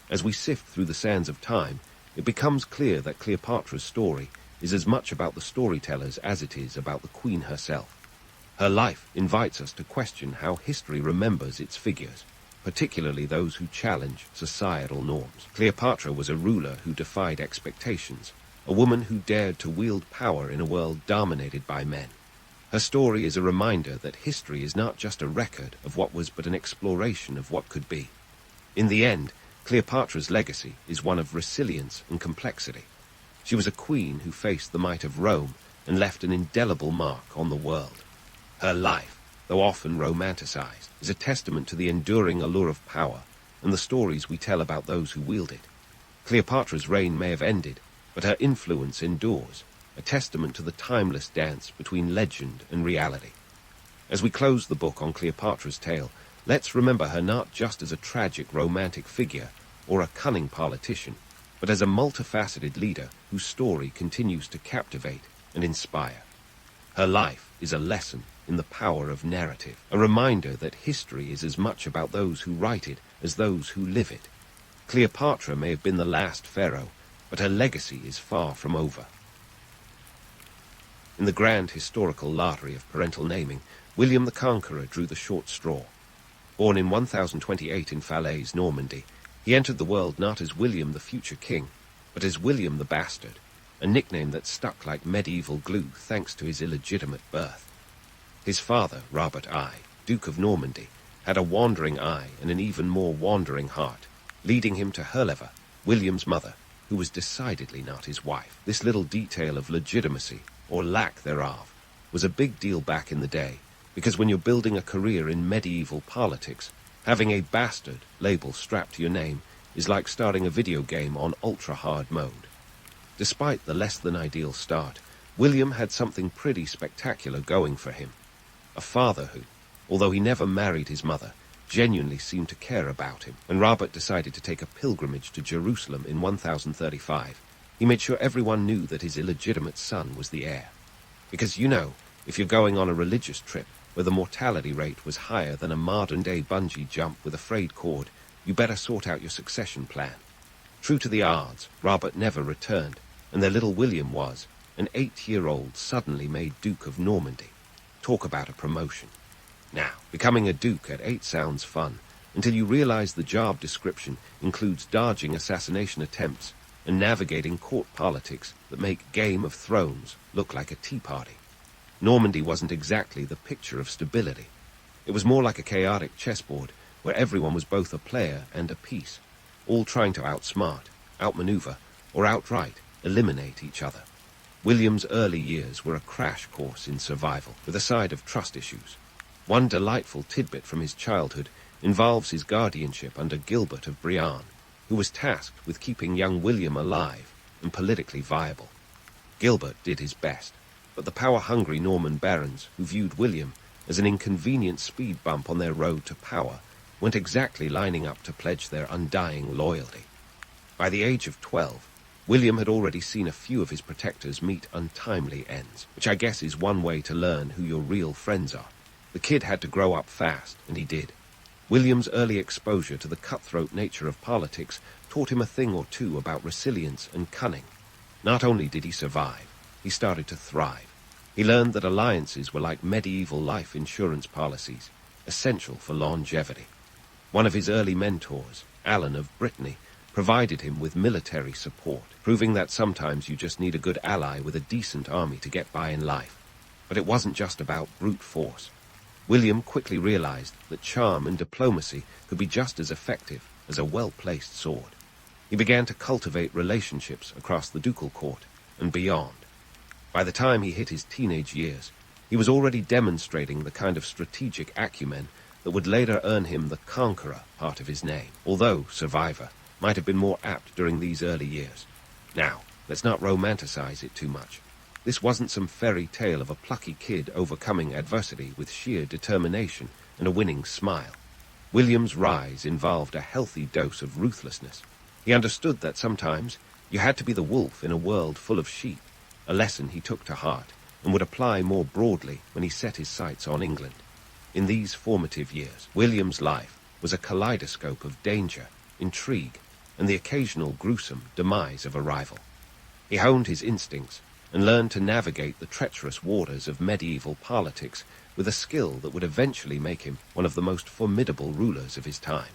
As we sift through the sands of time, it becomes clear that Cleopatra's story is as much about the storytellers as it is about the queen herself. Her life invites us to question how history remembers its figures, particularly those who challenge societal norms. Cleopatra was a ruler who defied expectations, a woman who dared to wield power in a world dominated by men. Her story is a reminder that history is not just a record of what was but an exploration of what could be. In the end, Cleopatra's legacy is one of resilience and complexity. She was a queen who faced the might of Rome and left an indelible mark on the world. Her life, though often romanticized, is a testament to the enduring allure of power and the stories we tell about those who wield it. Cleopatra's reign may have ended, but her influence endures, a testament to the timeless dance between legend and reality. As we close the book on Cleopatra's tale, let's remember her not just as a tragic romantic figure or a cunning politician, but as a multifaceted leader whose story continues to captivate and inspire. Her life is a lesson in the power of narrative, a reminder that history is as much about those who write it as those who live it. Cleopatra may have been the last pharaoh, but her legacy is far from over. In the grand historical lottery of parental naming, William the Conqueror drew the short straw. Born in 1028 in Falaise, Normandy, he entered the world not as William the future king, but as William the Bastard, a nickname that stuck like medieval glue thanks to his illegitimate birth. His father, Robert I, Duke of Normandy, had a wandering eye and an even more wandering heart. leading him to Herleva, William's mother, who was decidedly not his wife. This little detail of legitimacy, or lack thereof, was a big deal back in the day, because when you're building a career in medieval politics, having a bastard label strapped to your name is like starting a video game on ultra-hard mode. Despite the less-than-ideal start, William had something pretty spectacular going for him. A father who, although he never married his mother, genuinely seemed to care about him. When Robert decided to take a pilgrimage to Jerusalem in 1035, he made sure everyone knew that his illegitimate son was the heir. Because, you know, if you're going on a religious trip where the mortality rate was higher than a modern-day bungee jump with a frayed cord, you better sort out your succession plan. True to the odds, Robert never returned, and their little William was, an 8-year-old suddenly made Duke of Normandy. Talk about a promotion. Now, becoming a duke at 8 sounds fun, until you realize the job description includes dodging assassination attempts and navigating court politics that make Game of Thrones look like a tea party. Normandy wasn't exactly the picture of stability. It was more like a chaotic chessboard where everyone was both a player and a piece, all trying to outsmart, outmaneuver, or outright eliminate each other. William's early years were a crash course in survival, with a side of trust issues. One delightful tidbit from his childhood involves his guardianship under Gilbert of Brienne, who was tasked with keeping young William alive and politically viable. Gilbert did his best, but the power-hungry Norman barons, who viewed William as an inconvenient speed bump on their road to power, weren't exactly lining up to pledge their undying loyalty. By the age of 12, William had already seen a few of his protectors meet untimely ends, which I guess is one way to learn who your real friends are. The kid had to grow up fast, and he did. William's early exposure to the cutthroat nature of politics taught him a thing or two about resilience and cunning. Not only did he survive, he started to thrive. He learned that alliances were like medieval life insurance policies, essential for longevity. One of his early mentors, Alan of Brittany, provided him with military support, proving that sometimes you just need a good ally with a decent army to get by in life. But it wasn't just about brute force. William quickly realized that charm and diplomacy could be just as effective as a well-placed sword. He began to cultivate relationships across the ducal court and beyond. By the time he hit his teenage years, he was already demonstrating the kind of strategic acumen that would later earn him the Conqueror part of his name, although survivor might have been more apt during these early years. Now, let's not romanticize it too much. This wasn't some fairy tale of a plucky kid overcoming adversity with sheer determination and a winning smile. William's rise involved a healthy dose of ruthlessness. He understood that sometimes you had to be the wolf in a world full of sheep, a lesson he took to heart and would apply more broadly when he set his sights on England. In these formative years, William's life was a kaleidoscope of danger, intrigue, and the occasional gruesome demise of a rival. He honed his instincts and learned to navigate the treacherous waters of medieval politics with a skill that would eventually make him one of the most formidable rulers of his time.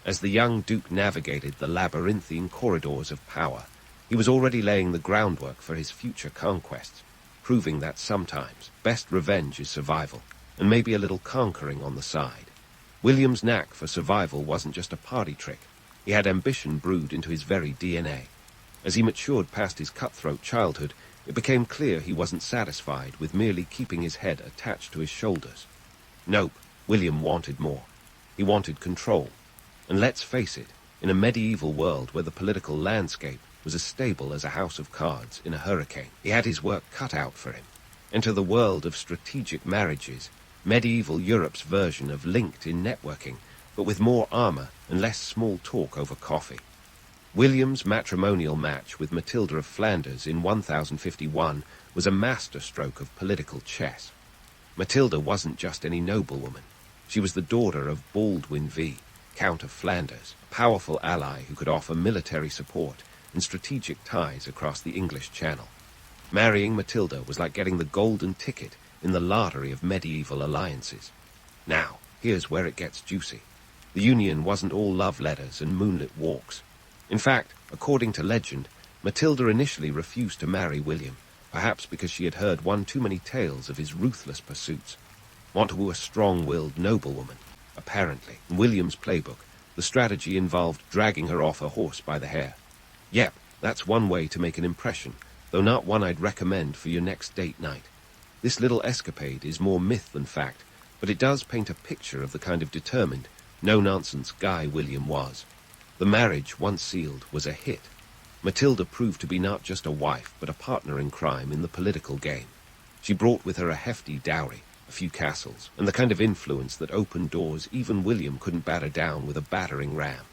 As the young duke navigated the labyrinthine corridors of power, he was already laying the groundwork for his future conquests, proving that sometimes best revenge is survival, and maybe a little conquering on the side. William's knack for survival wasn't just a party trick. He had ambition brewed into his very DNA. As he matured past his cutthroat childhood, it became clear he wasn't satisfied with merely keeping his head attached to his shoulders. Nope, William wanted more. He wanted control. And let's face it, in a medieval world where the political landscape was as stable as a house of cards in a hurricane, he had his work cut out for him. Enter the world of strategic marriages, medieval Europe's version of LinkedIn networking, but with more armor and less small talk over coffee. William's matrimonial match with Matilda of Flanders in 1051 was a masterstroke of political chess. Matilda wasn't just any noblewoman. She was the daughter of Baldwin V, Count of Flanders, a powerful ally who could offer military support and strategic ties across the English Channel. Marrying Matilda was like getting the golden ticket in the lottery of medieval alliances. Now, here's where it gets juicy. The union wasn't all love letters and moonlit walks. In fact, according to legend, Matilda initially refused to marry William, perhaps because she had heard one too many tales of his ruthless pursuits. Want to woo a strong-willed noblewoman? Apparently, in William's playbook, The strategy involved dragging her off her horse by the hair. Yep, that's one way to make an impression, though not one I'd recommend for your next date night. This little escapade is more myth than fact, but it does paint a picture of the kind of determined, no-nonsense guy William was. The marriage, once sealed, was a hit. Matilda proved to be not just a wife, but a partner in crime in the political game. She brought with her a hefty dowry, a few castles, and the kind of influence that opened doors even William couldn't batter down with a battering ram.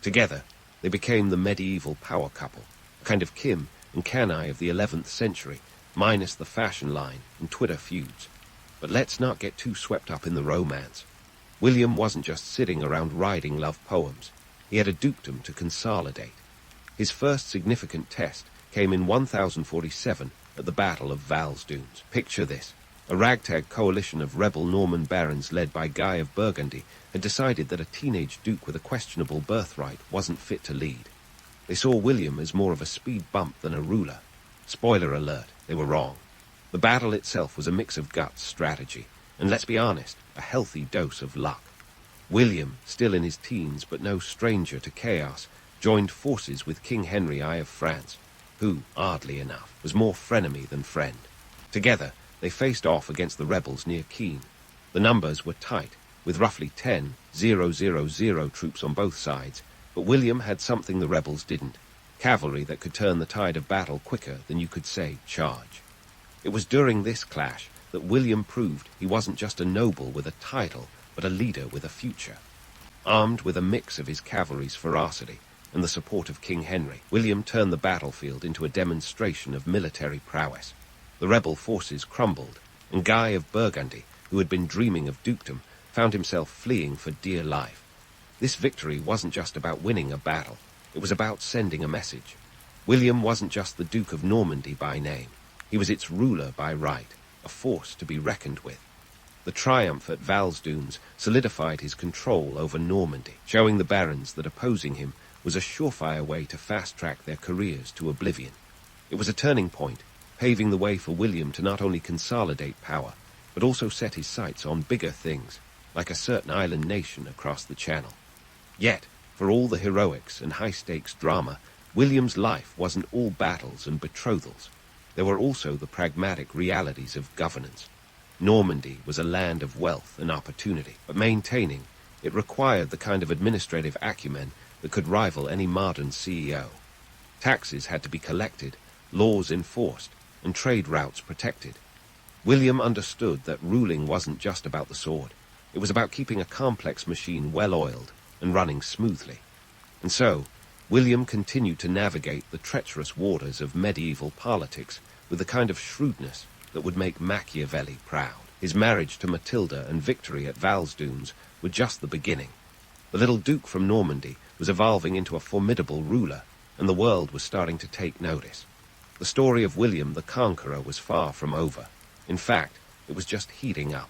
Together, they became the medieval power couple, a kind of Kim and Canai of the 11th century, minus the fashion line and Twitter feuds. But let's not get too swept up in the romance. William wasn't just sitting around writing love poems. He had a dukedom to consolidate. His first significant test came in 1047 at the Battle of Valsdunes. Picture this. A ragtag coalition of rebel Norman barons led by Guy of Burgundy had decided that a teenage duke with a questionable birthright wasn't fit to lead. They saw William as more of a speed bump than a ruler. Spoiler alert, they were wrong. The battle itself was a mix of guts, strategy, and let's be honest, a healthy dose of luck. William, still in his teens but no stranger to chaos, joined forces with King Henry I of France, who, oddly enough, was more frenemy than friend. Together, they faced off against the rebels near Keene. The numbers were tight, with roughly 10,000 troops on both sides, but William had something the rebels didn't: cavalry that could turn the tide of battle quicker than you could say charge. It was during this clash that William proved he wasn't just a noble with a title, but a leader with a future. Armed with a mix of his cavalry's ferocity and the support of King Henry, William turned the battlefield into a demonstration of military prowess. The rebel forces crumbled, and Guy of Burgundy, who had been dreaming of dukedom, found himself fleeing for dear life. This victory wasn't just about winning a battle, it was about sending a message. William wasn't just the Duke of Normandy by name, he was its ruler by right, a force to be reckoned with. The triumph at Valsdunes solidified his control over Normandy, showing the barons that opposing him was a surefire way to fast-track their careers to oblivion. It was a turning point, paving the way for William to not only consolidate power, but also set his sights on bigger things, like a certain island nation across the Channel. Yet, for all the heroics and high-stakes drama, William's life wasn't all battles and betrothals. There were also the pragmatic realities of governance. Normandy was a land of wealth and opportunity, but maintaining it required the kind of administrative acumen that could rival any modern CEO. Taxes had to be collected, laws enforced, and trade routes protected. William understood that ruling wasn't just about the sword. It was about keeping a complex machine well-oiled and running smoothly. And so, William continued to navigate the treacherous waters of medieval politics with the kind of shrewdness that would make Machiavelli proud. His marriage to Matilda and victory at Valsdunes were just the beginning. The little duke from Normandy was evolving into a formidable ruler, and the world was starting to take notice. The story of William the Conqueror was far from over. In fact, it was just heating up.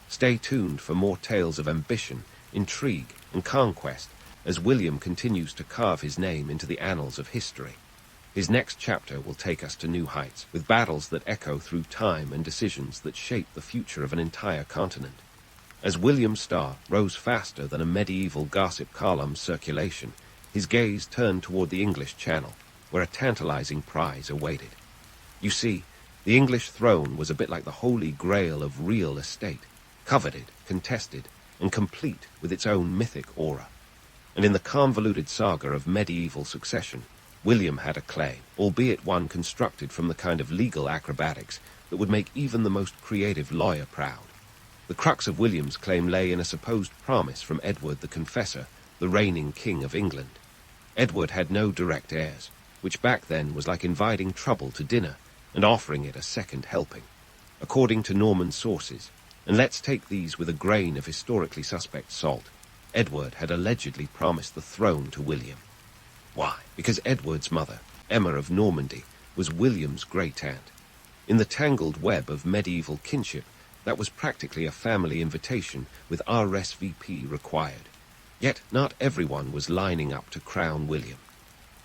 Stay tuned for more tales of ambition, intrigue, and conquest as William continues to carve his name into the annals of history. His next chapter will take us to new heights, with battles that echo through time and decisions that shape the future of an entire continent. As William's star rose faster than a medieval gossip column's circulation, his gaze turned toward the English Channel, where a tantalizing prize awaited. You see, the English throne was a bit like the holy grail of real estate, coveted, contested, and complete with its own mythic aura. And in the convoluted saga of medieval succession, William had a claim, albeit one constructed from the kind of legal acrobatics that would make even the most creative lawyer proud. The crux of William's claim lay in a supposed promise from Edward the Confessor, the reigning king of England. Edward had no direct heirs, which back then was like inviting trouble to dinner and offering it a second helping. According to Norman sources, and let's take these with a grain of historically suspect salt, Edward had allegedly promised the throne to William. Why? Because Edward's mother, Emma of Normandy, was William's great-aunt. In the tangled web of medieval kinship, that was practically a family invitation with RSVP required. Yet not everyone was lining up to crown William.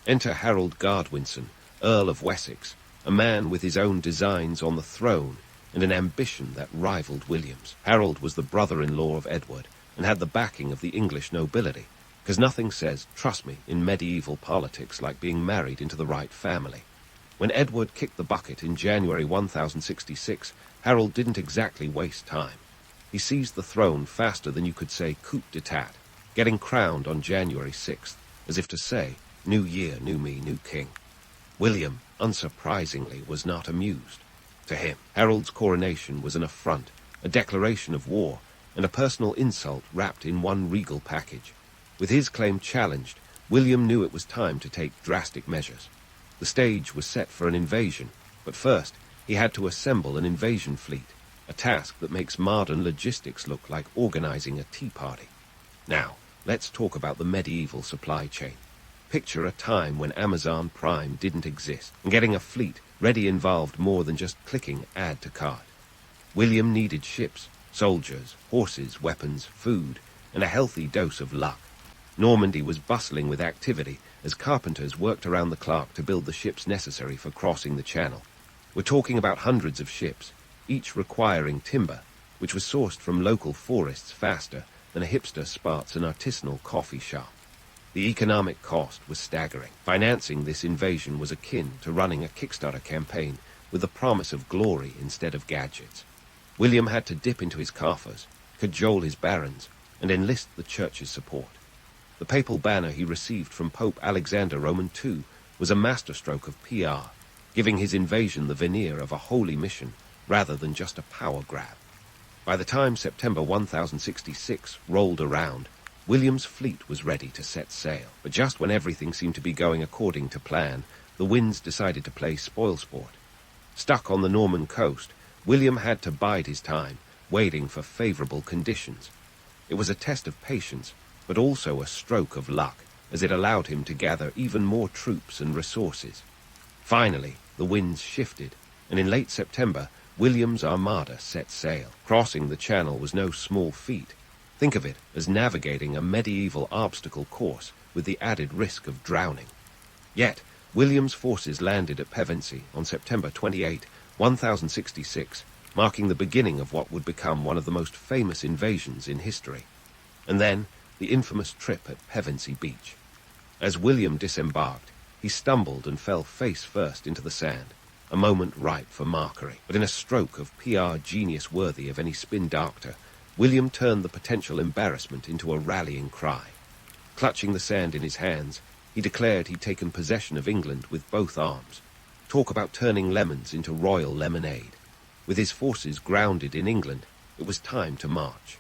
Enter Harold Godwinson, Earl of Wessex, a man with his own designs on the throne and an ambition that rivaled William's. Harold was the brother-in-law of Edward and had the backing of the English nobility, because nothing says, trust me, in medieval politics like being married into the right family. When Edward kicked the bucket in January 1066, Harold didn't exactly waste time. He seized the throne faster than you could say coup d'etat, getting crowned on January 6th, as if to say, new year, new me, new king. William, unsurprisingly, was not amused. To him, Harold's coronation was an affront, a declaration of war, and a personal insult wrapped in one regal package. With his claim challenged, William knew it was time to take drastic measures. The stage was set for an invasion, but first he had to assemble an invasion fleet, a task that makes modern logistics look like organizing a tea party. Now, let's talk about the medieval supply chain. Picture a time when Amazon Prime didn't exist, and getting a fleet ready involved more than just clicking add to cart. William needed ships, soldiers, horses, weapons, food, and a healthy dose of luck. Normandy was bustling with activity as carpenters worked around the clock to build the ships necessary for crossing the channel. We're talking about hundreds of ships, each requiring timber, which was sourced from local forests faster than a hipster starts an artisanal coffee shop. The economic cost was staggering. Financing this invasion was akin to running a Kickstarter campaign with the promise of glory instead of gadgets. William had to dip into his coffers, cajole his barons, and enlist the church's support. The papal banner he received from Pope Alexander Roman II was a masterstroke of PR, giving his invasion the veneer of a holy mission rather than just a power grab. By the time September 1066 rolled around, William's fleet was ready to set sail. But just when everything seemed to be going according to plan, the winds decided to play spoilsport. Stuck on the Norman coast, William had to bide his time, waiting for favorable conditions. It was a test of patience, but also a stroke of luck, as it allowed him to gather even more troops and resources. Finally, the winds shifted, and in late September, William's armada set sail. Crossing the channel was no small feat. Think of it as navigating a medieval obstacle course with the added risk of drowning. Yet, William's forces landed at Pevensey on September 28, 1066, marking the beginning of what would become one of the most famous invasions in history. And then, the infamous trip at Pevensey Beach. As William disembarked, he stumbled and fell face first into the sand, a moment ripe for mockery. But in a stroke of PR genius worthy of any spin doctor, William turned the potential embarrassment into a rallying cry. Clutching the sand in his hands, he declared he'd taken possession of England with both arms. Talk about turning lemons into royal lemonade. With his forces grounded in England, it was time to march.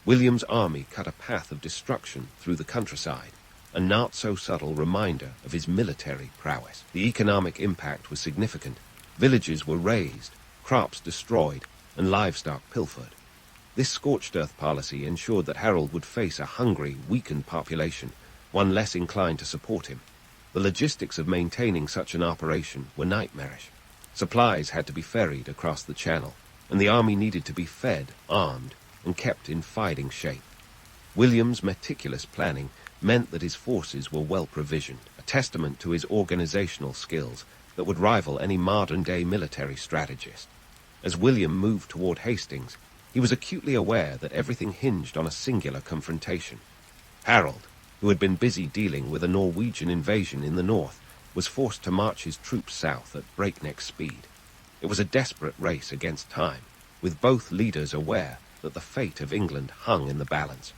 William's army cut a path of destruction through the countryside, a not-so-subtle reminder of his military prowess. The economic impact was significant. Villages were razed, crops destroyed, and livestock pilfered. This scorched earth policy ensured that Harold would face a hungry, weakened population, one less inclined to support him. The logistics of maintaining such an operation were nightmarish. Supplies had to be ferried across the channel, and the army needed to be fed, armed, and kept in fighting shape. William's meticulous planning meant that his forces were well provisioned, a testament to his organizational skills that would rival any modern-day military strategist. As William moved toward Hastings, he was acutely aware that everything hinged on a singular confrontation. Harold, who had been busy dealing with a Norwegian invasion in the north, was forced to march his troops south at breakneck speed. It was a desperate race against time, with both leaders aware that the fate of England hung in the balance.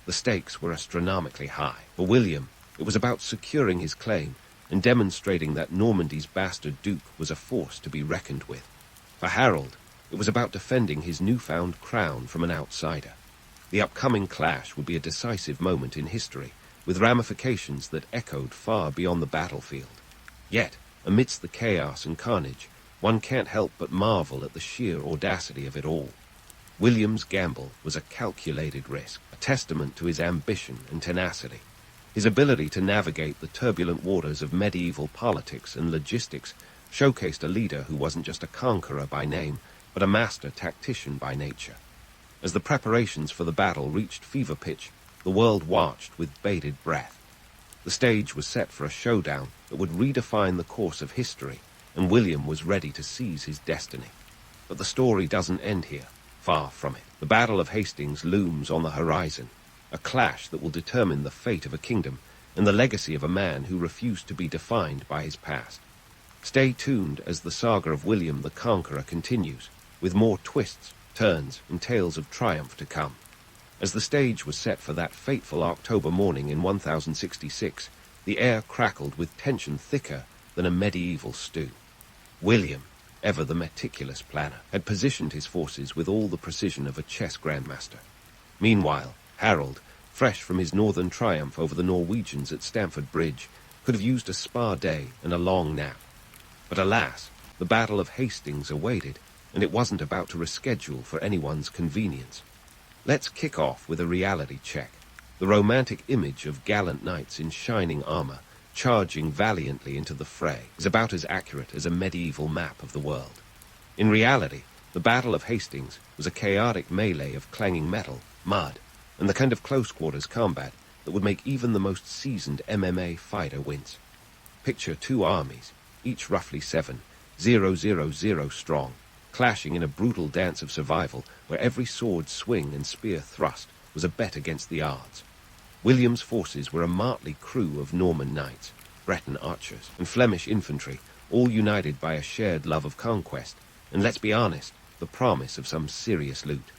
The stakes were astronomically high. For William, it was about securing his claim and demonstrating that Normandy's bastard duke was a force to be reckoned with. For Harold, it was about defending his newfound crown from an outsider. The upcoming clash would be a decisive moment in history, with ramifications that echoed far beyond the battlefield. Yet, amidst the chaos and carnage, one can't help but marvel at the sheer audacity of it all. William's gamble was a calculated risk, a testament to his ambition and tenacity. His ability to navigate the turbulent waters of medieval politics and logistics showcased a leader who wasn't just a conqueror by name, but a master tactician by nature. As the preparations for the battle reached fever pitch, the world watched with bated breath. The stage was set for a showdown that would redefine the course of history, and William was ready to seize his destiny. But the story doesn't end here. Far from it. The Battle of Hastings looms on the horizon, a clash that will determine the fate of a kingdom and the legacy of a man who refused to be defined by his past. Stay tuned as the saga of William the Conqueror continues, with more twists, turns, and tales of triumph to come. As the stage was set for that fateful October morning in 1066, the air crackled with tension thicker than a medieval stew. William, ever the meticulous planner, had positioned his forces with all the precision of a chess grandmaster. Meanwhile, Harold, fresh from his northern triumph over the Norwegians at Stamford Bridge, could have used a spa day and a long nap. But alas, the Battle of Hastings awaited, and it wasn't about to reschedule for anyone's convenience. Let's kick off with a reality check. The romantic image of gallant knights in shining armor, charging valiantly into the fray, is about as accurate as a medieval map of the world. In reality, the Battle of Hastings was a chaotic melee of clanging metal, mud, and the kind of close-quarters combat that would make even the most seasoned MMA fighter wince. Picture two armies, each roughly 7,000 strong, clashing in a brutal dance of survival where every sword swing and spear thrust was a bet against the odds. William's forces were a motley crew of Norman knights, Breton archers, and Flemish infantry, all united by a shared love of conquest, and let's be honest, the promise of some serious loot.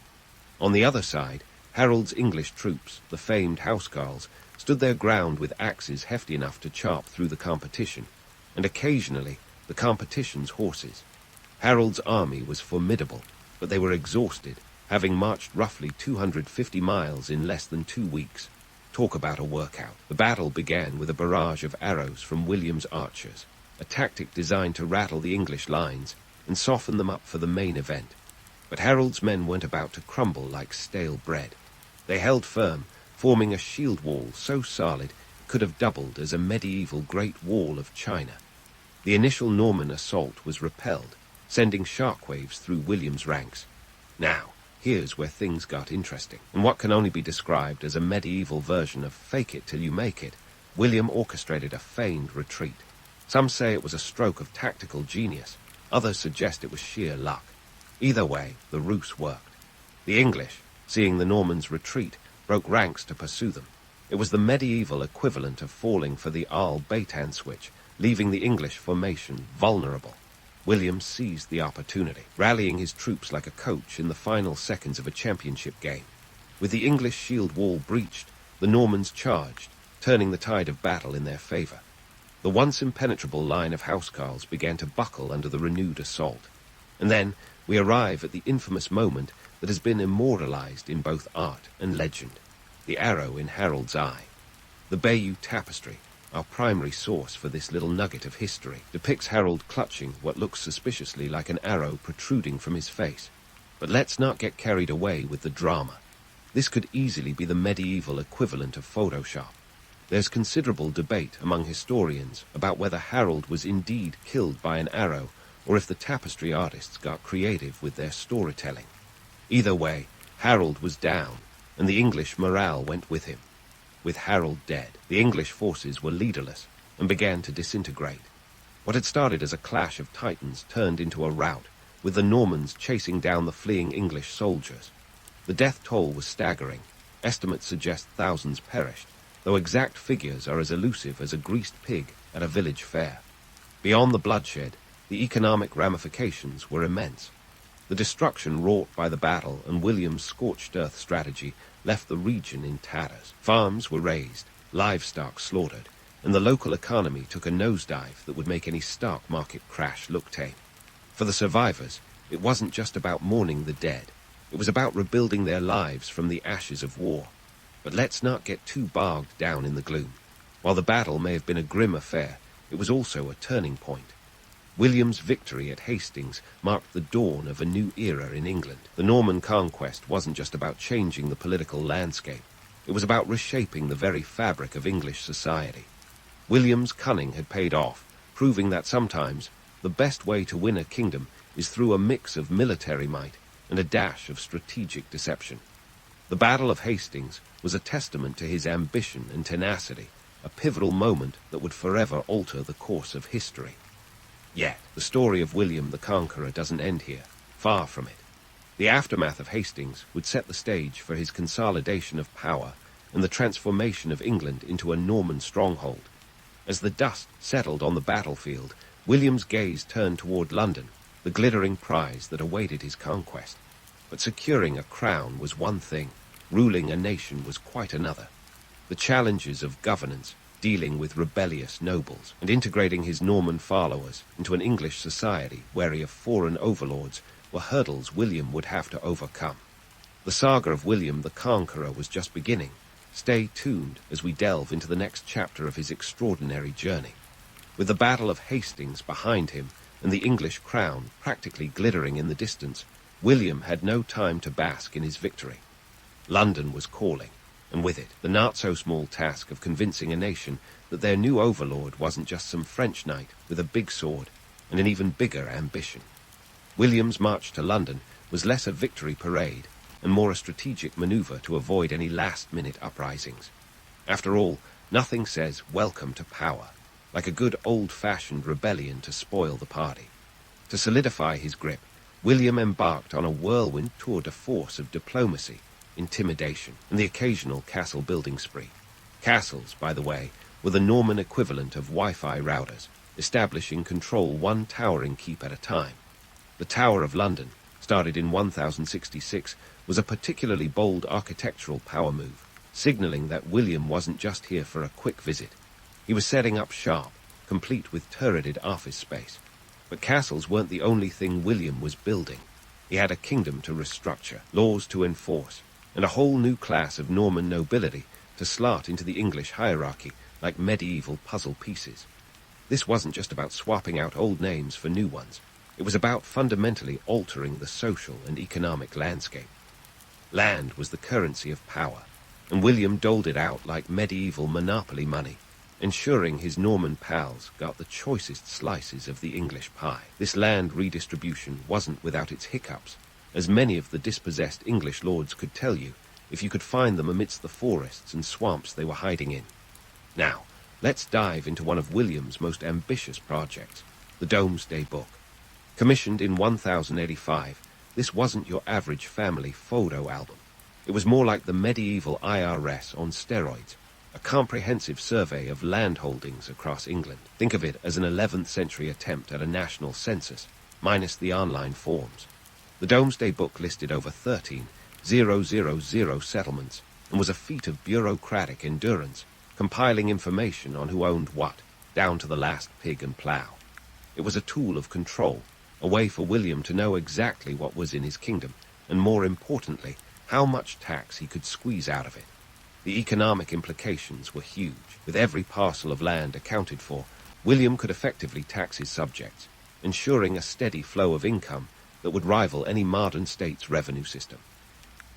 On the other side, Harold's English troops, the famed housecarls, stood their ground with axes hefty enough to chop through the competition, and occasionally the competition's horses. Harold's army was formidable, but they were exhausted, having marched roughly 250 miles in less than 2 weeks. Talk about a workout. The battle began with a barrage of arrows from William's archers, a tactic designed to rattle the English lines and soften them up for the main event. But Harold's men weren't about to crumble like stale bread. They held firm, forming a shield wall so solid it could have doubled as a medieval Great Wall of China. The initial Norman assault was repelled, sending shockwaves through William's ranks. Now, here's where things got interesting. In what can only be described as a medieval version of fake it till you make it, William orchestrated a feigned retreat. Some say it was a stroke of tactical genius. Others suggest it was sheer luck. Either way, the ruse worked. The English, seeing the Normans retreat, broke ranks to pursue them. It was the medieval equivalent of falling for the Al-Baytan switch, leaving the English formation vulnerable. William seized the opportunity, rallying his troops like a coach in the final seconds of a championship game. With the English shield wall breached, the Normans charged, turning the tide of battle in their favor. The once impenetrable line of housecarls began to buckle under the renewed assault. And then we arrive at the infamous moment that has been immortalized in both art and legend, the arrow in Harold's eye. The Bayeux Tapestry, our primary source for this little nugget of history, depicts Harold clutching what looks suspiciously like an arrow protruding from his face. But let's not get carried away with the drama. This could easily be the medieval equivalent of Photoshop. There's considerable debate among historians about whether Harold was indeed killed by an arrow or if the tapestry artists got creative with their storytelling. Either way, Harold was down, and the English morale went with him. With Harold dead, the English forces were leaderless and began to disintegrate. What had started as a clash of titans turned into a rout, with the Normans chasing down the fleeing English soldiers. The death toll was staggering. Estimates suggest thousands perished, though exact figures are as elusive as a greased pig at a village fair. Beyond the bloodshed, the economic ramifications were immense. The destruction wrought by the battle and William's scorched earth strategy left the region in tatters. Farms were razed, livestock slaughtered, and the local economy took a nosedive that would make any stock market crash look tame. For the survivors, it wasn't just about mourning the dead. It was about rebuilding their lives from the ashes of war. But let's not get too bogged down in the gloom. While the battle may have been a grim affair, it was also a turning point. William's victory at Hastings marked the dawn of a new era in England. The Norman conquest wasn't just about changing the political landscape. It was about reshaping the very fabric of English society. William's cunning had paid off, proving that sometimes the best way to win a kingdom is through a mix of military might and a dash of strategic deception. The Battle of Hastings was a testament to his ambition and tenacity, a pivotal moment that would forever alter the course of history. Yet, the story of William the Conqueror doesn't end here. Far from it. The aftermath of Hastings would set the stage for his consolidation of power and the transformation of England into a Norman stronghold. As the dust settled on the battlefield, William's gaze turned toward London, the glittering prize that awaited his conquest. But securing a crown was one thing, ruling a nation was quite another. The challenges of governance, dealing with rebellious nobles, and integrating his Norman followers into an English society wary of foreign overlords were hurdles William would have to overcome. The saga of William the Conqueror was just beginning. Stay tuned as we delve into the next chapter of his extraordinary journey. With the Battle of Hastings behind him and the English crown practically glittering in the distance, William had no time to bask in his victory. London was calling, and with it, the not-so-small task of convincing a nation that their new overlord wasn't just some French knight with a big sword and an even bigger ambition. William's march to London was less a victory parade and more a strategic maneuver to avoid any last-minute uprisings. After all, nothing says welcome to power like a good old-fashioned rebellion to spoil the party. To solidify his grip, William embarked on a whirlwind tour de force of diplomacy, intimidation, and the occasional castle-building spree. Castles, by the way, were the Norman equivalent of Wi-Fi routers, establishing control one towering keep at a time. The Tower of London, started in 1066, was a particularly bold architectural power move, signaling that William wasn't just here for a quick visit. He was setting up shop, complete with turreted office space. But castles weren't the only thing William was building. He had a kingdom to restructure, laws to enforce, and a whole new class of Norman nobility to slot into the English hierarchy like medieval puzzle pieces. This wasn't just about swapping out old names for new ones. It was about fundamentally altering the social and economic landscape. Land was the currency of power, and William doled it out like medieval monopoly money, ensuring his Norman pals got the choicest slices of the English pie. This land redistribution wasn't without its hiccups, as many of the dispossessed English lords could tell you, if you could find them amidst the forests and swamps they were hiding in. Now, let's dive into one of William's most ambitious projects, the Domesday Book. Commissioned in 1085, this wasn't your average family photo album. It was more like the medieval IRS on steroids, a comprehensive survey of landholdings across England. Think of it as an 11th century attempt at a national census, minus the online forms. The Domesday Book listed over 13,000 settlements and was a feat of bureaucratic endurance, compiling information on who owned what, down to the last pig and plough. It was a tool of control, a way for William to know exactly what was in his kingdom, and more importantly, how much tax he could squeeze out of it. The economic implications were huge. With every parcel of land accounted for, William could effectively tax his subjects, ensuring a steady flow of income that would rival any modern state's revenue system.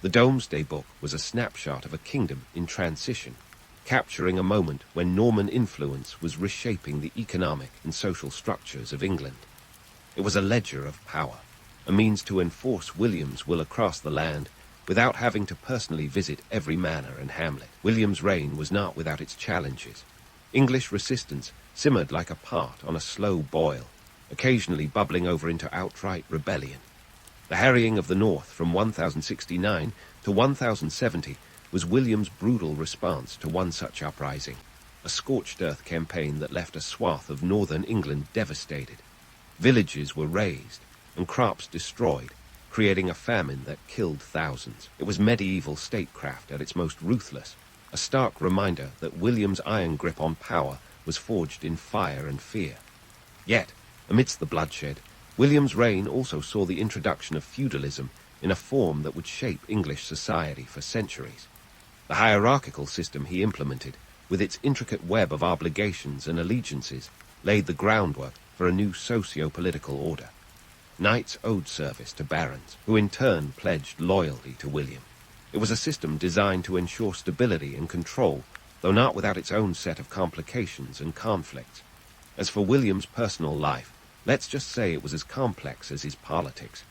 The Domesday Book was a snapshot of a kingdom in transition, capturing a moment when Norman influence was reshaping the economic and social structures of England. It was a ledger of power, a means to enforce William's will across the land without having to personally visit every manor and hamlet. William's reign was not without its challenges. English resistance simmered like a pot on a slow boil, occasionally bubbling over into outright rebellion. The harrying of the North from 1069 to 1070 was William's brutal response to one such uprising, a scorched earth campaign that left a swath of northern England devastated. Villages were razed and crops destroyed, creating a famine that killed thousands. It was medieval statecraft at its most ruthless, a stark reminder that William's iron grip on power was forged in fire and fear. Yet, amidst the bloodshed, William's reign also saw the introduction of feudalism in a form that would shape English society for centuries. The hierarchical system he implemented, with its intricate web of obligations and allegiances, laid the groundwork for a new socio-political order. Knights owed service to barons, who in turn pledged loyalty to William. It was a system designed to ensure stability and control, though not without its own set of complications and conflicts. As for William's personal life, let's just say it was as complex as his politics.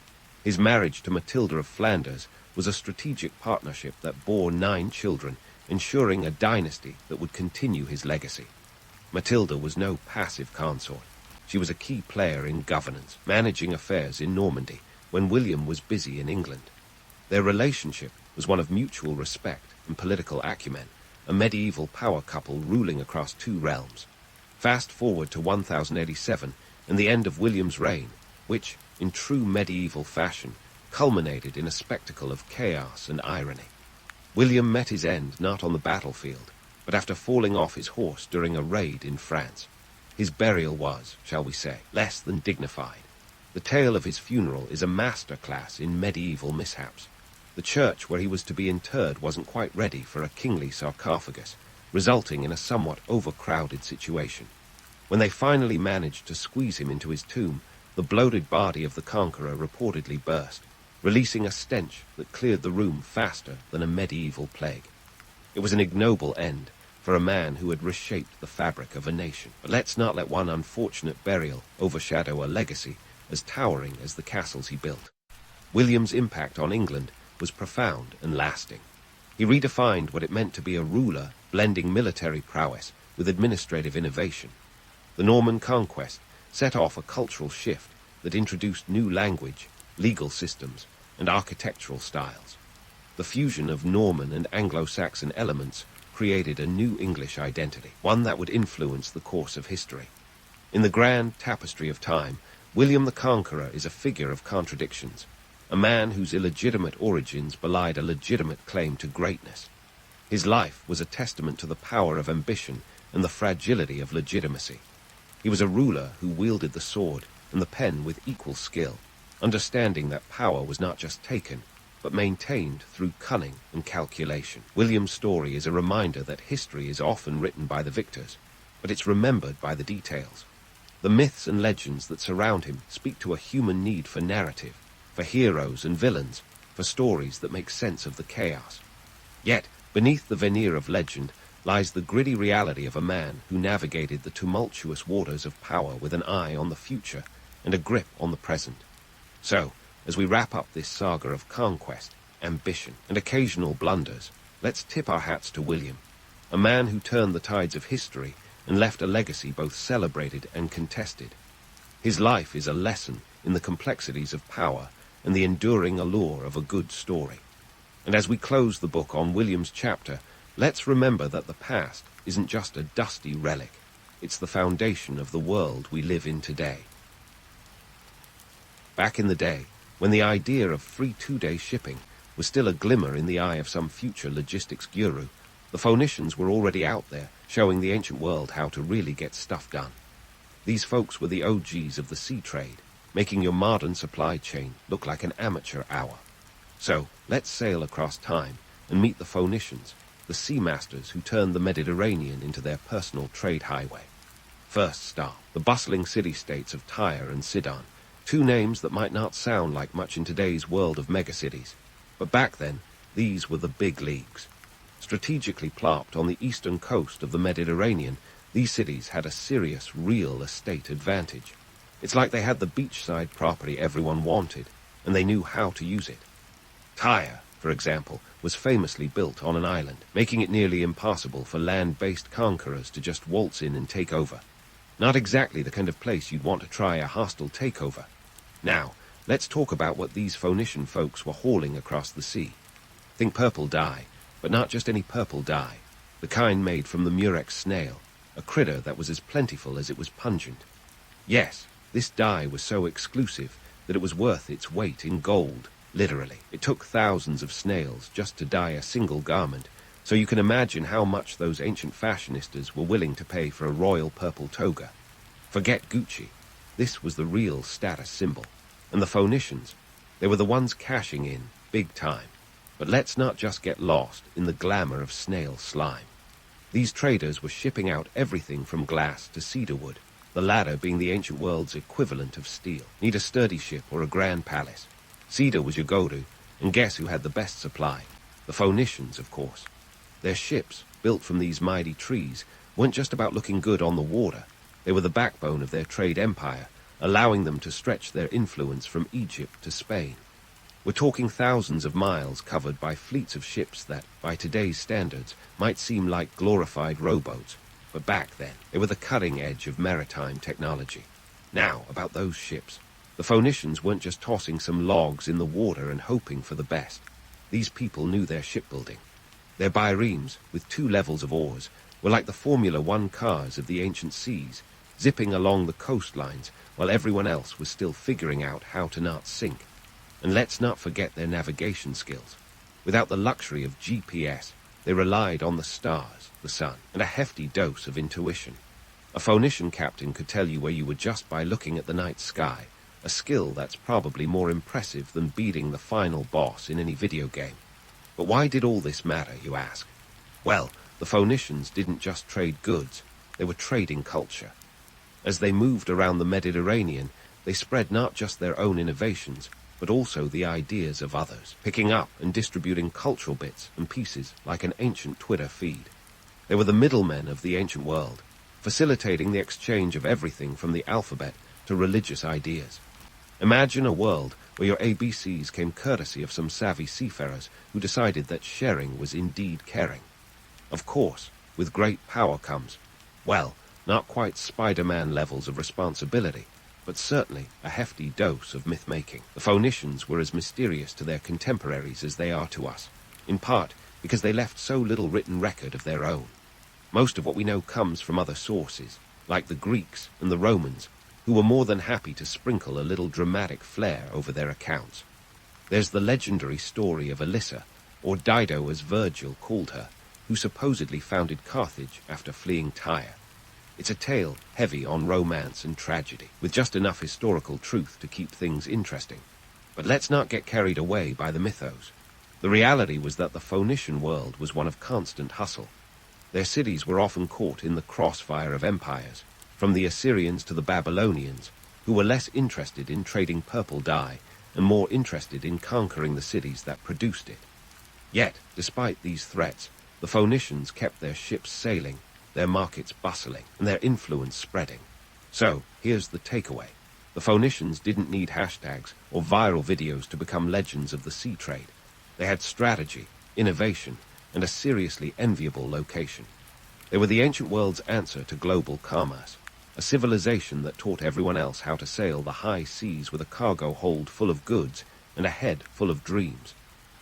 His marriage to Matilda of Flanders was a strategic partnership that bore 9 children, ensuring a dynasty that would continue his legacy. Matilda was no passive consort. She was a key player in governance, managing affairs in Normandy when William was busy in England. Their relationship was one of mutual respect and political acumen, a medieval power couple ruling across two realms. Fast forward to 1087 and the end of William's reign, which, in true medieval fashion, culminated in a spectacle of chaos and irony. William met his end not on the battlefield, but after falling off his horse during a raid in France. His burial was, shall we say, less than dignified. The tale of his funeral is a masterclass in medieval mishaps. The church where he was to be interred wasn't quite ready for a kingly sarcophagus, resulting in a somewhat overcrowded situation. When they finally managed to squeeze him into his tomb, the bloated body of the Conqueror reportedly burst, releasing a stench that cleared the room faster than a medieval plague. It was an ignoble end for a man who had reshaped the fabric of a nation. But let's not let one unfortunate burial overshadow a legacy as towering as the castles he built. William's impact on England was profound and lasting. He redefined what it meant to be a ruler, blending military prowess with administrative innovation. The Norman conquest set off a cultural shift that introduced new language, legal systems, and architectural styles. The fusion of Norman and Anglo-Saxon elements created a new English identity, one that would influence the course of history. In the grand tapestry of time, William the Conqueror is a figure of contradictions, a man whose illegitimate origins belied a legitimate claim to greatness. His life was a testament to the power of ambition and the fragility of legitimacy. He was a ruler who wielded the sword and the pen with equal skill, understanding that power was not just taken, but maintained through cunning and calculation. William's story is a reminder that history is often written by the victors, but it's remembered by the details. The myths and legends that surround him speak to a human need for narrative, for heroes and villains, for stories that make sense of the chaos. Yet, beneath the veneer of legend lies the gritty reality of a man who navigated the tumultuous waters of power with an eye on the future and a grip on the present. So, as we wrap up this saga of conquest, ambition, and occasional blunders, let's tip our hats to William, a man who turned the tides of history and left a legacy both celebrated and contested. His life is a lesson in the complexities of power and the enduring allure of a good story. And as we close the book on William's chapter, let's remember that the past isn't just a dusty relic. It's the foundation of the world we live in today. Back in the day, when the idea of free two-day shipping was still a glimmer in the eye of some future logistics guru, the Phoenicians were already out there, showing the ancient world how to really get stuff done. These folks were the OGs of the sea trade, making your modern supply chain look like an amateur hour. So, let's sail across time and meet the Phoenicians, the sea masters who turned the Mediterranean into their personal trade highway. First stop, the bustling city-states of Tyre and Sidon, two names that might not sound like much in today's world of megacities. But back then, these were the big leagues. Strategically plopped on the eastern coast of the Mediterranean, these cities had a serious real estate advantage. It's like they had the beachside property everyone wanted, and they knew how to use it. Tyre, for example, was famously built on an island, making it nearly impossible for land-based conquerors to just waltz in and take over. Not exactly the kind of place you'd want to try a hostile takeover. Now, let's talk about what these Phoenician folks were hauling across the sea. Think purple dye, but not just any purple dye, the kind made from the murex snail, a critter that was as plentiful as it was pungent. Yes, this dye was so exclusive that it was worth its weight in gold, literally. It took thousands of snails just to dye a single garment, so you can imagine how much those ancient fashionistas were willing to pay for a royal purple toga. Forget Gucci. This was the real status symbol. And the Phoenicians, they were the ones cashing in, big time. But let's not just get lost in the glamour of snail slime. These traders were shipping out everything from glass to cedar wood, the latter being the ancient world's equivalent of steel. Need a sturdy ship or a grand palace. Cedar was your go-to, and guess who had the best supply? The Phoenicians, of course. Their ships, built from these mighty trees, weren't just about looking good on the water. They were the backbone of their trade empire, allowing them to stretch their influence from Egypt to Spain. We're talking thousands of miles covered by fleets of ships that, by today's standards, might seem like glorified rowboats. But back then, they were the cutting edge of maritime technology. Now, about those ships. The Phoenicians weren't just tossing some logs in the water and hoping for the best. These people knew their shipbuilding. Their biremes, with 2 levels of oars, were like the Formula One cars of the ancient seas, zipping along the coastlines while everyone else was still figuring out how to not sink. And let's not forget their navigation skills. Without the luxury of GPS, they relied on the stars, the sun, and a hefty dose of intuition. A Phoenician captain could tell you where you were just by looking at the night sky, a skill that's probably more impressive than beating the final boss in any video game. But why did all this matter, you ask? Well, the Phoenicians didn't just trade goods, they were trading culture. As they moved around the Mediterranean, they spread not just their own innovations, but also the ideas of others, picking up and distributing cultural bits and pieces like an ancient Twitter feed. They were the middlemen of the ancient world, facilitating the exchange of everything from the alphabet to religious ideas. Imagine a world where your ABCs came courtesy of some savvy seafarers who decided that sharing was indeed caring. Of course, with great power comes, well, not quite Spider-Man levels of responsibility, but certainly a hefty dose of myth-making. The Phoenicians were as mysterious to their contemporaries as they are to us, in part because they left so little written record of their own. Most of what we know comes from other sources, like the Greeks and the Romans, who were more than happy to sprinkle a little dramatic flair over their accounts. There's the legendary story of Alyssa, or Dido as Virgil called her, who supposedly founded Carthage after fleeing Tyre. It's a tale heavy on romance and tragedy, with just enough historical truth to keep things interesting. But let's not get carried away by the mythos. The reality was that the Phoenician world was one of constant hustle. Their cities were often caught in the crossfire of empires, from the Assyrians to the Babylonians, who were less interested in trading purple dye and more interested in conquering the cities that produced it. Yet, despite these threats, the Phoenicians kept their ships sailing, their markets bustling, and their influence spreading. So, here's the takeaway. The Phoenicians didn't need hashtags or viral videos to become legends of the sea trade. They had strategy, innovation, and a seriously enviable location. They were the ancient world's answer to global commerce, a civilization that taught everyone else how to sail the high seas with a cargo hold full of goods and a head full of dreams.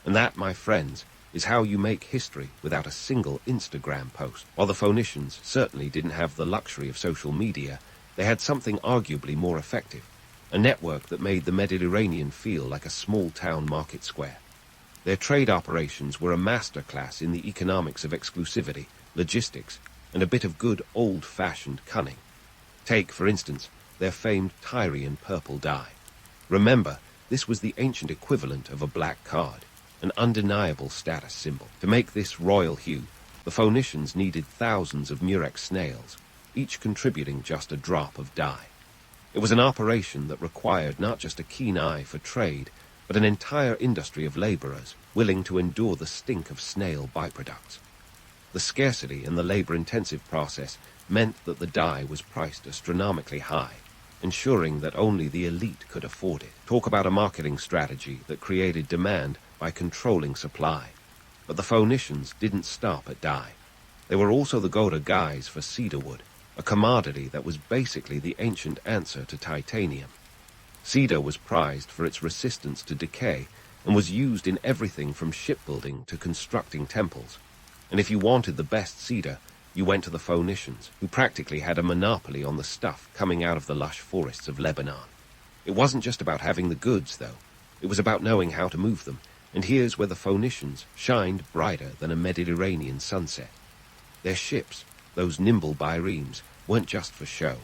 And that, my friends, is how you make history without a single Instagram post. While the Phoenicians certainly didn't have the luxury of social media, they had something arguably more effective, a network that made the Mediterranean feel like a small-town market square. Their trade operations were a masterclass in the economics of exclusivity, logistics, and a bit of good old-fashioned cunning. Take, for instance, their famed Tyrian purple dye. Remember, this was the ancient equivalent of a black card, an undeniable status symbol. To make this royal hue, the Phoenicians needed thousands of murex snails, each contributing just a drop of dye. It was an operation that required not just a keen eye for trade, but an entire industry of laborers willing to endure the stink of snail byproducts. The scarcity and the labor-intensive process meant that the dye was priced astronomically high, ensuring that only the elite could afford it. Talk about a marketing strategy that created demand by controlling supply. But the Phoenicians didn't stop at dye. They were also the go-to guys for cedarwood, a commodity that was basically the ancient answer to titanium. Cedar was prized for its resistance to decay and was used in everything from shipbuilding to constructing temples. And if you wanted the best cedar, you went to the Phoenicians, who practically had a monopoly on the stuff coming out of the lush forests of Lebanon. It wasn't just about having the goods, though. It was about knowing how to move them, and here's where the Phoenicians shined brighter than a Mediterranean sunset. Their ships, those nimble biremes, weren't just for show.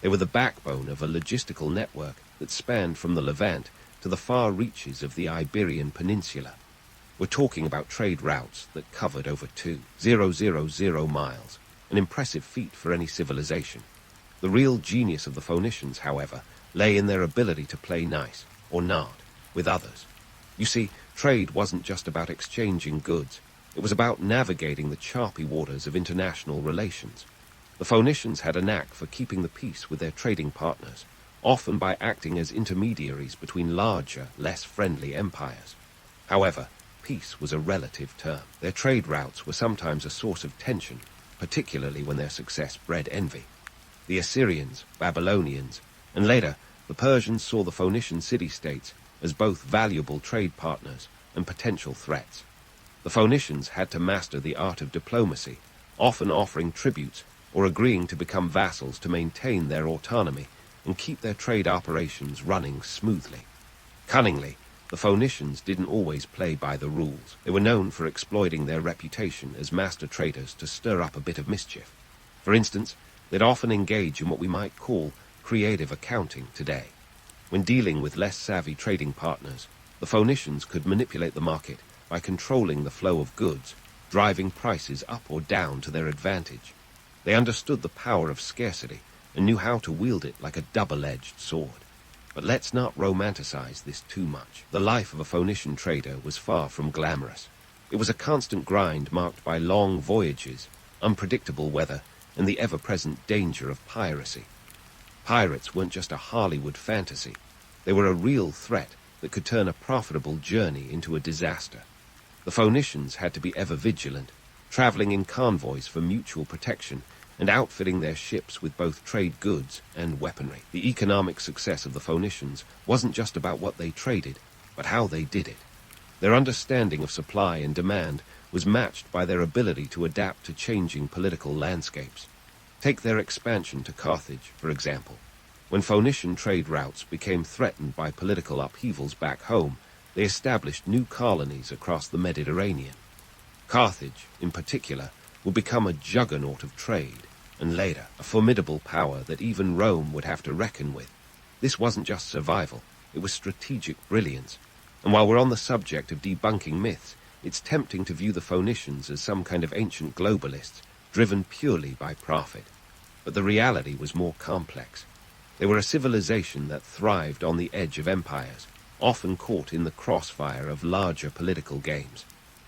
They were the backbone of a logistical network that spanned from the Levant to the far reaches of the Iberian Peninsula. We're talking about trade routes that covered over 2,000 miles, an impressive feat for any civilization. The real genius of the Phoenicians, however, lay in their ability to play nice, or not, with others. You see, trade wasn't just about exchanging goods. It was about navigating the choppy waters of international relations. The Phoenicians had a knack for keeping the peace with their trading partners, often by acting as intermediaries between larger, less friendly empires. However, peace was a relative term. Their trade routes were sometimes a source of tension, particularly when their success bred envy. The Assyrians, Babylonians, and later the Persians saw the Phoenician city-states as both valuable trade partners and potential threats. The Phoenicians had to master the art of diplomacy, often offering tributes or agreeing to become vassals to maintain their autonomy and keep their trade operations running smoothly. Cunningly, the Phoenicians didn't always play by the rules. They were known for exploiting their reputation as master traders to stir up a bit of mischief. For instance, they'd often engage in what we might call creative accounting today. When dealing with less savvy trading partners, the Phoenicians could manipulate the market by controlling the flow of goods, driving prices up or down to their advantage. They understood the power of scarcity and knew how to wield it like a double-edged sword. But let's not romanticize this too much. The life of a Phoenician trader was far from glamorous. It was a constant grind marked by long voyages, unpredictable weather, and the ever-present danger of piracy. Pirates weren't just a Hollywood fantasy. They were a real threat that could turn a profitable journey into a disaster. The Phoenicians had to be ever vigilant, traveling in convoys for mutual protection and outfitting their ships with both trade goods and weaponry. The economic success of the Phoenicians wasn't just about what they traded, but how they did it. Their understanding of supply and demand was matched by their ability to adapt to changing political landscapes. Take their expansion to Carthage, for example. When Phoenician trade routes became threatened by political upheavals back home, they established new colonies across the Mediterranean. Carthage, in particular, would become a juggernaut of trade, and later a formidable power that even Rome would have to reckon with. This wasn't just survival, it was strategic brilliance. And while we're on the subject of debunking myths, it's tempting to view the Phoenicians as some kind of ancient globalists, driven purely by profit. But the reality was more complex. They were a civilization that thrived on the edge of empires, often caught in the crossfire of larger political games.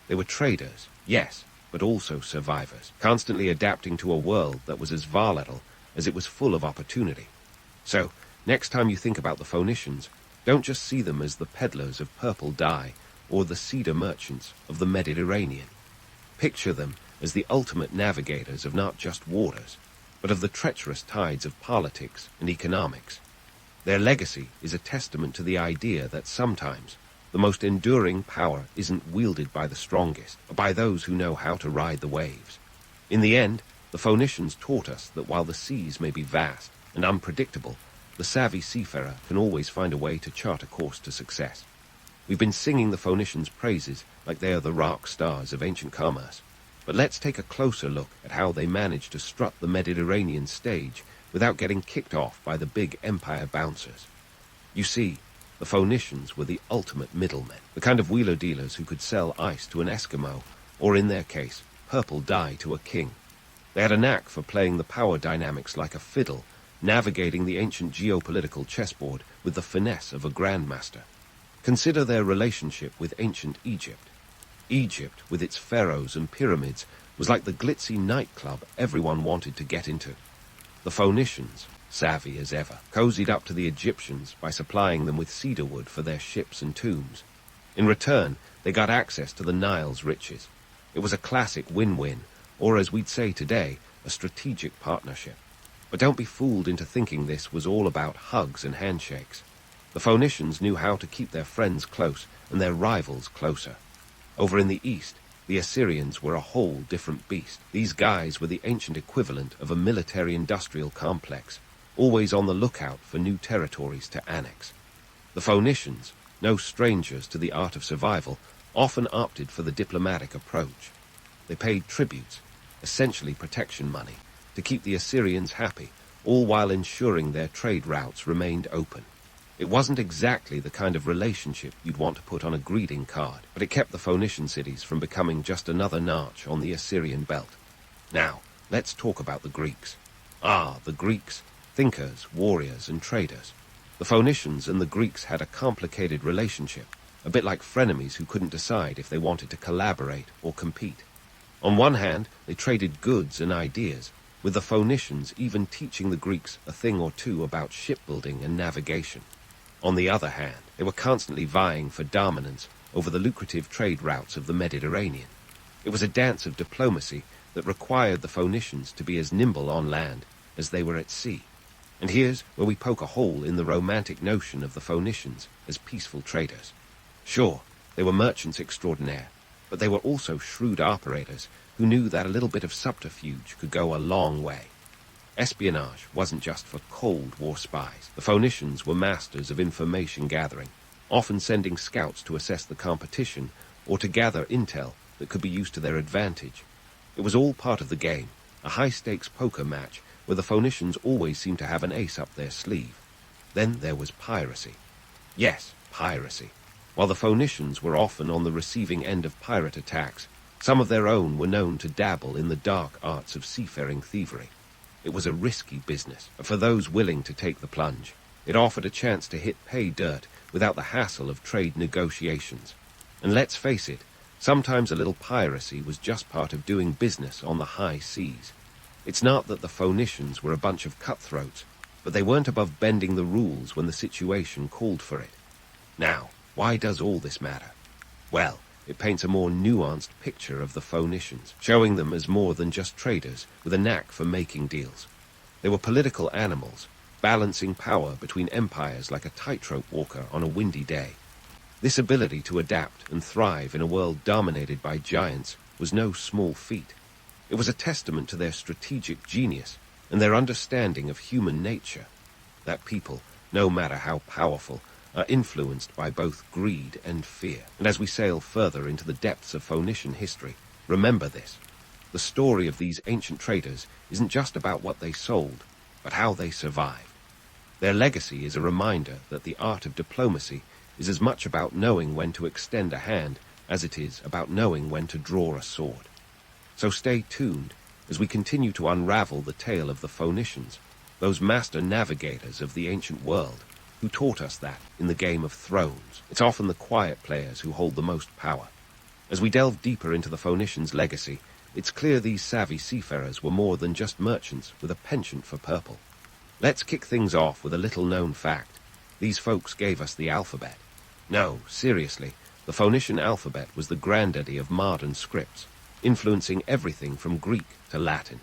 They were traders, yes, but also survivors, constantly adapting to a world that was as volatile as it was full of opportunity. So, next time you think about the Phoenicians, don't just see them as the peddlers of purple dye or the cedar merchants of the Mediterranean. Picture them as the ultimate navigators of not just waters, but of the treacherous tides of politics and economics. Their legacy is a testament to the idea that sometimes the most enduring power isn't wielded by the strongest, but by those who know how to ride the waves. In the end, the Phoenicians taught us that while the seas may be vast and unpredictable, the savvy seafarer can always find a way to chart a course to success. We've been singing the Phoenicians' praises like they are the rock stars of ancient commerce, but let's take a closer look at how they managed to strut the Mediterranean stage without getting kicked off by the big empire bouncers. You see, the Phoenicians were the ultimate middlemen, the kind of wheeler-dealers who could sell ice to an Eskimo, or in their case, purple dye to a king. They had a knack for playing the power dynamics like a fiddle, navigating the ancient geopolitical chessboard with the finesse of a grandmaster. Consider their relationship with ancient Egypt. Egypt, with its pharaohs and pyramids, was like the glitzy nightclub everyone wanted to get into. The Phoenicians, savvy as ever, cozied up to the Egyptians by supplying them with cedar wood for their ships and tombs. In return, they got access to the Nile's riches. It was a classic win-win, or as we'd say today, a strategic partnership. But don't be fooled into thinking this was all about hugs and handshakes. The Phoenicians knew how to keep their friends close and their rivals closer. Over in the east, the Assyrians were a whole different beast. These guys were the ancient equivalent of a military-industrial complex, always on the lookout for new territories to annex. The Phoenicians, no strangers to the art of survival, often opted for the diplomatic approach. They paid tributes, essentially protection money, to keep the Assyrians happy, all while ensuring their trade routes remained open. It wasn't exactly the kind of relationship you'd want to put on a greeting card, but it kept the Phoenician cities from becoming just another notch on the Assyrian belt. Now, let's talk about the Greeks. The Greeks, thinkers, warriors, and traders. The Phoenicians and the Greeks had a complicated relationship, a bit like frenemies who couldn't decide if they wanted to collaborate or compete. On one hand, they traded goods and ideas, with the Phoenicians even teaching the Greeks a thing or two about shipbuilding and navigation. On the other hand, they were constantly vying for dominance over the lucrative trade routes of the Mediterranean. It was a dance of diplomacy that required the Phoenicians to be as nimble on land as they were at sea. And here's where we poke a hole in the romantic notion of the Phoenicians as peaceful traders. Sure, they were merchants extraordinaire, but but they were also shrewd operators who knew that a little bit of subterfuge could go a long way. Espionage wasn't just for Cold War spies. The Phoenicians were masters of information gathering, often sending scouts to assess the competition or to gather intel that could be used to their advantage. It was all part of the game, a high-stakes poker match where the Phoenicians always seemed to have an ace up their sleeve. Then there was piracy. Yes, piracy. While the Phoenicians were often on the receiving end of pirate attacks, some of their own were known to dabble in the dark arts of seafaring thievery. It was a risky business, but for those willing to take the plunge, it offered a chance to hit pay dirt without the hassle of trade negotiations. And let's face it, sometimes a little piracy was just part of doing business on the high seas. It's not that the Phoenicians were a bunch of cutthroats, but they weren't above bending the rules when the situation called for it. Now, why does all this matter? Well, it paints a more nuanced picture of the Phoenicians, showing them as more than just traders with a knack for making deals. They were political animals, balancing power between empires like a tightrope walker on a windy day. This ability to adapt and thrive in a world dominated by giants was no small feat. It was a testament to their strategic genius and their understanding of human nature, that people, no matter how powerful, are influenced by both greed and fear. And as we sail further into the depths of Phoenician history, remember this. The story of these ancient traders isn't just about what they sold, but how they survived. Their legacy is a reminder that the art of diplomacy is as much about knowing when to extend a hand as it is about knowing when to draw a sword. So stay tuned as we continue to unravel the tale of the Phoenicians, those master navigators of the ancient world, who taught us that, in the Game of Thrones, it's often the quiet players who hold the most power. As we delve deeper into the Phoenicians' legacy, it's clear these savvy seafarers were more than just merchants with a penchant for purple. Let's kick things off with a little-known fact. These folks gave us the alphabet. No, seriously, the Phoenician alphabet was the granddaddy of modern scripts, influencing everything from Greek to Latin.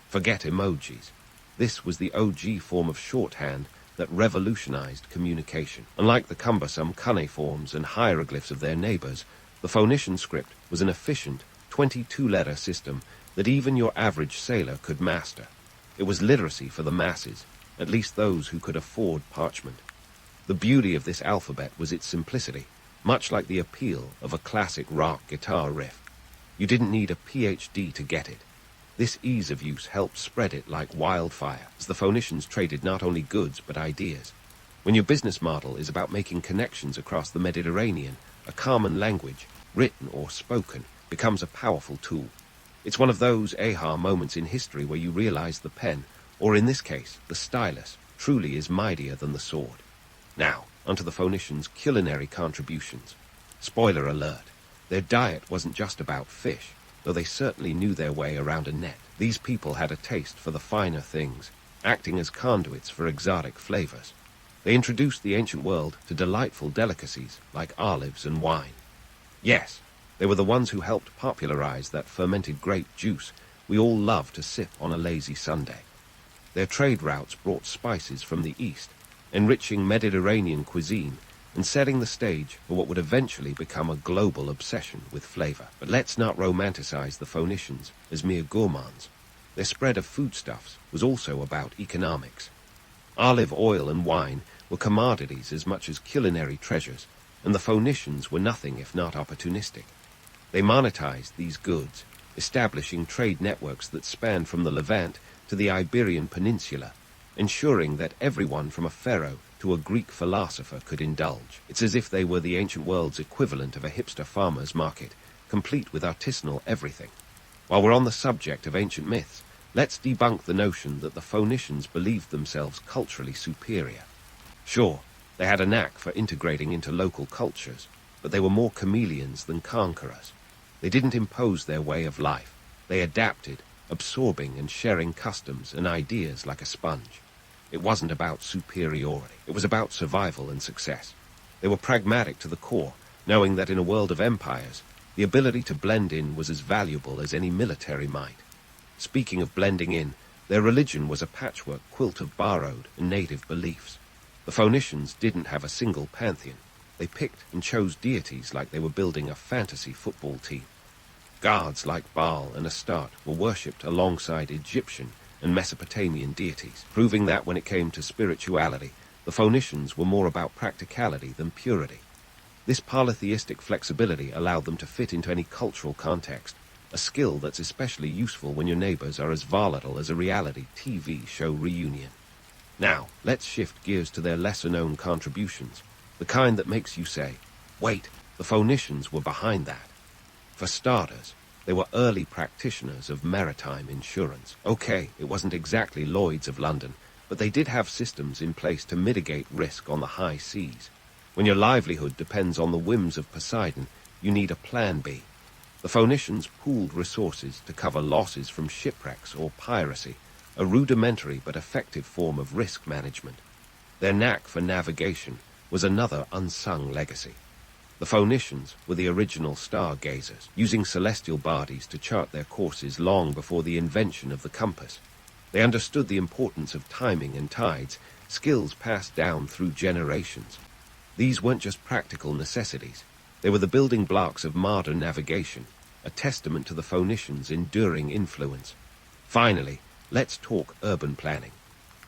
Forget emojis. This was the OG form of shorthand that revolutionized communication. Unlike the cumbersome cuneiforms and hieroglyphs of their neighbors, the Phoenician script was an efficient 22-letter system that even your average sailor could master. It was literacy for the masses, at least those who could afford parchment. The beauty of this alphabet was its simplicity, much like the appeal of a classic rock guitar riff. You didn't need a PhD to get it. This ease of use helped spread it like wildfire, as the Phoenicians traded not only goods but ideas. When your business model is about making connections across the Mediterranean, a common language, written or spoken, becomes a powerful tool. It's one of those aha moments in history where you realize the pen, or in this case, the stylus, truly is mightier than the sword. Now, onto the Phoenicians' culinary contributions. Spoiler alert, their diet wasn't just about fish, though they certainly knew their way around a net. These people had a taste for the finer things, acting as conduits for exotic flavors. They introduced the ancient world to delightful delicacies like olives and wine. Yes, they were the ones who helped popularize that fermented grape juice we all love to sip on a lazy Sunday. Their trade routes brought spices from the east, enriching Mediterranean cuisine and setting the stage for what would eventually become a global obsession with flavor. But let's not romanticize the Phoenicians as mere gourmands. Their spread of foodstuffs was also about economics. Olive oil and wine were commodities as much as culinary treasures, and the Phoenicians were nothing if not opportunistic. They monetized these goods, establishing trade networks that spanned from the Levant to the Iberian Peninsula, ensuring that everyone from a pharaoh to a Greek philosopher could indulge. It's as if they were the ancient world's equivalent of a hipster farmer's market, complete with artisanal everything. While we're on the subject of ancient myths, let's debunk the notion that the Phoenicians believed themselves culturally superior. Sure, they had a knack for integrating into local cultures, but they were more chameleons than conquerors. They didn't impose their way of life. They adapted, absorbing and sharing customs and ideas like a sponge. It wasn't about superiority. It was about survival and success. They were pragmatic to the core, knowing that in a world of empires, the ability to blend in was as valuable as any military might. Speaking of blending in, their religion was a patchwork quilt of borrowed and native beliefs. The Phoenicians didn't have a single pantheon. They picked and chose deities like they were building a fantasy football team. Gods like Baal and Astarte were worshipped alongside Egyptian and Mesopotamian deities, proving that when it came to spirituality, the Phoenicians were more about practicality than purity. This polytheistic flexibility allowed them to fit into any cultural context, a skill that's especially useful when your neighbors are as volatile as a reality TV show reunion. Now, let's shift gears to their lesser-known contributions, the kind that makes you say, wait, the Phoenicians were behind that. For starters, they were early practitioners of maritime insurance. Okay, it wasn't exactly Lloyd's of London, but they did have systems in place to mitigate risk on the high seas. When your livelihood depends on the whims of Poseidon, you need a plan B. The Phoenicians pooled resources to cover losses from shipwrecks or piracy, a rudimentary but effective form of risk management. Their knack for navigation was another unsung legacy. The Phoenicians were the original stargazers, using celestial bodies to chart their courses long before the invention of the compass. They understood the importance of timing and tides, skills passed down through generations. These weren't just practical necessities. They were the building blocks of modern navigation, a testament to the Phoenicians' enduring influence. Finally, let's talk urban planning.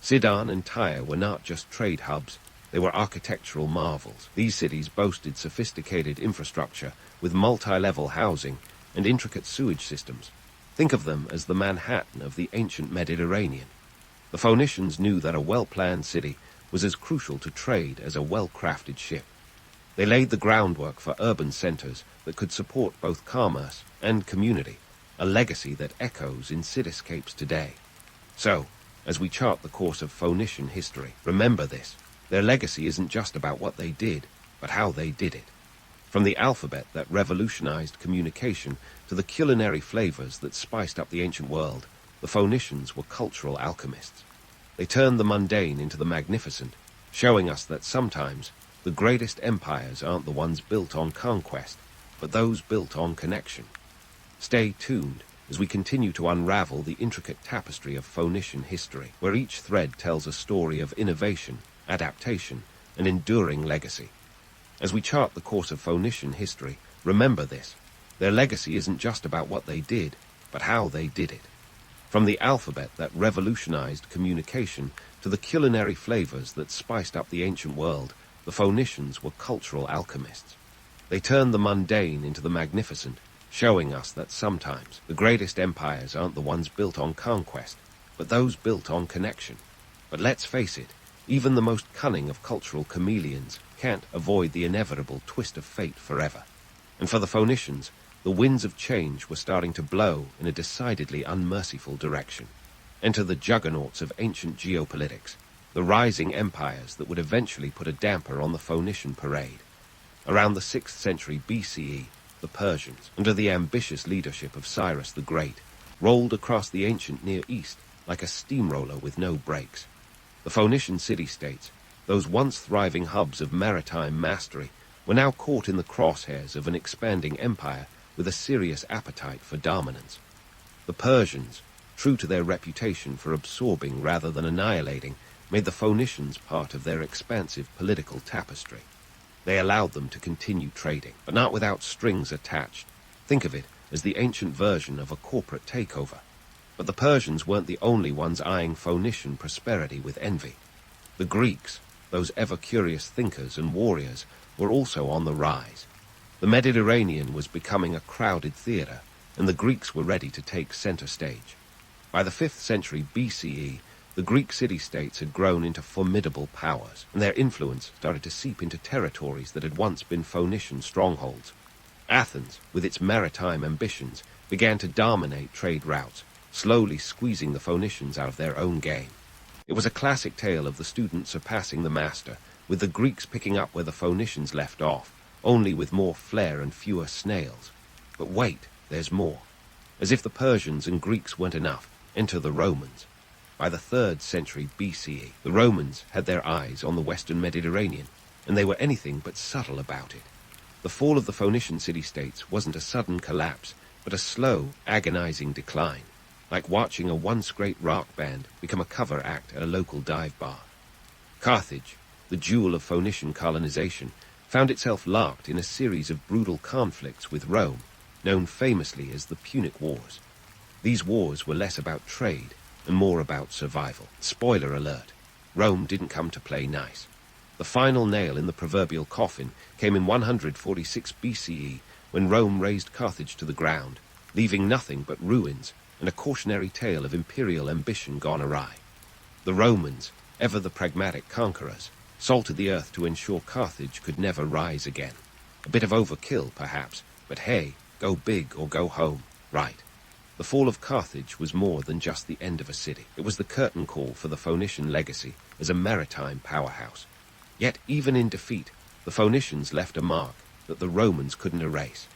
Sidon and Tyre were not just trade hubs. They were architectural marvels. These cities boasted sophisticated infrastructure with multi-level housing and intricate sewage systems. Think of them as the Manhattan of the ancient Mediterranean. The Phoenicians knew that a well-planned city was as crucial to trade as a well-crafted ship. They laid the groundwork for urban centers that could support both commerce and community, a legacy that echoes in cityscapes today. So, as we chart the course of Phoenician history, remember this. Their legacy isn't just about what they did, but how they did it. From the alphabet that revolutionized communication to the culinary flavors that spiced up the ancient world, the Phoenicians were cultural alchemists. They turned the mundane into the magnificent, showing us that sometimes the greatest empires aren't the ones built on conquest, but those built on connection. Stay tuned as we continue to unravel the intricate tapestry of Phoenician history, where each thread tells a story of innovation, adaptation, and enduring legacy. As we chart the course of Phoenician history, remember this. Their legacy isn't just about what they did, but how they did it. From the alphabet that revolutionized communication to the culinary flavors that spiced up the ancient world, the Phoenicians were cultural alchemists. They turned the mundane into the magnificent, showing us that sometimes the greatest empires aren't the ones built on conquest, but those built on connection. But let's face it, even the most cunning of cultural chameleons can't avoid the inevitable twist of fate forever. And for the Phoenicians, the winds of change were starting to blow in a decidedly unmerciful direction. Enter the juggernauts of ancient geopolitics, the rising empires that would eventually put a damper on the Phoenician parade. Around the 6th century BCE, the Persians, under the ambitious leadership of Cyrus the Great, rolled across the ancient Near East like a steamroller with no brakes. The Phoenician city-states, those once thriving hubs of maritime mastery, were now caught in the crosshairs of an expanding empire with a serious appetite for dominance. The Persians, true to their reputation for absorbing rather than annihilating, made the Phoenicians part of their expansive political tapestry. They allowed them to continue trading, but not without strings attached. Think of it as the ancient version of a corporate takeover. But the Persians weren't the only ones eyeing Phoenician prosperity with envy. The Greeks, those ever-curious thinkers and warriors, were also on the rise. The Mediterranean was becoming a crowded theater, and the Greeks were ready to take center stage. By the 5th century BCE, the Greek city-states had grown into formidable powers, and their influence started to seep into territories that had once been Phoenician strongholds. Athens, with its maritime ambitions, began to dominate trade routes, slowly squeezing the Phoenicians out of their own game. It was a classic tale of the student surpassing the master, with the Greeks picking up where the Phoenicians left off, only with more flair and fewer snails. But wait, there's more. As if the Persians and Greeks weren't enough, enter the Romans. By the 3rd century BCE, the Romans had their eyes on the western Mediterranean, and they were anything but subtle about it. The fall of the Phoenician city-states wasn't a sudden collapse, but a slow, agonizing decline, like watching a once great rock band become a cover act at a local dive bar. Carthage, the jewel of Phoenician colonization, found itself locked in a series of brutal conflicts with Rome, known famously as the Punic Wars. These wars were less about trade and more about survival. Spoiler alert, Rome didn't come to play nice. The final nail in the proverbial coffin came in 146 BCE when Rome razed Carthage to the ground, leaving nothing but ruins and a cautionary tale of imperial ambition gone awry. The Romans, ever the pragmatic conquerors, salted the earth to ensure Carthage could never rise again. A bit of overkill, perhaps, but hey, go big or go home, right? The fall of Carthage was more than just the end of a city. It was the curtain call for the Phoenician legacy as a maritime powerhouse. Yet even in defeat, the Phoenicians left a mark that the Romans couldn't erase.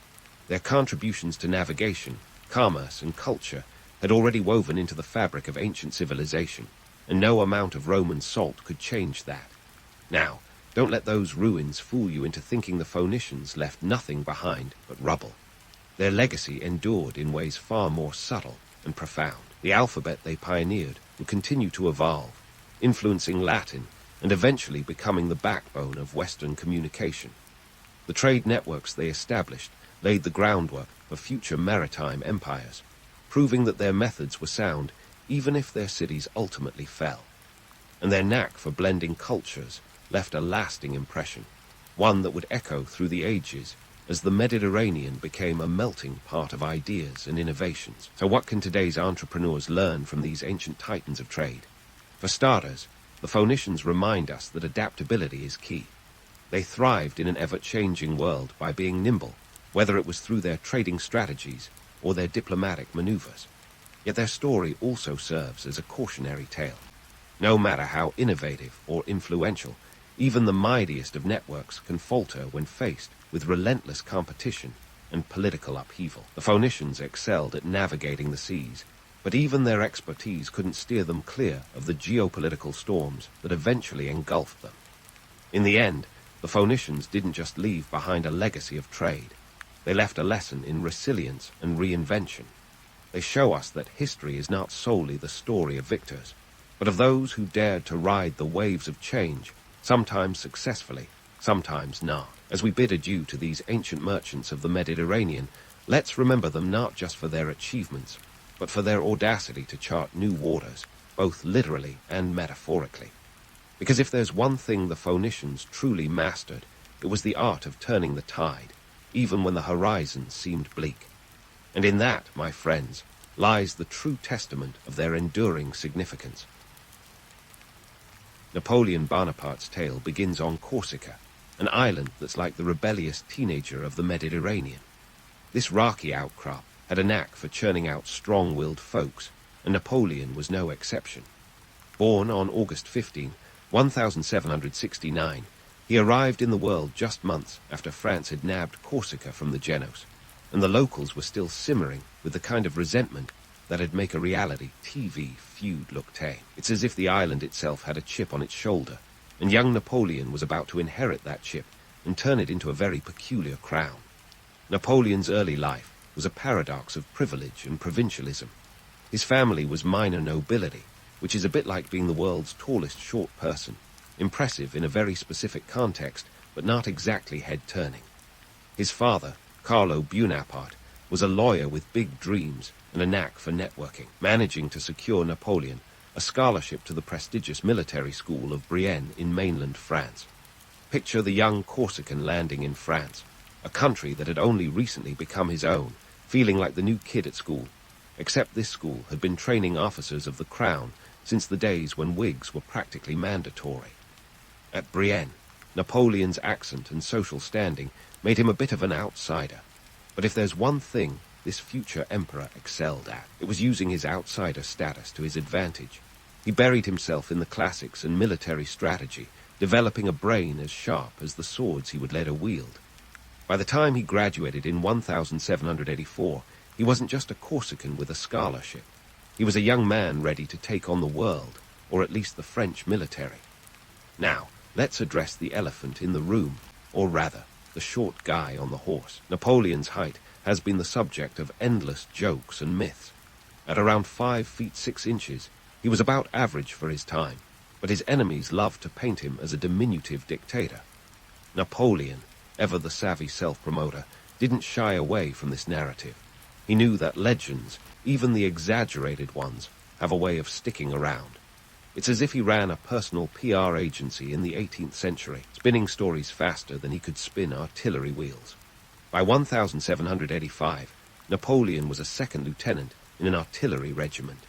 Their contributions to navigation, commerce, and culture had already woven into the fabric of ancient civilization, and no amount of Roman salt could change that. Now, don't let those ruins fool you into thinking the Phoenicians left nothing behind but rubble. Their legacy endured in ways far more subtle and profound. The alphabet they pioneered would continue to evolve, influencing Latin and eventually becoming the backbone of Western communication. The trade networks they established laid the groundwork for future maritime empires, proving that their methods were sound even if their cities ultimately fell. And their knack for blending cultures left a lasting impression, one that would echo through the ages as the Mediterranean became a melting pot of ideas and innovations. So what can today's entrepreneurs learn from these ancient titans of trade? For starters, the Phoenicians remind us that adaptability is key. They thrived in an ever-changing world by being nimble, whether it was through their trading strategies or their diplomatic maneuvers. Yet their story also serves as a cautionary tale. No matter how innovative or influential, even the mightiest of networks can falter when faced with relentless competition and political upheaval. The Phoenicians excelled at navigating the seas, but even their expertise couldn't steer them clear of the geopolitical storms that eventually engulfed them. In the end, the Phoenicians didn't just leave behind a legacy of trade. They left a lesson in resilience and reinvention. They show us that history is not solely the story of victors, but of those who dared to ride the waves of change, sometimes successfully, sometimes not. As we bid adieu to these ancient merchants of the Mediterranean, let's remember them not just for their achievements, but for their audacity to chart new waters, both literally and metaphorically. Because if there's one thing the Phoenicians truly mastered, it was the art of turning the tide, even when the horizon seemed bleak. And in that, my friends, lies the true testament of their enduring significance. Napoleon Bonaparte's tale begins on Corsica, an island that's like the rebellious teenager of the Mediterranean. This rocky outcrop had a knack for churning out strong-willed folks, and Napoleon was no exception. Born on August 15, 1769, he arrived in the world just months after France had nabbed Corsica from the Genoese, and the locals were still simmering with the kind of resentment that'd make a reality TV feud look tame. It's as if the island itself had a chip on its shoulder, and young Napoleon was about to inherit that chip and turn it into a very peculiar crown. Napoleon's early life was a paradox of privilege and provincialism. His family was minor nobility, which is a bit like being the world's tallest short person, impressive in a very specific context, but not exactly head-turning. His father, Carlo Bonaparte, was a lawyer with big dreams and a knack for networking, managing to secure Napoleon a scholarship to the prestigious military school of Brienne in mainland France. Picture the young Corsican landing in France, a country that had only recently become his own, feeling like the new kid at school, except this school had been training officers of the crown since the days when wigs were practically mandatory. At Brienne, Napoleon's accent and social standing made him a bit of an outsider. But if there's one thing this future emperor excelled at, it was using his outsider status to his advantage. He buried himself in the classics and military strategy, developing a brain as sharp as the swords he would later wield. By the time he graduated in 1784, he wasn't just a Corsican with a scholarship. He was a young man ready to take on the world, or at least the French military. Now, let's address the elephant in the room, or rather, the short guy on the horse. Napoleon's height has been the subject of endless jokes and myths. At around 5 feet 6 inches, he was about average for his time, but his enemies loved to paint him as a diminutive dictator. Napoleon, ever the savvy self-promoter, didn't shy away from this narrative. He knew that legends, even the exaggerated ones, have a way of sticking around. It's as if he ran a personal PR agency in the 18th century, spinning stories faster than he could spin artillery wheels. By 1785, Napoleon was a second lieutenant in an artillery regiment.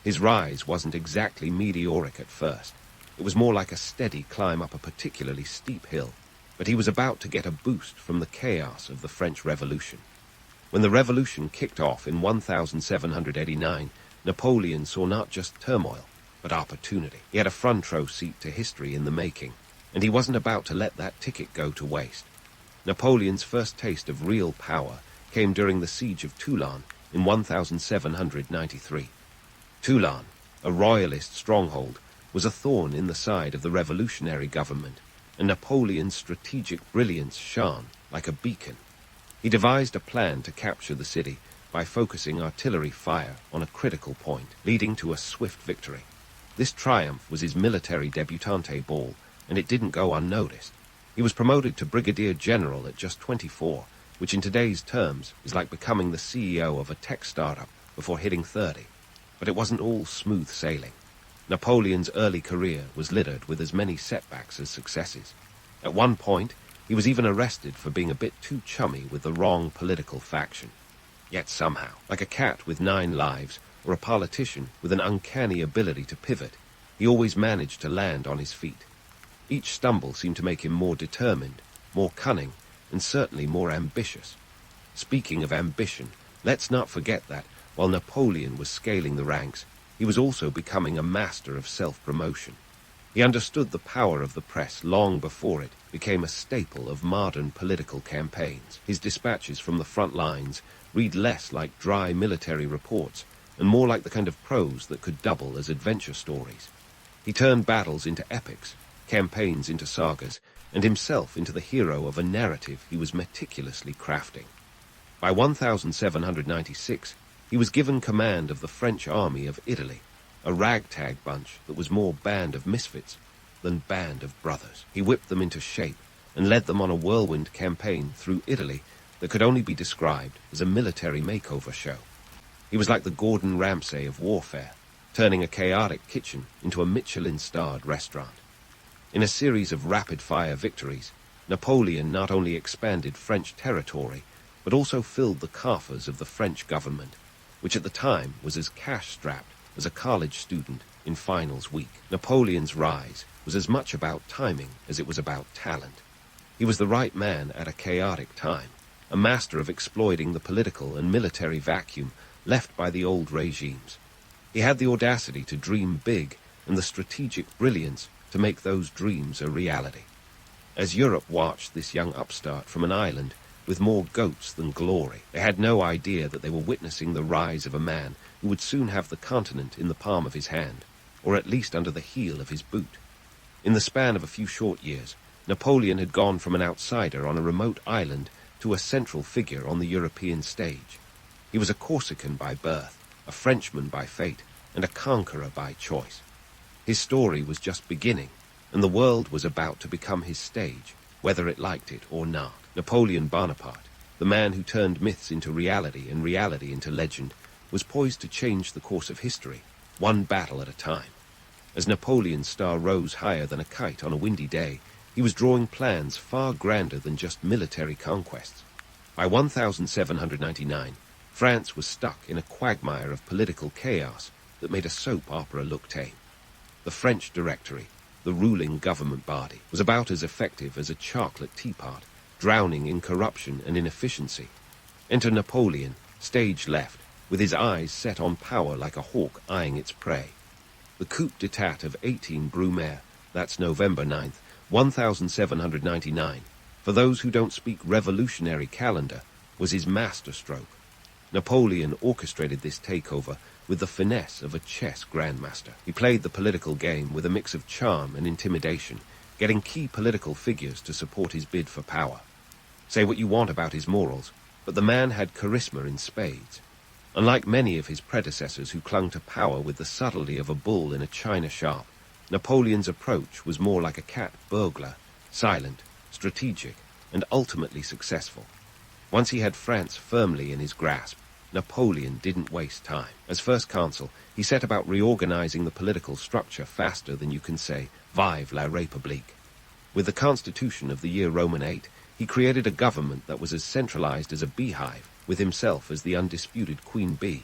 His rise wasn't exactly meteoric at first. It was more like a steady climb up a particularly steep hill, but he was about to get a boost from the chaos of the French Revolution. When the revolution kicked off in 1789, Napoleon saw not just turmoil, but opportunity. He had a front-row seat to history in the making, and he wasn't about to let that ticket go to waste. Napoleon's first taste of real power came during the siege of Toulon in 1793. Toulon, a royalist stronghold, was a thorn in the side of the revolutionary government, and Napoleon's strategic brilliance shone like a beacon. He devised a plan to capture the city by focusing artillery fire on a critical point, leading to a swift victory. This triumph was his military debutante ball, and it didn't go unnoticed. He was promoted to brigadier general at just 24, which in today's terms is like becoming the CEO of a tech startup before hitting 30. But it wasn't all smooth sailing. Napoleon's early career was littered with as many setbacks as successes. At one point, he was even arrested for being a bit too chummy with the wrong political faction. Yet somehow, like a cat with 9 lives, or a politician with an uncanny ability to pivot, he always managed to land on his feet. Each stumble seemed to make him more determined, more cunning, and certainly more ambitious. Speaking of ambition, let's not forget that, while Napoleon was scaling the ranks, he was also becoming a master of self-promotion. He understood the power of the press long before it became a staple of modern political campaigns. His dispatches from the front lines read less like dry military reports and more like the kind of prose that could double as adventure stories. He turned battles into epics, campaigns into sagas, and himself into the hero of a narrative he was meticulously crafting. By 1796, he was given command of the French army of Italy, a ragtag bunch that was more band of misfits than band of brothers. He whipped them into shape and led them on a whirlwind campaign through Italy that could only be described as a military makeover show. He was like the Gordon Ramsay of warfare, turning a chaotic kitchen into a Michelin-starred restaurant. In a series of rapid-fire victories, Napoleon not only expanded French territory, but also filled the coffers of the French government, which at the time was as cash-strapped as a college student in finals week. Napoleon's rise was as much about timing as it was about talent. He was the right man at a chaotic time, a master of exploiting the political and military vacuum left by the old regimes. He had the audacity to dream big and the strategic brilliance to make those dreams a reality. As Europe watched this young upstart from an island with more goats than glory, they had no idea that they were witnessing the rise of a man who would soon have the continent in the palm of his hand, or at least under the heel of his boot. In the span of a few short years, Napoleon had gone from an outsider on a remote island to a central figure on the European stage. He was a Corsican by birth, a Frenchman by fate, and a conqueror by choice. His story was just beginning, and the world was about to become his stage, whether it liked it or not. Napoleon Bonaparte, the man who turned myths into reality and reality into legend, was poised to change the course of history, one battle at a time. As Napoleon's star rose higher than a kite on a windy day, he was drawing plans far grander than just military conquests. By 1799, France was stuck in a quagmire of political chaos that made a soap opera look tame. The French Directory, the ruling government body, was about as effective as a chocolate teapot, drowning in corruption and inefficiency. Enter Napoleon, stage left, with his eyes set on power like a hawk eyeing its prey. The coup d'etat of 18 Brumaire, that's November 9th, 1799, for those who don't speak revolutionary calendar, was his masterstroke. Napoleon orchestrated this takeover with the finesse of a chess grandmaster. He played the political game with a mix of charm and intimidation, getting key political figures to support his bid for power. Say what you want about his morals, but the man had charisma in spades. Unlike many of his predecessors who clung to power with the subtlety of a bull in a china shop, Napoleon's approach was more like a cat burglar, silent, strategic, and ultimately successful. Once he had France firmly in his grasp, Napoleon didn't waste time. As First Consul, he set about reorganizing the political structure faster than you can say, "Vive la République." With the constitution of the year Roman 8, he created a government that was as centralized as a beehive, with himself as the undisputed queen bee.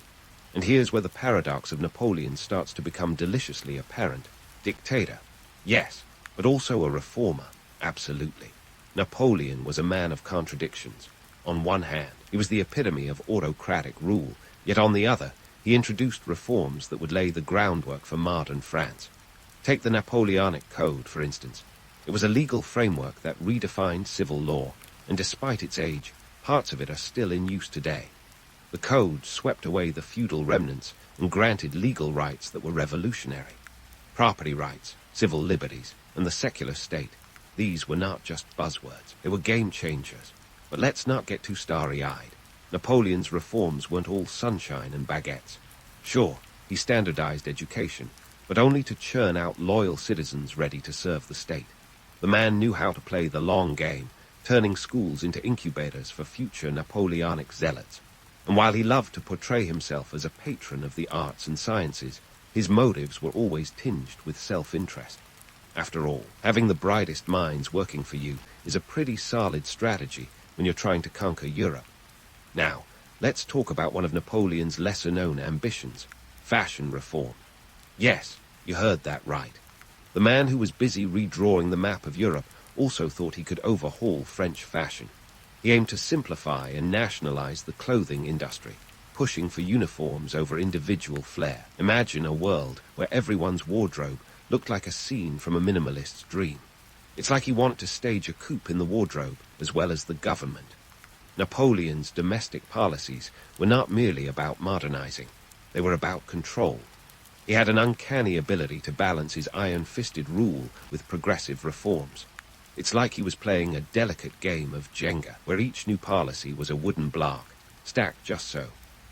And here's where the paradox of Napoleon starts to become deliciously apparent. Dictator, yes, but also a reformer, absolutely. Napoleon was a man of contradictions. On one hand, he was the epitome of autocratic rule, yet on the other, he introduced reforms that would lay the groundwork for modern France. Take the Napoleonic Code, for instance. It was a legal framework that redefined civil law, and despite its age, parts of it are still in use today. The Code swept away the feudal remnants and granted legal rights that were revolutionary. Property rights, civil liberties, and the secular state. These were not just buzzwords, they were game changers. But let's not get too starry-eyed. Napoleon's reforms weren't all sunshine and baguettes. Sure, he standardized education, but only to churn out loyal citizens ready to serve the state. The man knew how to play the long game, turning schools into incubators for future Napoleonic zealots. And while he loved to portray himself as a patron of the arts and sciences, his motives were always tinged with self-interest. After all, having the brightest minds working for you is a pretty solid strategy when you're trying to conquer Europe. Now, let's talk about one of Napoleon's lesser-known ambitions, fashion reform. Yes, you heard that right. The man who was busy redrawing the map of Europe also thought he could overhaul French fashion. He aimed to simplify and nationalize the clothing industry, pushing for uniforms over individual flair. Imagine a world where everyone's wardrobe looked like a scene from a minimalist's dream. It's like he wanted to stage a coup in the wardrobe as well as the government. Napoleon's domestic policies were not merely about modernizing. They were about control. He had an uncanny ability to balance his iron-fisted rule with progressive reforms. It's like he was playing a delicate game of Jenga, where each new policy was a wooden block, stacked just so,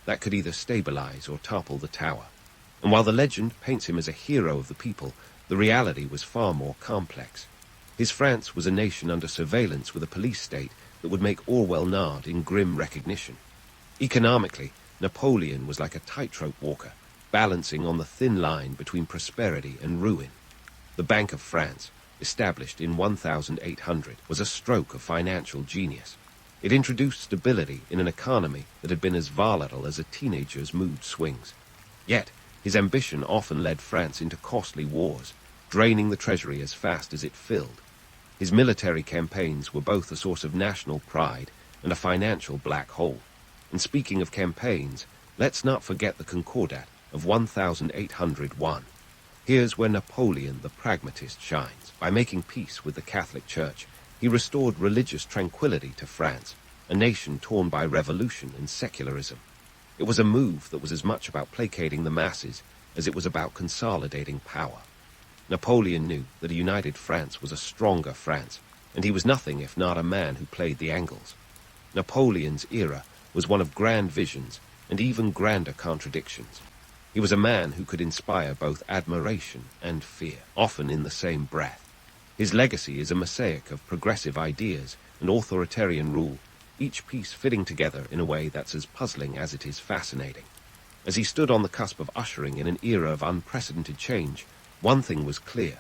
that could either stabilize or topple the tower. And while the legend paints him as a hero of the people, the reality was far more complex. His France was a nation under surveillance with a police state that would make Orwell nod in grim recognition. Economically, Napoleon was like a tightrope walker, balancing on the thin line between prosperity and ruin. The Bank of France, established in 1800, was a stroke of financial genius. It introduced stability in an economy that had been as volatile as a teenager's mood swings. Yet, his ambition often led France into costly wars, draining the treasury as fast as it filled. His military campaigns were both a source of national pride and a financial black hole. And speaking of campaigns, let's not forget the Concordat of 1801. Here's where Napoleon the pragmatist shines. By making peace with the Catholic Church, he restored religious tranquility to France, a nation torn by revolution and secularism. It was a move that was as much about placating the masses as it was about consolidating power. Napoleon knew that a united France was a stronger France, and he was nothing if not a man who played the angles. Napoleon's era was one of grand visions and even grander contradictions. He was a man who could inspire both admiration and fear, often in the same breath. His legacy is a mosaic of progressive ideas and authoritarian rule, each piece fitting together in a way that's as puzzling as it is fascinating. As he stood on the cusp of ushering in an era of unprecedented change, one thing was clear.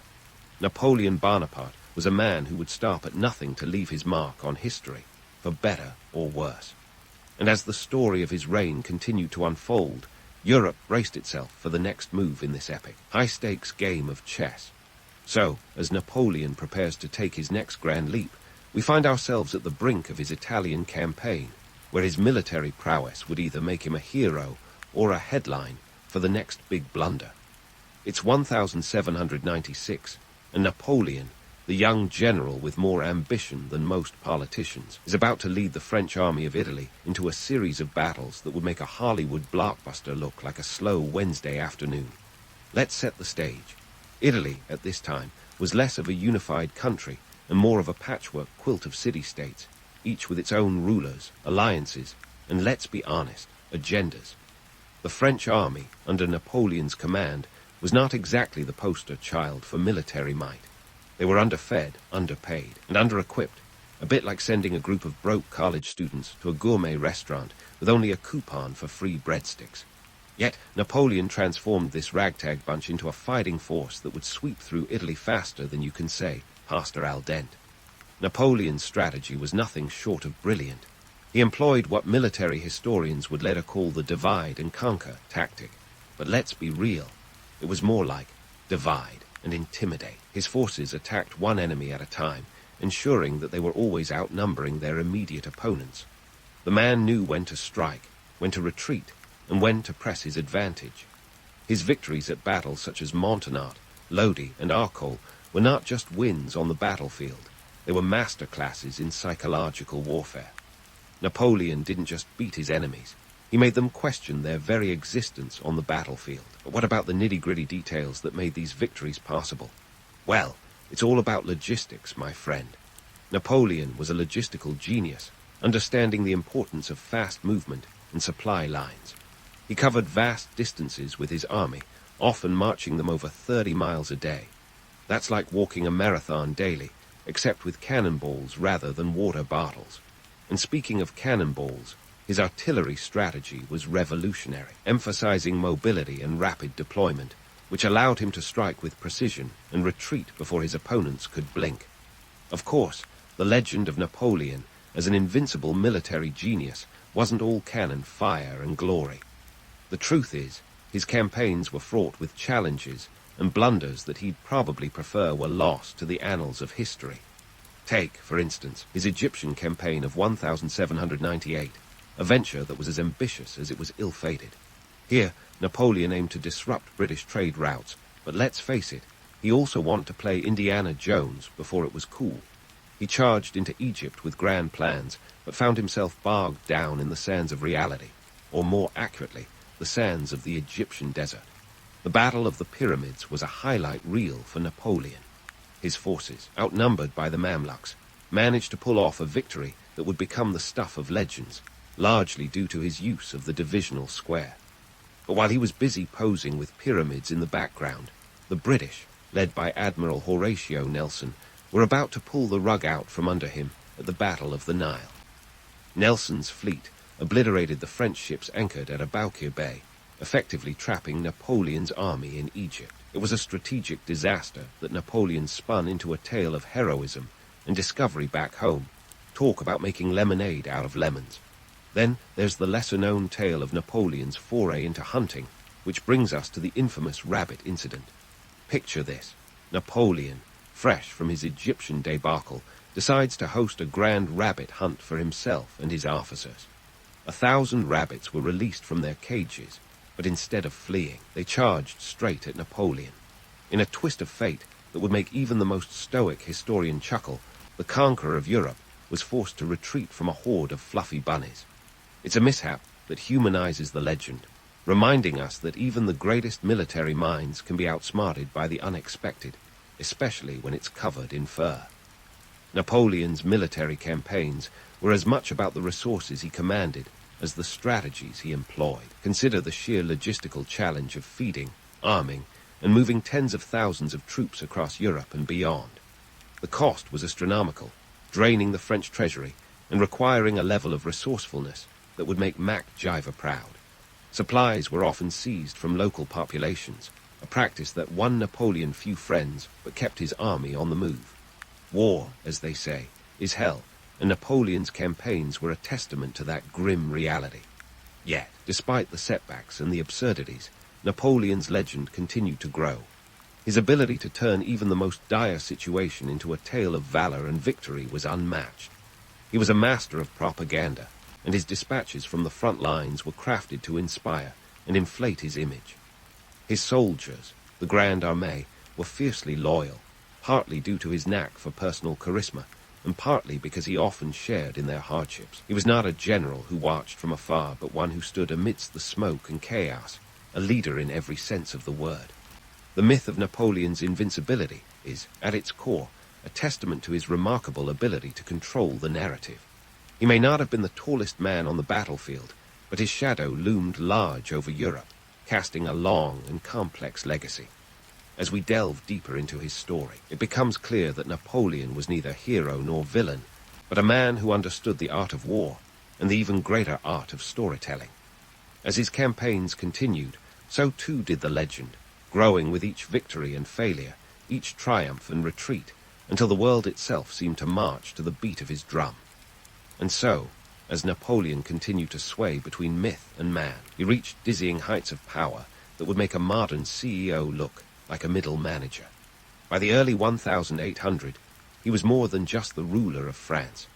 Napoleon Bonaparte was a man who would stop at nothing to leave his mark on history, for better or worse. And as the story of his reign continued to unfold, Europe braced itself for the next move in this epic, high-stakes game of chess. So, as Napoleon prepares to take his next grand leap, we find ourselves at the brink of his Italian campaign, where his military prowess would either make him a hero or a headline for the next big blunder. It's 1796, and Napoleon, the young general with more ambition than most politicians, is about to lead the French army of Italy into a series of battles that would make a Hollywood blockbuster look like a slow Wednesday afternoon. Let's set the stage. Italy, at this time, was less of a unified country and more of a patchwork quilt of city-states, each with its own rulers, alliances, and let's be honest, agendas. The French army, under Napoleon's command, was not exactly the poster child for military might. They were underfed, underpaid, and under-equipped, a bit like sending a group of broke college students to a gourmet restaurant with only a coupon for free breadsticks. Yet Napoleon transformed this ragtag bunch into a fighting force that would sweep through Italy faster than you can say, Pastor al dente. Napoleon's strategy was nothing short of brilliant. He employed what military historians would later call the divide and conquer tactic. But let's be real, it was more like divide and intimidate. His forces attacked one enemy at a time, ensuring that they were always outnumbering their immediate opponents. The man knew when to strike, when to retreat, and when to press his advantage. His victories at battles such as Montenat, Lodi, and Arcole were not just wins on the battlefield. They were masterclasses in psychological warfare. Napoleon didn't just beat his enemies. He made them question their very existence on the battlefield. But what about the nitty-gritty details that made these victories possible? Well, it's all about logistics, my friend. Napoleon was a logistical genius, understanding the importance of fast movement and supply lines. He covered vast distances with his army, often marching them over 30 miles a day. That's like walking a marathon daily, except with cannonballs rather than water bottles. And speaking of cannonballs, his artillery strategy was revolutionary, emphasizing mobility and rapid deployment, which allowed him to strike with precision and retreat before his opponents could blink. Of course, the legend of Napoleon as an invincible military genius wasn't all cannon fire and glory. The truth is, his campaigns were fraught with challenges and blunders that he'd probably prefer were lost to the annals of history. Take, for instance, his Egyptian campaign of 1798, a venture that was as ambitious as it was ill-fated. Here, Napoleon aimed to disrupt British trade routes, but let's face it, he also wanted to play Indiana Jones before it was cool. He charged into Egypt with grand plans, but found himself bogged down in the sands of reality, or more accurately, the sands of the Egyptian desert. The Battle of the Pyramids was a highlight reel for Napoleon. His forces, outnumbered by the Mamluks, managed to pull off a victory that would become the stuff of legends, largely due to his use of the divisional square. But while he was busy posing with pyramids in the background, the British, led by Admiral Horatio Nelson, were about to pull the rug out from under him at the Battle of the Nile. Nelson's fleet obliterated the French ships anchored at Aboukir Bay, effectively trapping Napoleon's army in Egypt. It was a strategic disaster that Napoleon spun into a tale of heroism and discovery back home. Talk about making lemonade out of lemons. Then there's the lesser-known tale of Napoleon's foray into hunting, which brings us to the infamous rabbit incident. Picture this. Napoleon, fresh from his Egyptian debacle, decides to host a grand rabbit hunt for himself and his officers. 1,000 rabbits were released from their cages, but instead of fleeing, they charged straight at Napoleon. In a twist of fate that would make even the most stoic historian chuckle, the Conqueror of Europe was forced to retreat from a horde of fluffy bunnies. It's a mishap that humanizes the legend, reminding us that even the greatest military minds can be outsmarted by the unexpected, especially when it's covered in fur. Napoleon's military campaigns were as much about the resources he commanded as the strategies he employed. Consider the sheer logistical challenge of feeding, arming, and moving tens of thousands of troops across Europe and beyond. The cost was astronomical, draining the French treasury and requiring a level of resourcefulness that would make Mac Jiver proud. Supplies were often seized from local populations, a practice that won Napoleon few friends but kept his army on the move. War, as they say, is hell, and Napoleon's campaigns were a testament to that grim reality. Yet, despite the setbacks and the absurdities, Napoleon's legend continued to grow. His ability to turn even the most dire situation into a tale of valor and victory was unmatched. He was a master of propaganda, and his dispatches from the front lines were crafted to inspire and inflate his image. His soldiers, the Grande Armée, were fiercely loyal, partly due to his knack for personal charisma, and partly because he often shared in their hardships. He was not a general who watched from afar, but one who stood amidst the smoke and chaos, a leader in every sense of the word. The myth of Napoleon's invincibility is, at its core, a testament to his remarkable ability to control the narrative. He may not have been the tallest man on the battlefield, but his shadow loomed large over Europe, casting a long and complex legacy. As we delve deeper into his story, it becomes clear that Napoleon was neither hero nor villain, but a man who understood the art of war and the even greater art of storytelling. As his campaigns continued, so too did the legend, growing with each victory and failure, each triumph and retreat, until the world itself seemed to march to the beat of his drum. And so, as Napoleon continued to sway between myth and man, he reached dizzying heights of power that would make a modern CEO look like a middle manager. By the early 1800, he was more than just the ruler of France.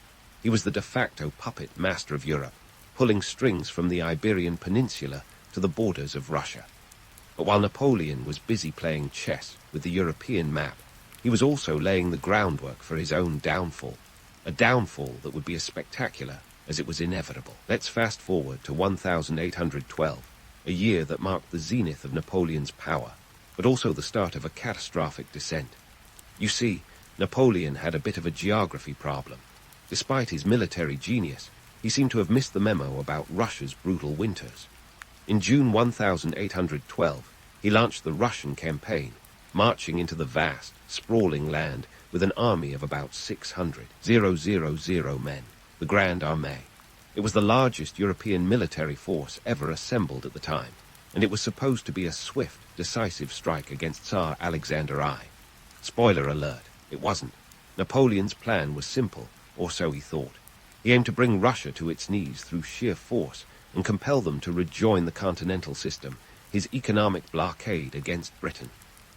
He was the de facto puppet master of Europe, pulling strings from the Iberian Peninsula to the borders of Russia. But while Napoleon was busy playing chess with the European map, he was also laying the groundwork for his own downfall, a downfall that would be as spectacular as it was inevitable. Let's fast forward to 1812, a year that marked the zenith of Napoleon's power, but also the start of a catastrophic descent. You see, Napoleon had a bit of a geography problem. Despite his military genius, he seemed to have missed the memo about Russia's brutal winters. In June 1812, he launched the Russian campaign, marching into the vast, sprawling land with an army of about 600,000 men, the Grande Armée. It was the largest European military force ever assembled at the time, and it was supposed to be a swift, decisive strike against Tsar Alexander I. Spoiler alert, it wasn't. Napoleon's plan was simple, or so he thought. He aimed to bring Russia to its knees through sheer force and compel them to rejoin the continental system, his economic blockade against Britain.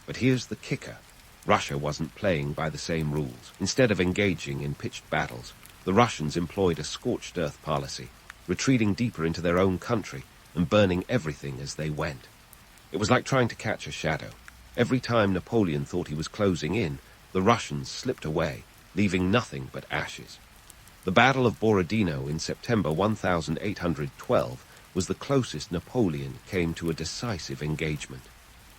But here's the kicker. Russia wasn't playing by the same rules. Instead of engaging in pitched battles, the Russians employed a scorched earth policy, retreating deeper into their own country and burning everything as they went. It was like trying to catch a shadow. Every time Napoleon thought he was closing in, the Russians slipped away, leaving nothing but ashes. The Battle of Borodino in September 1812 was the closest Napoleon came to a decisive engagement.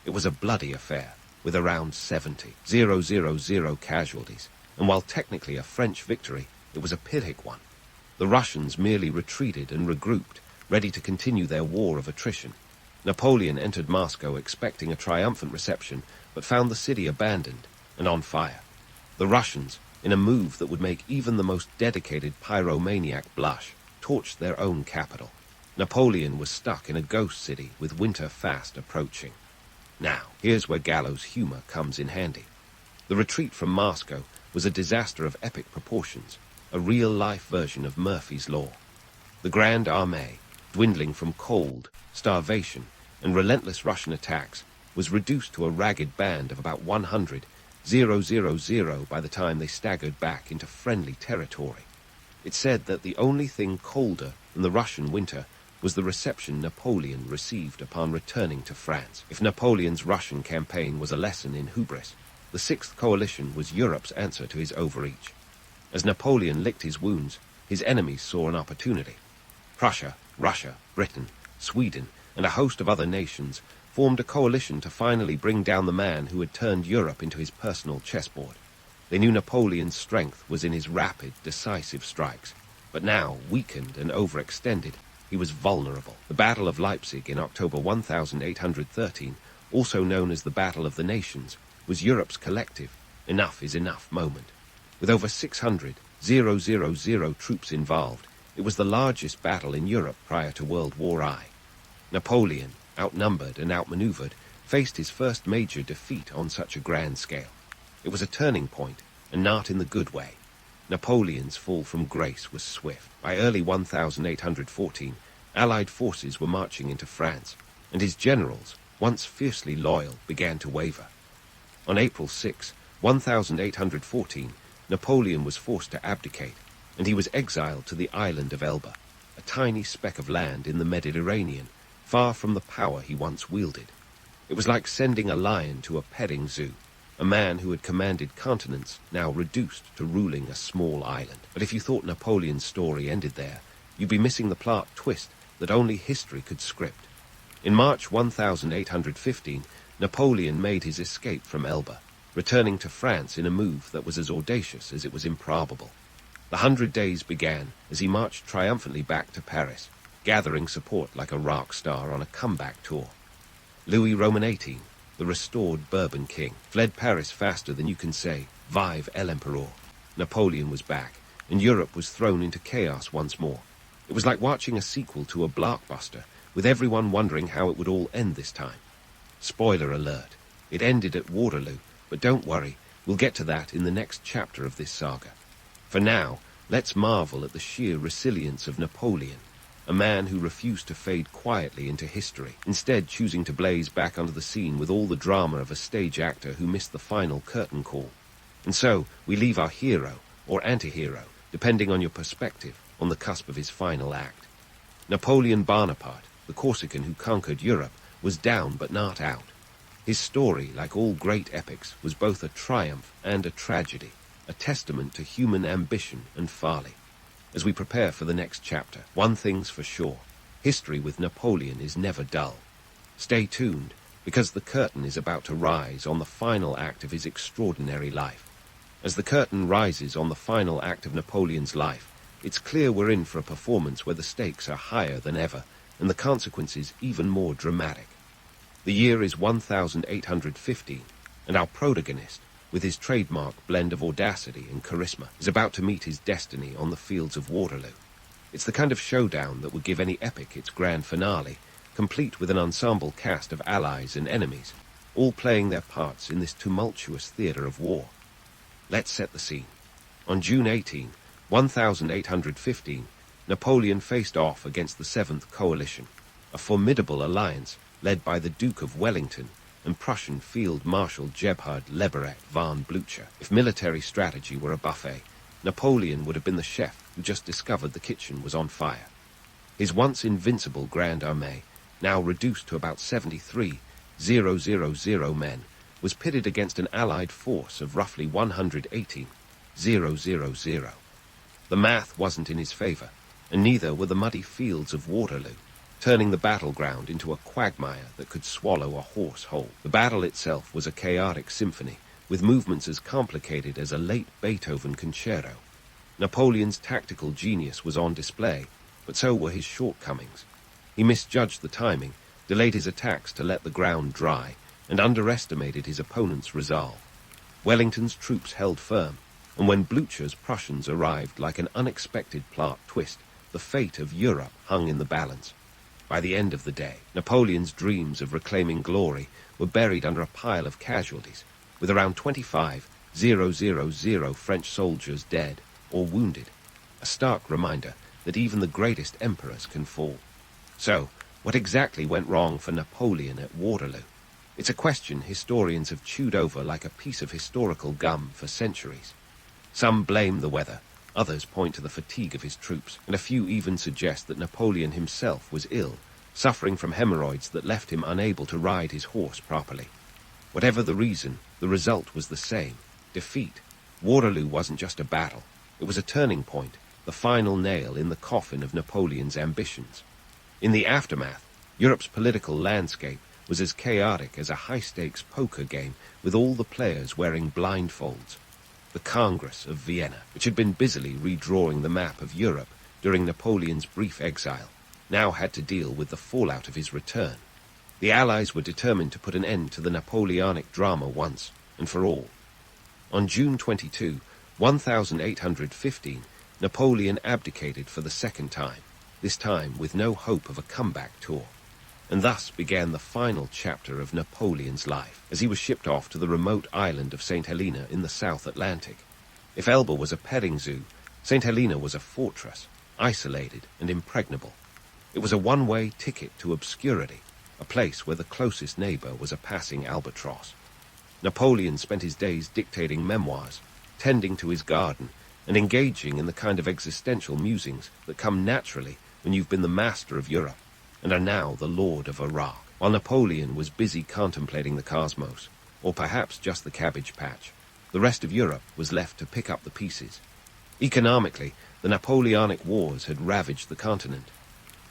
It was a bloody affair, with around 70,000 casualties, and while technically a French victory, it was a Pyrrhic one. The Russians merely retreated and regrouped, ready to continue their war of attrition. Napoleon entered Moscow expecting a triumphant reception, but found the city abandoned and on fire. The Russians, in a move that would make even the most dedicated pyromaniac blush, torched their own capital. Napoleon was stuck in a ghost city with winter fast approaching. Now, here's where gallows humor comes in handy. The retreat from Moscow was a disaster of epic proportions, a real-life version of Murphy's Law. The Grande Armée, dwindling from cold, starvation, and relentless Russian attacks, was reduced to a ragged band of about 100,000 by the time they staggered back into friendly territory. It said that the only thing colder than the Russian winter was the reception Napoleon received upon returning to France. If Napoleon's Russian campaign was a lesson in hubris, the Sixth Coalition was Europe's answer to his overreach. As Napoleon licked his wounds, his enemies saw an opportunity. Prussia, Russia, Britain, Sweden, and a host of other nations formed a coalition to finally bring down the man who had turned Europe into his personal chessboard. They knew Napoleon's strength was in his rapid, decisive strikes, but now, weakened and overextended, he was vulnerable. The Battle of Leipzig in October 1813, also known as the Battle of the Nations, was Europe's collective enough is enough moment. With over 600,000 troops involved, it was the largest battle in Europe prior to World War I. Napoleon, outnumbered and outmaneuvered, faced his first major defeat on such a grand scale. It was a turning point, and not in the good way. Napoleon's fall from grace was swift. By early 1814, Allied forces were marching into France, and his generals, once fiercely loyal, began to waver. On April 6, 1814, Napoleon was forced to abdicate, and he was exiled to the island of Elba, a tiny speck of land in the Mediterranean, far from the power he once wielded. It was like sending a lion to a petting zoo, a man who had commanded continents now reduced to ruling a small island. But if you thought Napoleon's story ended there, you'd be missing the plot twist that only history could script. In March 1815, Napoleon made his escape from Elba, returning to France in a move that was as audacious as it was improbable. The 100 Days began as he marched triumphantly back to Paris, gathering support like a rock star on a comeback tour. Louis Roman XVIII, the the restored Bourbon king, fled Paris faster than you can say, "Vive l'Empereur." Napoleon was back, and Europe was thrown into chaos once more. It was like watching a sequel to a blockbuster, with everyone wondering how it would all end this time. Spoiler alert, it ended at Waterloo, but don't worry, we'll get to that in the next chapter of this saga. For now, let's marvel at the sheer resilience of Napoleon, a man who refused to fade quietly into history, instead choosing to blaze back onto the scene with all the drama of a stage actor who missed the final curtain call. And so, we leave our hero, or anti-hero, depending on your perspective, on the cusp of his final act. Napoleon Bonaparte, the Corsican who conquered Europe, was down but not out. His story, like all great epics, was both a triumph and a tragedy, a testament to human ambition and folly. As we prepare for the next chapter, one thing's for sure, history with Napoleon is never dull. Stay tuned, because the curtain is about to rise on the final act of his extraordinary life. As the curtain rises on the final act of Napoleon's life, it's clear we're in for a performance where the stakes are higher than ever, and the consequences even more dramatic. The year is 1815, and our protagonist, with his trademark blend of audacity and charisma, is about to meet his destiny on the fields of Waterloo. It's the kind of showdown that would give any epic its grand finale, complete with an ensemble cast of allies and enemies, all playing their parts in this tumultuous theatre of war. Let's set the scene. On June 18, 1815, Napoleon faced off against the Seventh Coalition, a formidable alliance led by the Duke of Wellington and Prussian Field Marshal Gebhard Leberecht von Blücher. If military strategy were a buffet, Napoleon would have been the chef who just discovered the kitchen was on fire. His once invincible Grande Armée, now reduced to about 73,000 men, was pitted against an Allied force of roughly 118,000. The math wasn't in his favor, and neither were the muddy fields of Waterloo, turning the battleground into a quagmire that could swallow a horse whole. The battle itself was a chaotic symphony, with movements as complicated as a late Beethoven concerto. Napoleon's tactical genius was on display, but so were his shortcomings. He misjudged the timing, delayed his attacks to let the ground dry, and underestimated his opponent's resolve. Wellington's troops held firm, and when Blücher's Prussians arrived like an unexpected plot twist, the fate of Europe hung in the balance. By the end of the day, Napoleon's dreams of reclaiming glory were buried under a pile of casualties, with around 25,000 French soldiers dead or wounded, a stark reminder that even the greatest emperors can fall. So, what exactly went wrong for Napoleon at Waterloo? It's a question historians have chewed over like a piece of historical gum for centuries. Some blame the weather, others point to the fatigue of his troops, and a few even suggest that Napoleon himself was ill, suffering from hemorrhoids that left him unable to ride his horse properly. Whatever the reason, the result was the same: defeat. Waterloo wasn't just a battle, it was a turning point, the final nail in the coffin of Napoleon's ambitions. In the aftermath, Europe's political landscape was as chaotic as a high-stakes poker game with all the players wearing blindfolds. The Congress of Vienna, which had been busily redrawing the map of Europe during Napoleon's brief exile, now had to deal with the fallout of his return. The Allies were determined to put an end to the Napoleonic drama once and for all. On June 22, 1815, Napoleon abdicated for the second time, this time with no hope of a comeback tour. And thus began the final chapter of Napoleon's life, as he was shipped off to the remote island of St. Helena in the South Atlantic. If Elba was a petting zoo, St. Helena was a fortress, isolated and impregnable. It was a one-way ticket to obscurity, a place where the closest neighbor was a passing albatross. Napoleon spent his days dictating memoirs, tending to his garden, and engaging in the kind of existential musings that come naturally when you've been the master of Europe and are now the lord of Iraq, while Napoleon was busy contemplating the cosmos, or perhaps just the cabbage patch. The rest of Europe was left to pick up the pieces. Economically, the Napoleonic Wars had ravaged the continent.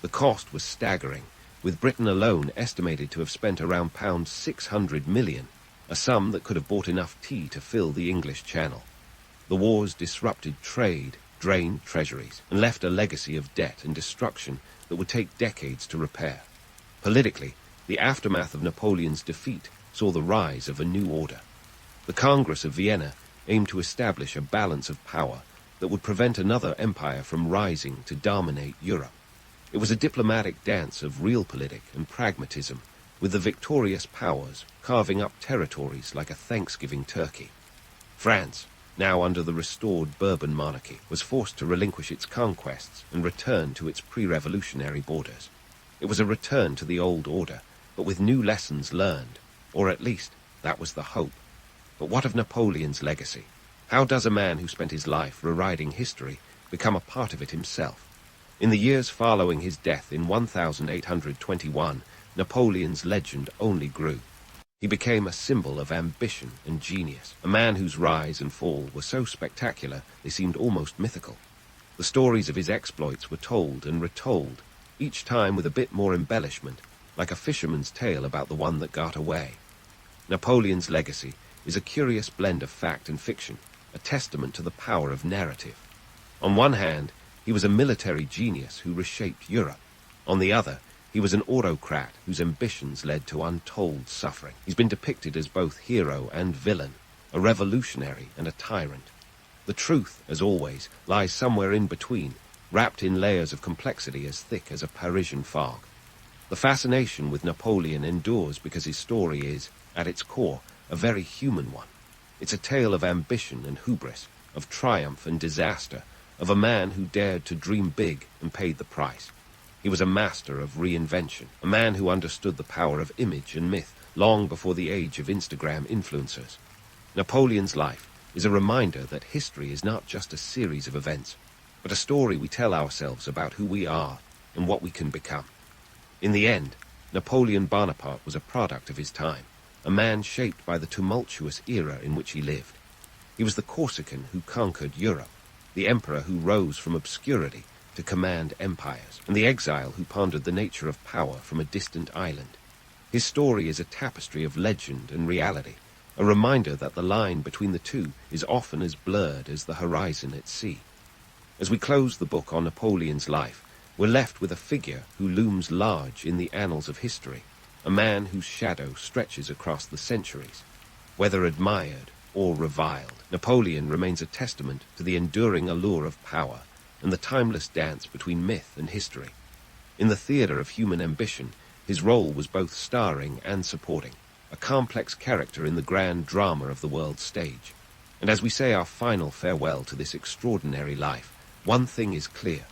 The cost was staggering, with Britain alone estimated to have spent around £600 million, a sum that could have bought enough tea to fill the English Channel. The wars disrupted trade, drained treasuries, and left a legacy of debt and destruction that would take decades to repair. Politically, the aftermath of Napoleon's defeat saw the rise of a new order. The Congress of Vienna aimed to establish a balance of power that would prevent another empire from rising to dominate Europe. It was a diplomatic dance of realpolitik and pragmatism, with the victorious powers carving up territories like a Thanksgiving turkey. France, now under the restored Bourbon monarchy, was forced to relinquish its conquests and return to its pre-revolutionary borders. It was a return to the old order, but with new lessons learned, or at least that was the hope. But what of Napoleon's legacy? How does a man who spent his life rewriting history become a part of it himself? In the years following his death in 1821, Napoleon's legend only grew. He became a symbol of ambition and genius, a man whose rise and fall were so spectacular they seemed almost mythical. The stories of his exploits were told and retold, each time with a bit more embellishment, like a fisherman's tale about the one that got away. Napoleon's legacy is a curious blend of fact and fiction, a testament to the power of narrative. On one hand, he was a military genius who reshaped Europe. On the other, he was an autocrat whose ambitions led to untold suffering. He's been depicted as both hero and villain, a revolutionary and a tyrant. The truth, as always, lies somewhere in between, wrapped in layers of complexity as thick as a Parisian fog. The fascination with Napoleon endures because his story is, at its core, a very human one. It's a tale of ambition and hubris, of triumph and disaster, of a man who dared to dream big and paid the price. He was a master of reinvention, a man who understood the power of image and myth long before the age of Instagram influencers. Napoleon's life is a reminder that history is not just a series of events, but a story we tell ourselves about who we are and what we can become. In the end, Napoleon Bonaparte was a product of his time, a man shaped by the tumultuous era in which he lived. He was the Corsican who conquered Europe, the emperor who rose from obscurity to command empires, and the exile who pondered the nature of power from a distant island. His story is a tapestry of legend and reality, a reminder that the line between the two is often as blurred as the horizon at sea. As we close the book on Napoleon's life, we're left with a figure who looms large in the annals of history, a man whose shadow stretches across the centuries. Whether admired or reviled, Napoleon remains a testament to the enduring allure of power and the timeless dance between myth and history. In the theatre of human ambition, his role was both starring and supporting, a complex character in the grand drama of the world's stage. And as we say our final farewell to this extraordinary life, one thing is clear.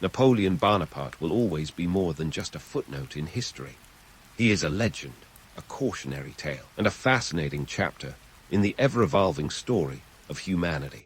Napoleon Bonaparte will always be more than just a footnote in history. He is a legend, a cautionary tale, and a fascinating chapter in the ever-evolving story of humanity.